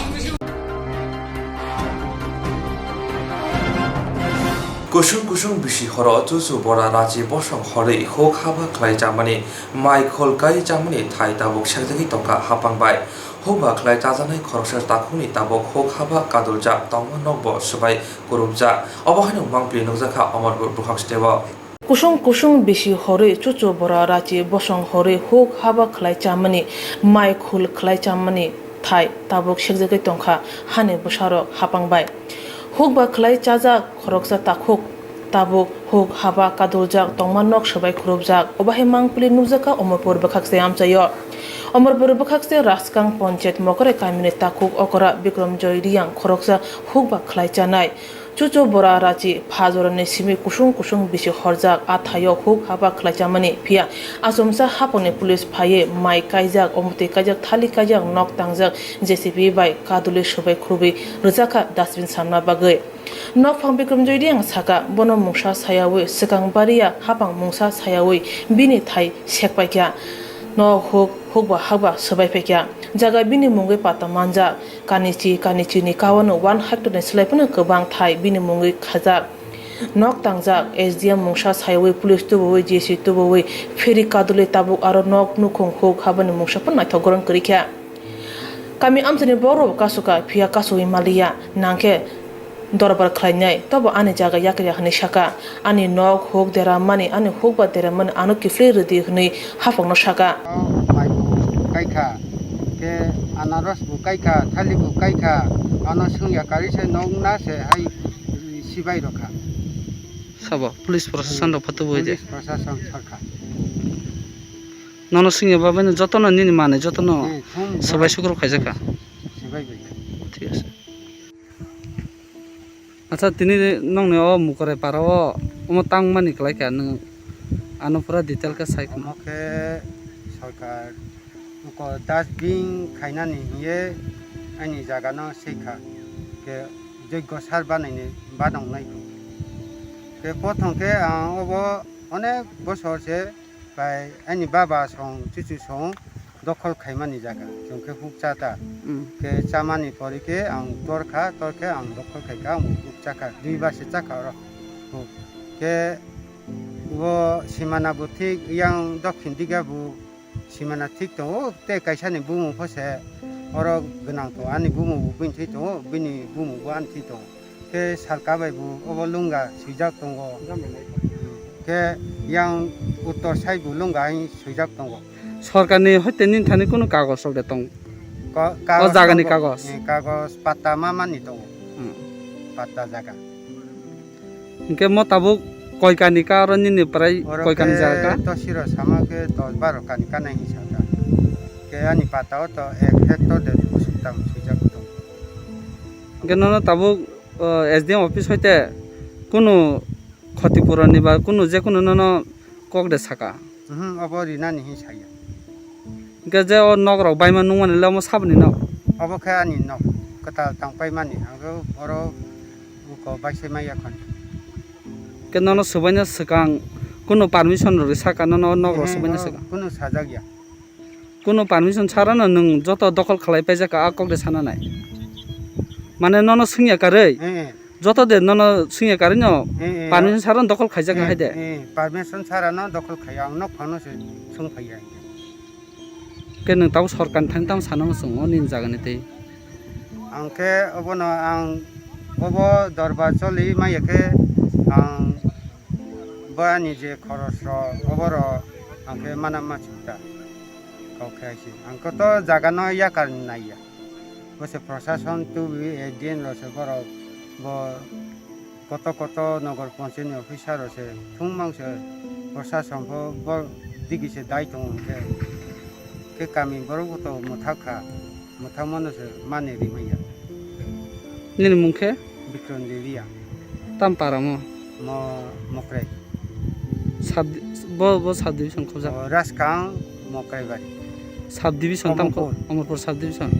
কুসুম কুসুম বিশি হর চুচু বরা রাজি বসং হরে হোক হাবা খ্লাই জামানি মাই খোলকাই জামানি থাই তাবক সেকজাগি টঙ্কা হাপাংবাই হোবা খ্লাই চাজানাই খরসার তাকুনি তাবক হোক হাবা কাদুলজা তংমা নব্ব সবাই কুরুমজা অবহাইনো মাংপ্লি নকজাখা অমরপুর বুখাংস্টেব কুসুম কুসুম বেশি হরে চুচু বরা রাজি বসং হরে হোক হাবা খ্লাই চামানি মাই খুল খ্লাই চামানি থাই তাবক সেকজাগি টঙ্কা হানে বসারক হাপাংবাই হোক বা খ্লাই চাজা খরকসা তাকুক তাবুক হোক হাবা কাদুলজাক তংমানক সবাই খুরুবজাক অবাহে মাংপুলি নুজাকা অমরপুর বখাকসে আমচায় অমরপুর বখাকসে রাজকাং পঞ্চায়েত মকরে কামিনে তাকুক অকরা বিক্রম জয় রিয়াং খরকসা হোক বা খ্লাই চানাই চুচু বরা রাজি ফাজরনে সিমি কুসুং কুসুং বিশি হরজাক আথায় হোক হাবা খ্লাই চামানি ফিয়া আসমসা হাপনে পুলিশ ফায়ে মাই কাইজাক অমতে কাইজাক থালি কাইজাক নক তাংজাক জেসিবি বাই কাদুলি সবাই খুরবি রোজাকা ডাস্টবিন সামনা বাগৈ নক ফাং বিক্রম জয় রিয়াং সাকা বন মুংসা সায়াওই সিকাং বারিয়া হাপাং মুংসা সায়াওই বিনি থাই সেকপাইকা ন হোক বা হাবা সবাই ফেকিয়া জায়গা বিনি মুঙ্গৈ পাতা Manza কানিচি ni kawano 1 hectare ni slaipuna kobang thai bini mungi khajak nok tangjak SDM mungsa saiwi police to boi JC to boi feri kadule tabuk aro nok nukhong hok habani mungsa pun nai thogorong krikya kami amsani boro kasuka phia kasui malia nangke দরবার খাইনাই তবে আনে জায়গা ইয়াকে হানি শাকা আনি knock হোক দেরা মানি আনি হোক বা দেরা মানে আনো কিফলে রদি হনি হাফংনো শাকা কাইখা কে আনারস বুকাইখা থালি বুকাইখা আনো সুইয়া কারিছে নংনা সে হাই সিবাই রখা সাবা পুলিশ প্রশাসন ফটো বই দে প্রশাসন সরকার নন সিংহে বাবেন যতন নিনি মানে যতন সবাই শুক্র খাইজাকা সিবাই ঠিক আছে আচ্ছা তিনি নংনে ও মুকরে পারাও ওমো তাংমানি ক্লাইকা নং আনো পুরা ডিটেল কা সাইক মকে সরকার মুকো ডাস্টবিন খাইনানি হিয়ে আইনি জাগানো সেইখা কে যোগ্য সার বানাইনি বানাংনাইখো কে প্রথমকে অব অনেক বছরছে প্রায় আইনি বাবা সং চুচু সং দখল খাইমানি জায়গা जोंखे हुकचाता के चामानि परिके आं तोरखे आं दखल खाइका आं हुकचाका 2 बारसे चाका र के वो सीमाना बुथिक yang दक्षिण दिगाबु सीमाना थिक दङ ते काइसानि बुमु फसे अर गोनां दङ आनि बुमु बिन थि दङ बिनि बुमु आन थि दङ के सरकाबायबु अबो लुंगा सुइजाक दङ के yang उत्तर साइबु लुंगा सुइजाक दङ সরকারনি হইতে নিন থানি কোনো কাগজ সবরে তং O jagani kagos. Kagos pata mama ni tongo. Pata jaga. Hingke mo tabuk koi kani ka aro nini prai koi kani jaga ka? To siro sama ke 10-12 kani ka nahi sata. Ke ani pata to 1 hektar de usutang sujak tongo. Hingke nono tabuk SDM office hoite কোনো ক্ষতিপূরণ বা কোনো যে কোনো নন cock দে সাকা Obori nani hi saya. গে যে ও নগর বাইমান নুমানি লে মো সাবনি ন Obo khe ani no kata tangpai mani angko oro ko baise maya kon. কে নন সুবাইনা সাকাং কোনো পারমিশন রে সাকা নন নগর সুবাইনা সাকা Kuno sajak ya. কোনো পারমিশন ছাড়া না নং যত দখল খালাই পাই জাকা কক দে সানা নাই মানে নন সিংয়া কারে যত দে নন সিংয়া কারে ন পারমিশন ছাড়া দখল খাই জাকা হাইদে Permission sara no dokol khaya no khono se sung khaya. কে নং তাও সরকার থাং তাম সানা সং অ নিন জাগানি তে Angke obo no ang obo dorba choli maya ke ang bani je khoros ro obo ro angke mana ma chita. Kau khaisi angko to jaga no ya kar nai ya. Bose প্রশাসন tu edin ro se boro bo কত নগর panchayat officer আছে থুংমাংসে প্রশাসন বো দিগিসে দায়িত্ব কে কামি বড় কত মুথাখা মুথামনসে মানে রিমাইয়া নিন মুখে বিক্রম দেরিয়া তাম পারামো ম মকরাই সাব সাব ডিভিশন খোঁজা রাজকাং মকরাই বাড়ি সাব ডিভিশন তাম অমরপুর সাব ডিভিশন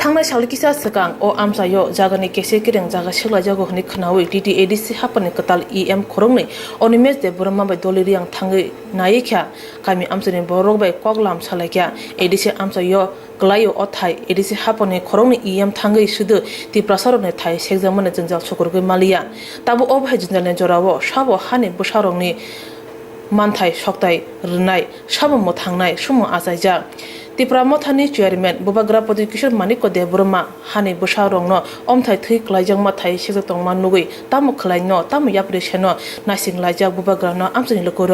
थांनाय सावली किसा सकां ओ आमसायो जागानि केसे किरें जागा सिखला जागो हनि खनावै टिटि एडिसि हापनि कताल EM खरंनि अनिमेस दे बरमा बाय दलिरियां थांगै नायिख्या कामि आमसनि बरक बाय कगलाम सालायख्या एडिसि आमसायो ग्लायो अथाय एडिसि हापनि खरंनि EM थांगै सुदु तिप्रासरनि थाय सेगजामने जंजाल सकुरगै मालिया ताबो अबहाय जंजालने जरावो साबो हानि बुसारंनि मानथाय सकताय रनाय साबो मो थांनाय सुमो आजायजा त्रिपुरा मथानि चेयारमेन बुबाग्रापति किशोर मानिक दे बरमा हानि बुसारंग न अमथाय थै क्लाइजों माथाय सेजतंग मानुगै तामु खलाइन तामु याप्रेसन नासिं लाइजाक बुबाग्रा न आमसनि लकोर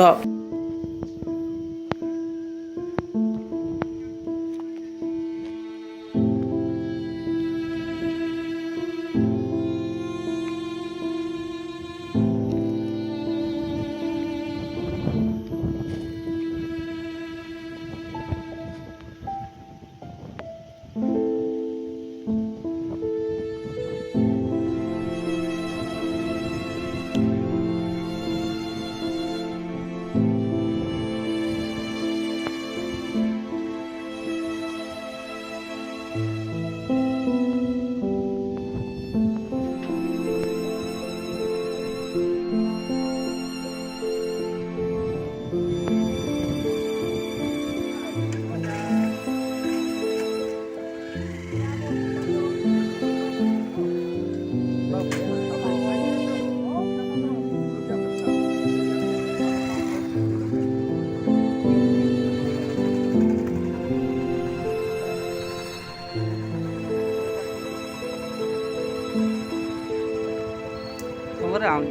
orang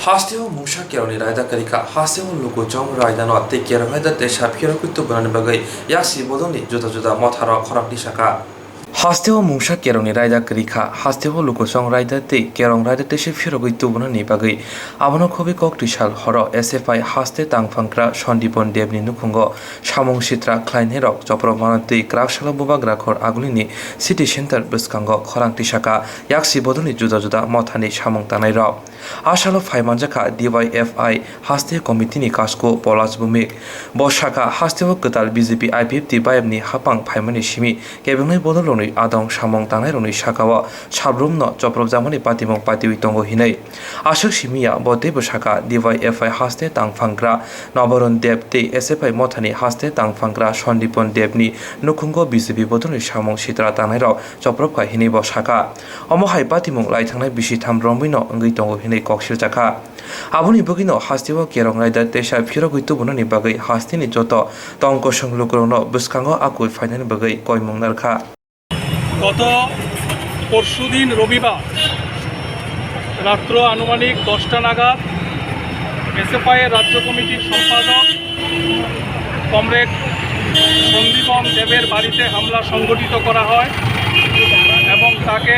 Hasteo Musha Keroni Raida Karika, Hasteo Luko Jong Raida no take care of that they shall hear to Banabagay, Yasi Bodoni, Juda Motara Korapni Shaka. Hasteo Musha Keroni Raida Karika, Hasteo Luko Jong Raida take care of Raida Teship Hirogui to Bonani Bagay, Abonokobi Koktishal Horo, SFI Haste Tang Pankra, Shondipon Debni Nukungo, Shamong Shitra, Klein Herok, Jopro Manati, Graf Shalabubagrakor Agulini, City Center Buskango, Korang Tishaka, Yaksi Bodoni Juda Motani Shamong Tanairo. Asalo Faimanjaka DYFI Haste Committee Kasko Polas Bumik Boshaka Hasteo Kutal BJP IPFT Bayamni Hapang Faimani Shimi Kebunai Bodoloni Adong Shamong Tanai Shakawa Shabrumno Choprov Zamani Patimong Pati Tongo Hinei Ashok Shimia Bote Boshaka DYFI Haste Tang Fangra Nabaron Depte SFI Motani Haste Tang Fangra Shondipon Debni Nukungo BJP Bodoloni Shamong Shitra Tanairo Choprov Ka Hinei Boshaka Omohai Patimong Lai Tangai Bishitam Romino Ngi Tongo Hinei Kokshil Jaka Abuni Bogino Hastiwa Kerong Raida Tesha Pirogutu Bunani Bagai Hastini Joto Tongko Shonglukurono Buskango Akui Finance Bagai Koimong Narka গত পরশুদিন রবিবার রাত্র আনুমানিক 10টা নাগাদ SFI এর রাজ্য কমিটির সম্পাদক কমরেড সন্দীপন দেবের বাড়িতে হামলা সংগঠিত করা হয় এবং তাকে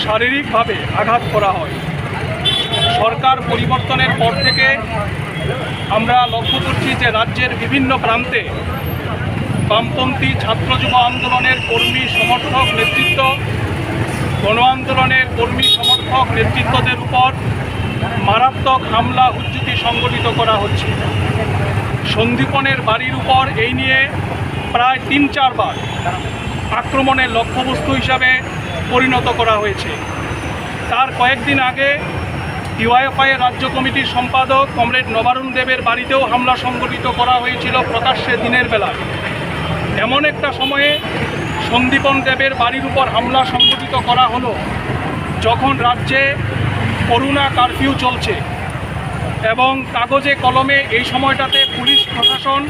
শারীরিকভাবে আঘাত করা হয়। সরকার পরিবর্তনের পর থেকে আমরা লক্ষ্য করছি যে রাজ্যের বিভিন্ন প্রান্তে বামপন্থী ছাত্র যুব আন্দোলনের কর্মী সমর্থক নেতৃত্ব গণ আন্দোলনের কর্মী সমর্থক নেতৃত্বদের উপর মারাত্মক হামলা হুজ্জুতি সংগঠিত করা হচ্ছে। সন্দীপনের বাড়ির উপর এই নিয়ে প্রায় ৩-৪ বার আক্রমণের লক্ষ্যবস্তু হিসাবে পরিণত করা হয়েছে। তার কয়েকদিন আগে ডিওয়াইএফআই এর রাজ্য কমিটির সম্পাদক কমরেড নবারুণ দেবের বাড়িতেও হামলা সংগঠিত করা হয়েছিল প্রকাশ্যে দিনের বেলায়। এমন একটা সময়ে সন্দীপন দেবের বাড়ির উপর হামলা সংগঠিত করা হলো যখন রাজ্যে করোনা কারফিউ চলছে এবং কাগজে কলমে এই সময়টাতে পুলিশ প্রশাসন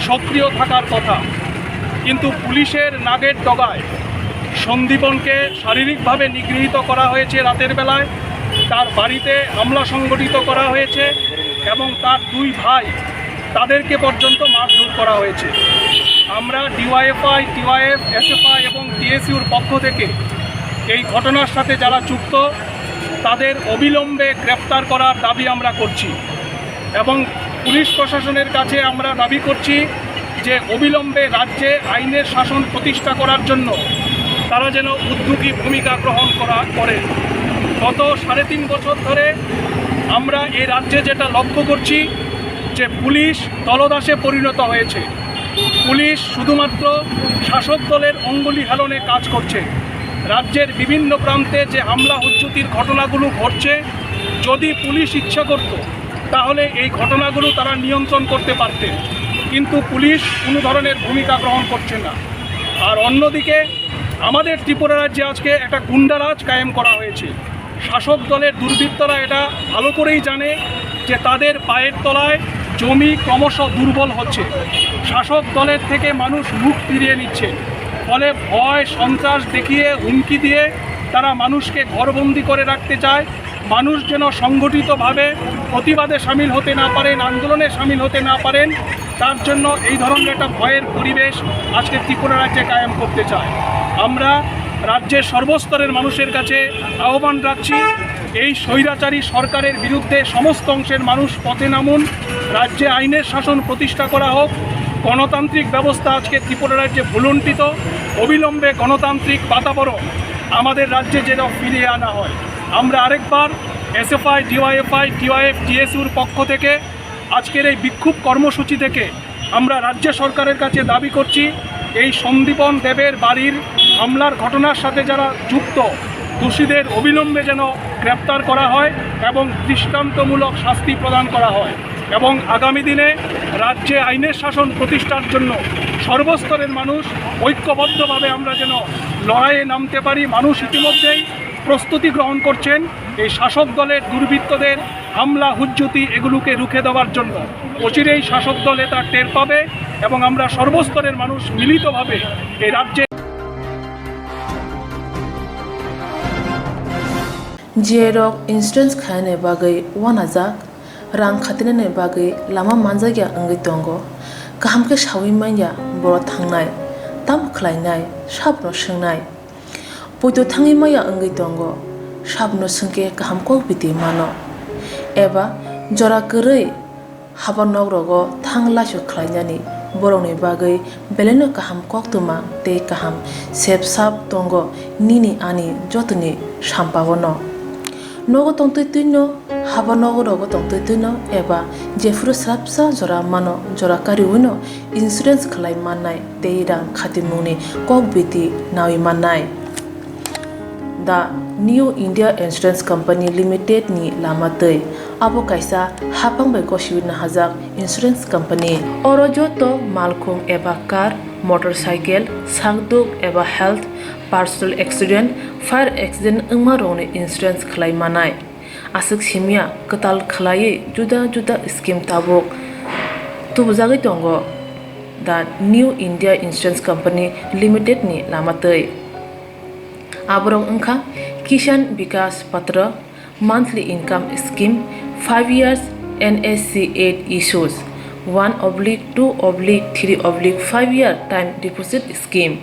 সক্রিয় থাকার কথা, কিন্তু পুলিশের নাগের ডগায় সন্দীপনকে শারীরিকভাবে নিগৃহীত করা হয়েছে। রাতের বেলায় তার বাড়িতে হামলা সংগঠিত করা হয়েছে এবং তার 2 ভাই তাদেরকে পর্যন্ত মারধর করা হয়েছে। আমরা ডিওয়াইএফআই, টিওয়াইএফ, এসএফআই এবং টিএসইউর পক্ষ থেকে এই ঘটনার সাথে যারা যুক্ত তাদের অবিলম্বে গ্রেপ্তার করার দাবি আমরা করছি এবং পুলিশ প্রশাসনের কাছে আমরা দাবি করছি যে অবিলম্বে রাজ্যে আইনের শাসন প্রতিষ্ঠা করার জন্য তারা যেন উদ্যোগী ভূমিকা গ্রহণ করে। গত 3.5 বছর ধরে আমরা এই রাজ্যে যেটা লক্ষ্য করছি যে পুলিশ দলদাসে পরিণত হয়েছে। পুলিশ শুধুমাত্র শাসক দলের অঙ্গুলি হেলনে কাজ করছে। রাজ্যের বিভিন্ন প্রান্তে যে হামলা হুজ্জুতির ঘটনাগুলো ঘটছে, যদি পুলিশ ইচ্ছা করত তাহলে এই ঘটনাগুলো তারা নিয়ন্ত্রণ করতে পারতেন, কিন্তু পুলিশ কোনো ধরনের ভূমিকা গ্রহণ করছে না। আর অন্যদিকে আমাদের ত্রিপুরা রাজ্যে আজকে একটা গুন্ডারাজ কায়েম করা হয়েছে। শাসক দলের দুর্বৃত্তরা এটা ভালো করেই জানে যে তাদের পায়ের তলায় জমি ক্রমশ দুর্বল হচ্ছে, শাসক দলের থেকে মানুষ মুখ ফিরিয়ে নিচ্ছে, ফলে ভয় সন্ত্রাস দেখিয়ে হুমকি দিয়ে তারা মানুষকে ঘরবন্দি করে রাখতে চায়। মানুষ যেন সংগঠিতভাবে প্রতিবাদে সামিল হতে না পারেন, আন্দোলনে সামিল হতে না পারেন, তার জন্য এই ধরনের একটা ভয়ের পরিবেশ আজকে ত্রিপুরা রাজ্যে কায়েম করতে চায়। আমরা রাজ্যের সর্বস্তরের মানুষের কাছে আহ্বান রাখছি, এই স্বৈরাচারী সরকারের বিরুদ্ধে সমস্ত অংশের মানুষ পথে নামুন, রাজ্যে আইনের শাসন প্রতিষ্ঠা করা হোক, গণতান্ত্রিক ব্যবস্থা আজকে ত্রিপুরা রাজ্যে ভুলুণ্ঠিত, অবিলম্বে গণতান্ত্রিক বাতাবরণ আমাদের রাজ্যে যেন ফিরিয়ে আনা হয়। আমরা আরেকবার এসএফআই, ডিওয়াইএফআই, টিওয়াইএফ, টিএসইউর পক্ষ থেকে আজকের এই বিক্ষোভ কর্মসূচি থেকে আমরা রাজ্য সরকারের কাছে দাবি করছি, এই সন্দীপন দেবের বাড়ির হামলার ঘটনার সাথে যারা যুক্ত দোষীদের অবিলম্বে যেন গ্রেপ্তার করা হয় এবং দৃষ্টান্তমূলক শাস্তি প্রদান করা হয় এবং আগামী দিনে রাজ্যে আইনের শাসন প্রতিষ্ঠার জন্য সর্বস্তরের মানুষ ঐক্যবদ্ধভাবে আমরা যেন লড়াইয়ে নামতে পারি। মানুষ ইতিমধ্যেই প্রস্তুতি গ্রহণ করছেন এই শাসক দলের দুর্বৃত্তদের হামলা হুজ্জুতি এগুলোকে রুখে দেওয়ার জন্য। অচিরেই শাসক দলে তার টের পাবে এবং আমরা সর্বস্তরের মানুষ মিলিতভাবে এই রাজ্যে जेरक इंसुरेंस खाने बागै वानाजाक रां खातिने बागै लामा मानजागिया अंगै दंगो गाहामके सावै माइया बर' थांनाय ताम खलायनाय साबनो सोंनाय बयदो थाङै माइया अंगै दंगो साबनो सोंके गाहामको बिदि मानो एबा जरा गोरै हाबा नगरगो थां लासो खलायनानै बर'नि बागै बेलेनो गाहाम कक्तमा ते गाहाम सेब साब दंगो निनि आनि जतनि साम्पावनो nogo tongtui tuino haba nogo rogo tongtui tuino eba jefuru srapsa jora mano jora kari wino insurance khlai manai teirang khatimuni kokbiti nawi manai. The New India Insurance Company Limited ni lamatei abo kaisa hapang bai koshiwina hajak insurance company oro joto malkhung eba car motorcycle sakduk eba health personal accident fire accident ungma rongni insurance khlai manai asuk simia katal khlai juda juda scheme tabok tubujagi tongo the New India Insurance Company Limited ni lamatei aborong ungkha Kishan Vikas Patra monthly income scheme 5 years NSC 8 issues 1/2/3/5 year time deposit scheme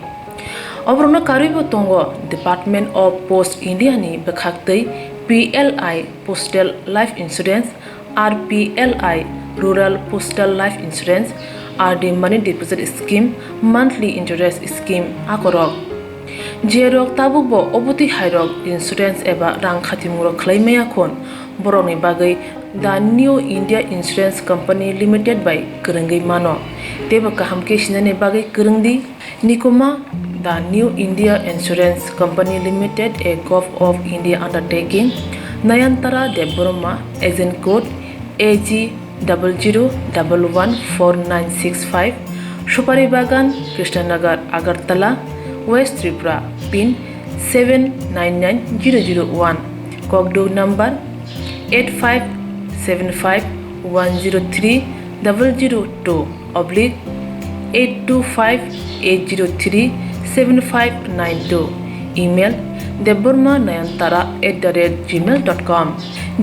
obrona karibo tongo Department of Post India ni bekhaktei PLI Postal Life Insurance RPLI Rural Postal Life Insurance RD Money Deposit Scheme monthly interest scheme akorok jerok tabukbo obuti hairok insurance eba rang khatimuro khlaimaya khon boroni bagai the New India Insurance Company Limited by Kurungi mano teba kahamke shinane bagai kurungdi nikoma the New India Insurance Company Limited a Gulf of India undertaking Nayantara Deborma agent code AG 00114965 Shupari Bagan Krishnanagar Agartala West Tripura pin 799001 Kokdo number 857510282580375592 email debormanayantara@gmail.com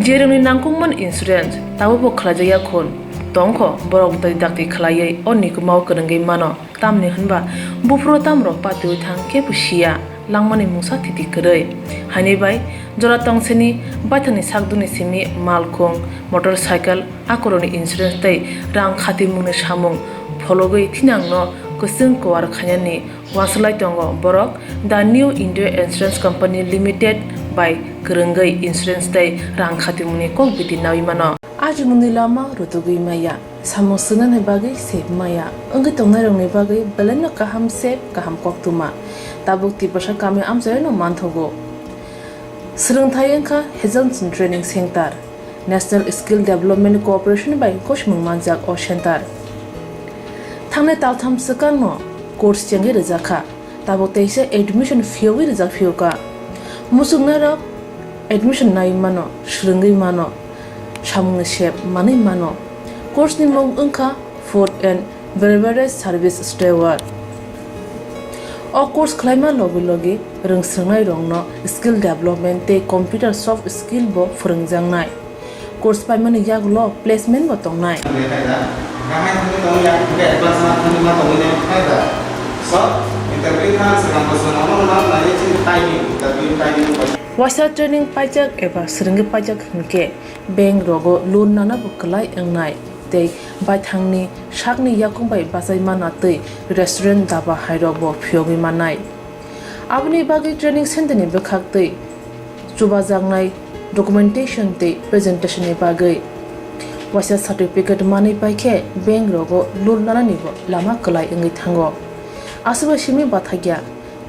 jeroni nangkungman insurance tabu khlajaya khon tongkho borok dai dakti khlaiye onni kumau kurungi mano tamni hanba bufro tamro patu thangke pusia langmani musa thiti krei hani bai jora tongseni bathani sakduni simi malkhong motorcycle akoroni insurance tai rang khati mungni samung phologoi thinangno kusung kwar khanyani waslai tongo borok the New India Insurance Company Limited by kurungai insurance tai rang khati mungni kokbiti nawi mano ajumuni lama rutugui maya samosuna ne bagai sep maya anggi tongnai rongni bagai belena kaham sep kaham koktuma tabuk ti pasha kame amjai no manthogo Swrangchati engkha Heselson Training Center National Skill Development Corporation by Koshmung Manjak o Center Thangne taltham sakan no course chengi rejakha tabuk teise admission fee wi rejak fee ka musungna rok admission nai mano shrungi mano samung shep mani mano course ni mong ungkha food and beverage service steward o course khlaima logi rungsrangnai rongno skill development te computer soft skill bo phurungjangnai course paimani yaglo placement bo tongnai Wasa training pajak eba seringi pajak hingke bank rogo loan nana bukalai engnai tei baithangni sakni yakung bai basai mana tei restaurant daba hairobo phiogi manai abni bagi training center ni bekhak tei chuba jangnai documentation tei presentation ni bagai wasa certificate mani paikhe bank rogo loan nana ni bo lama kalai engi thango asuba simi bathagya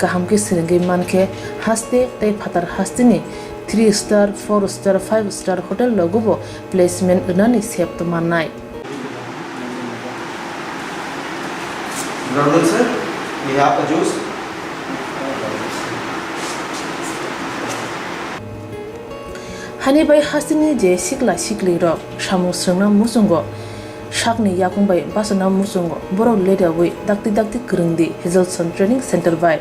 kahamke seringi manke haste tei phatar hastini 3 star 4 star 5 star hotel logobo placement unani sep to manai Good afternoon, sir. We have a juice. Hani bai hasini je sikla sikli rok samu srengna musungo sakni yakung bai basana musungo borok leda wi dakti kurungdi Heselson Training Center bai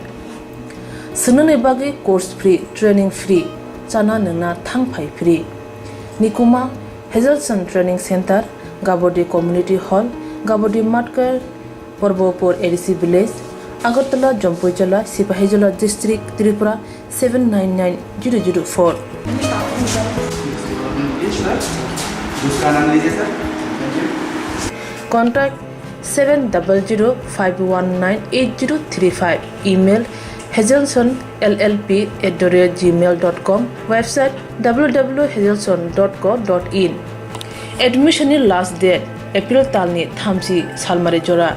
Sunane bagi course free training free chana nungna thangphai free nikuma Heselson Training Center Gabodi Community Hall Gabodi Matkar Porbopur ADC Village Agartala Jompoijola Sipahijola District Tripura 799004 Contact 7005198035 email hazelson@gmail.com, website www.hazelson.co.in. Admission ni last date April talni thamsi salmari jora.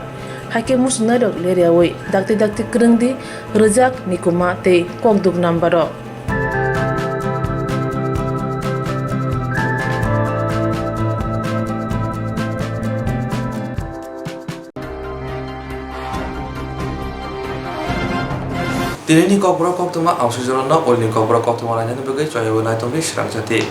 Hake musnadok leriawoi dakti kerengdi rejak nikuma te kokduk nambaro. Tinini Kokborok Koktwma Swrangchati Olni Kokborok Koktwma Lainani Bagai Swrangchati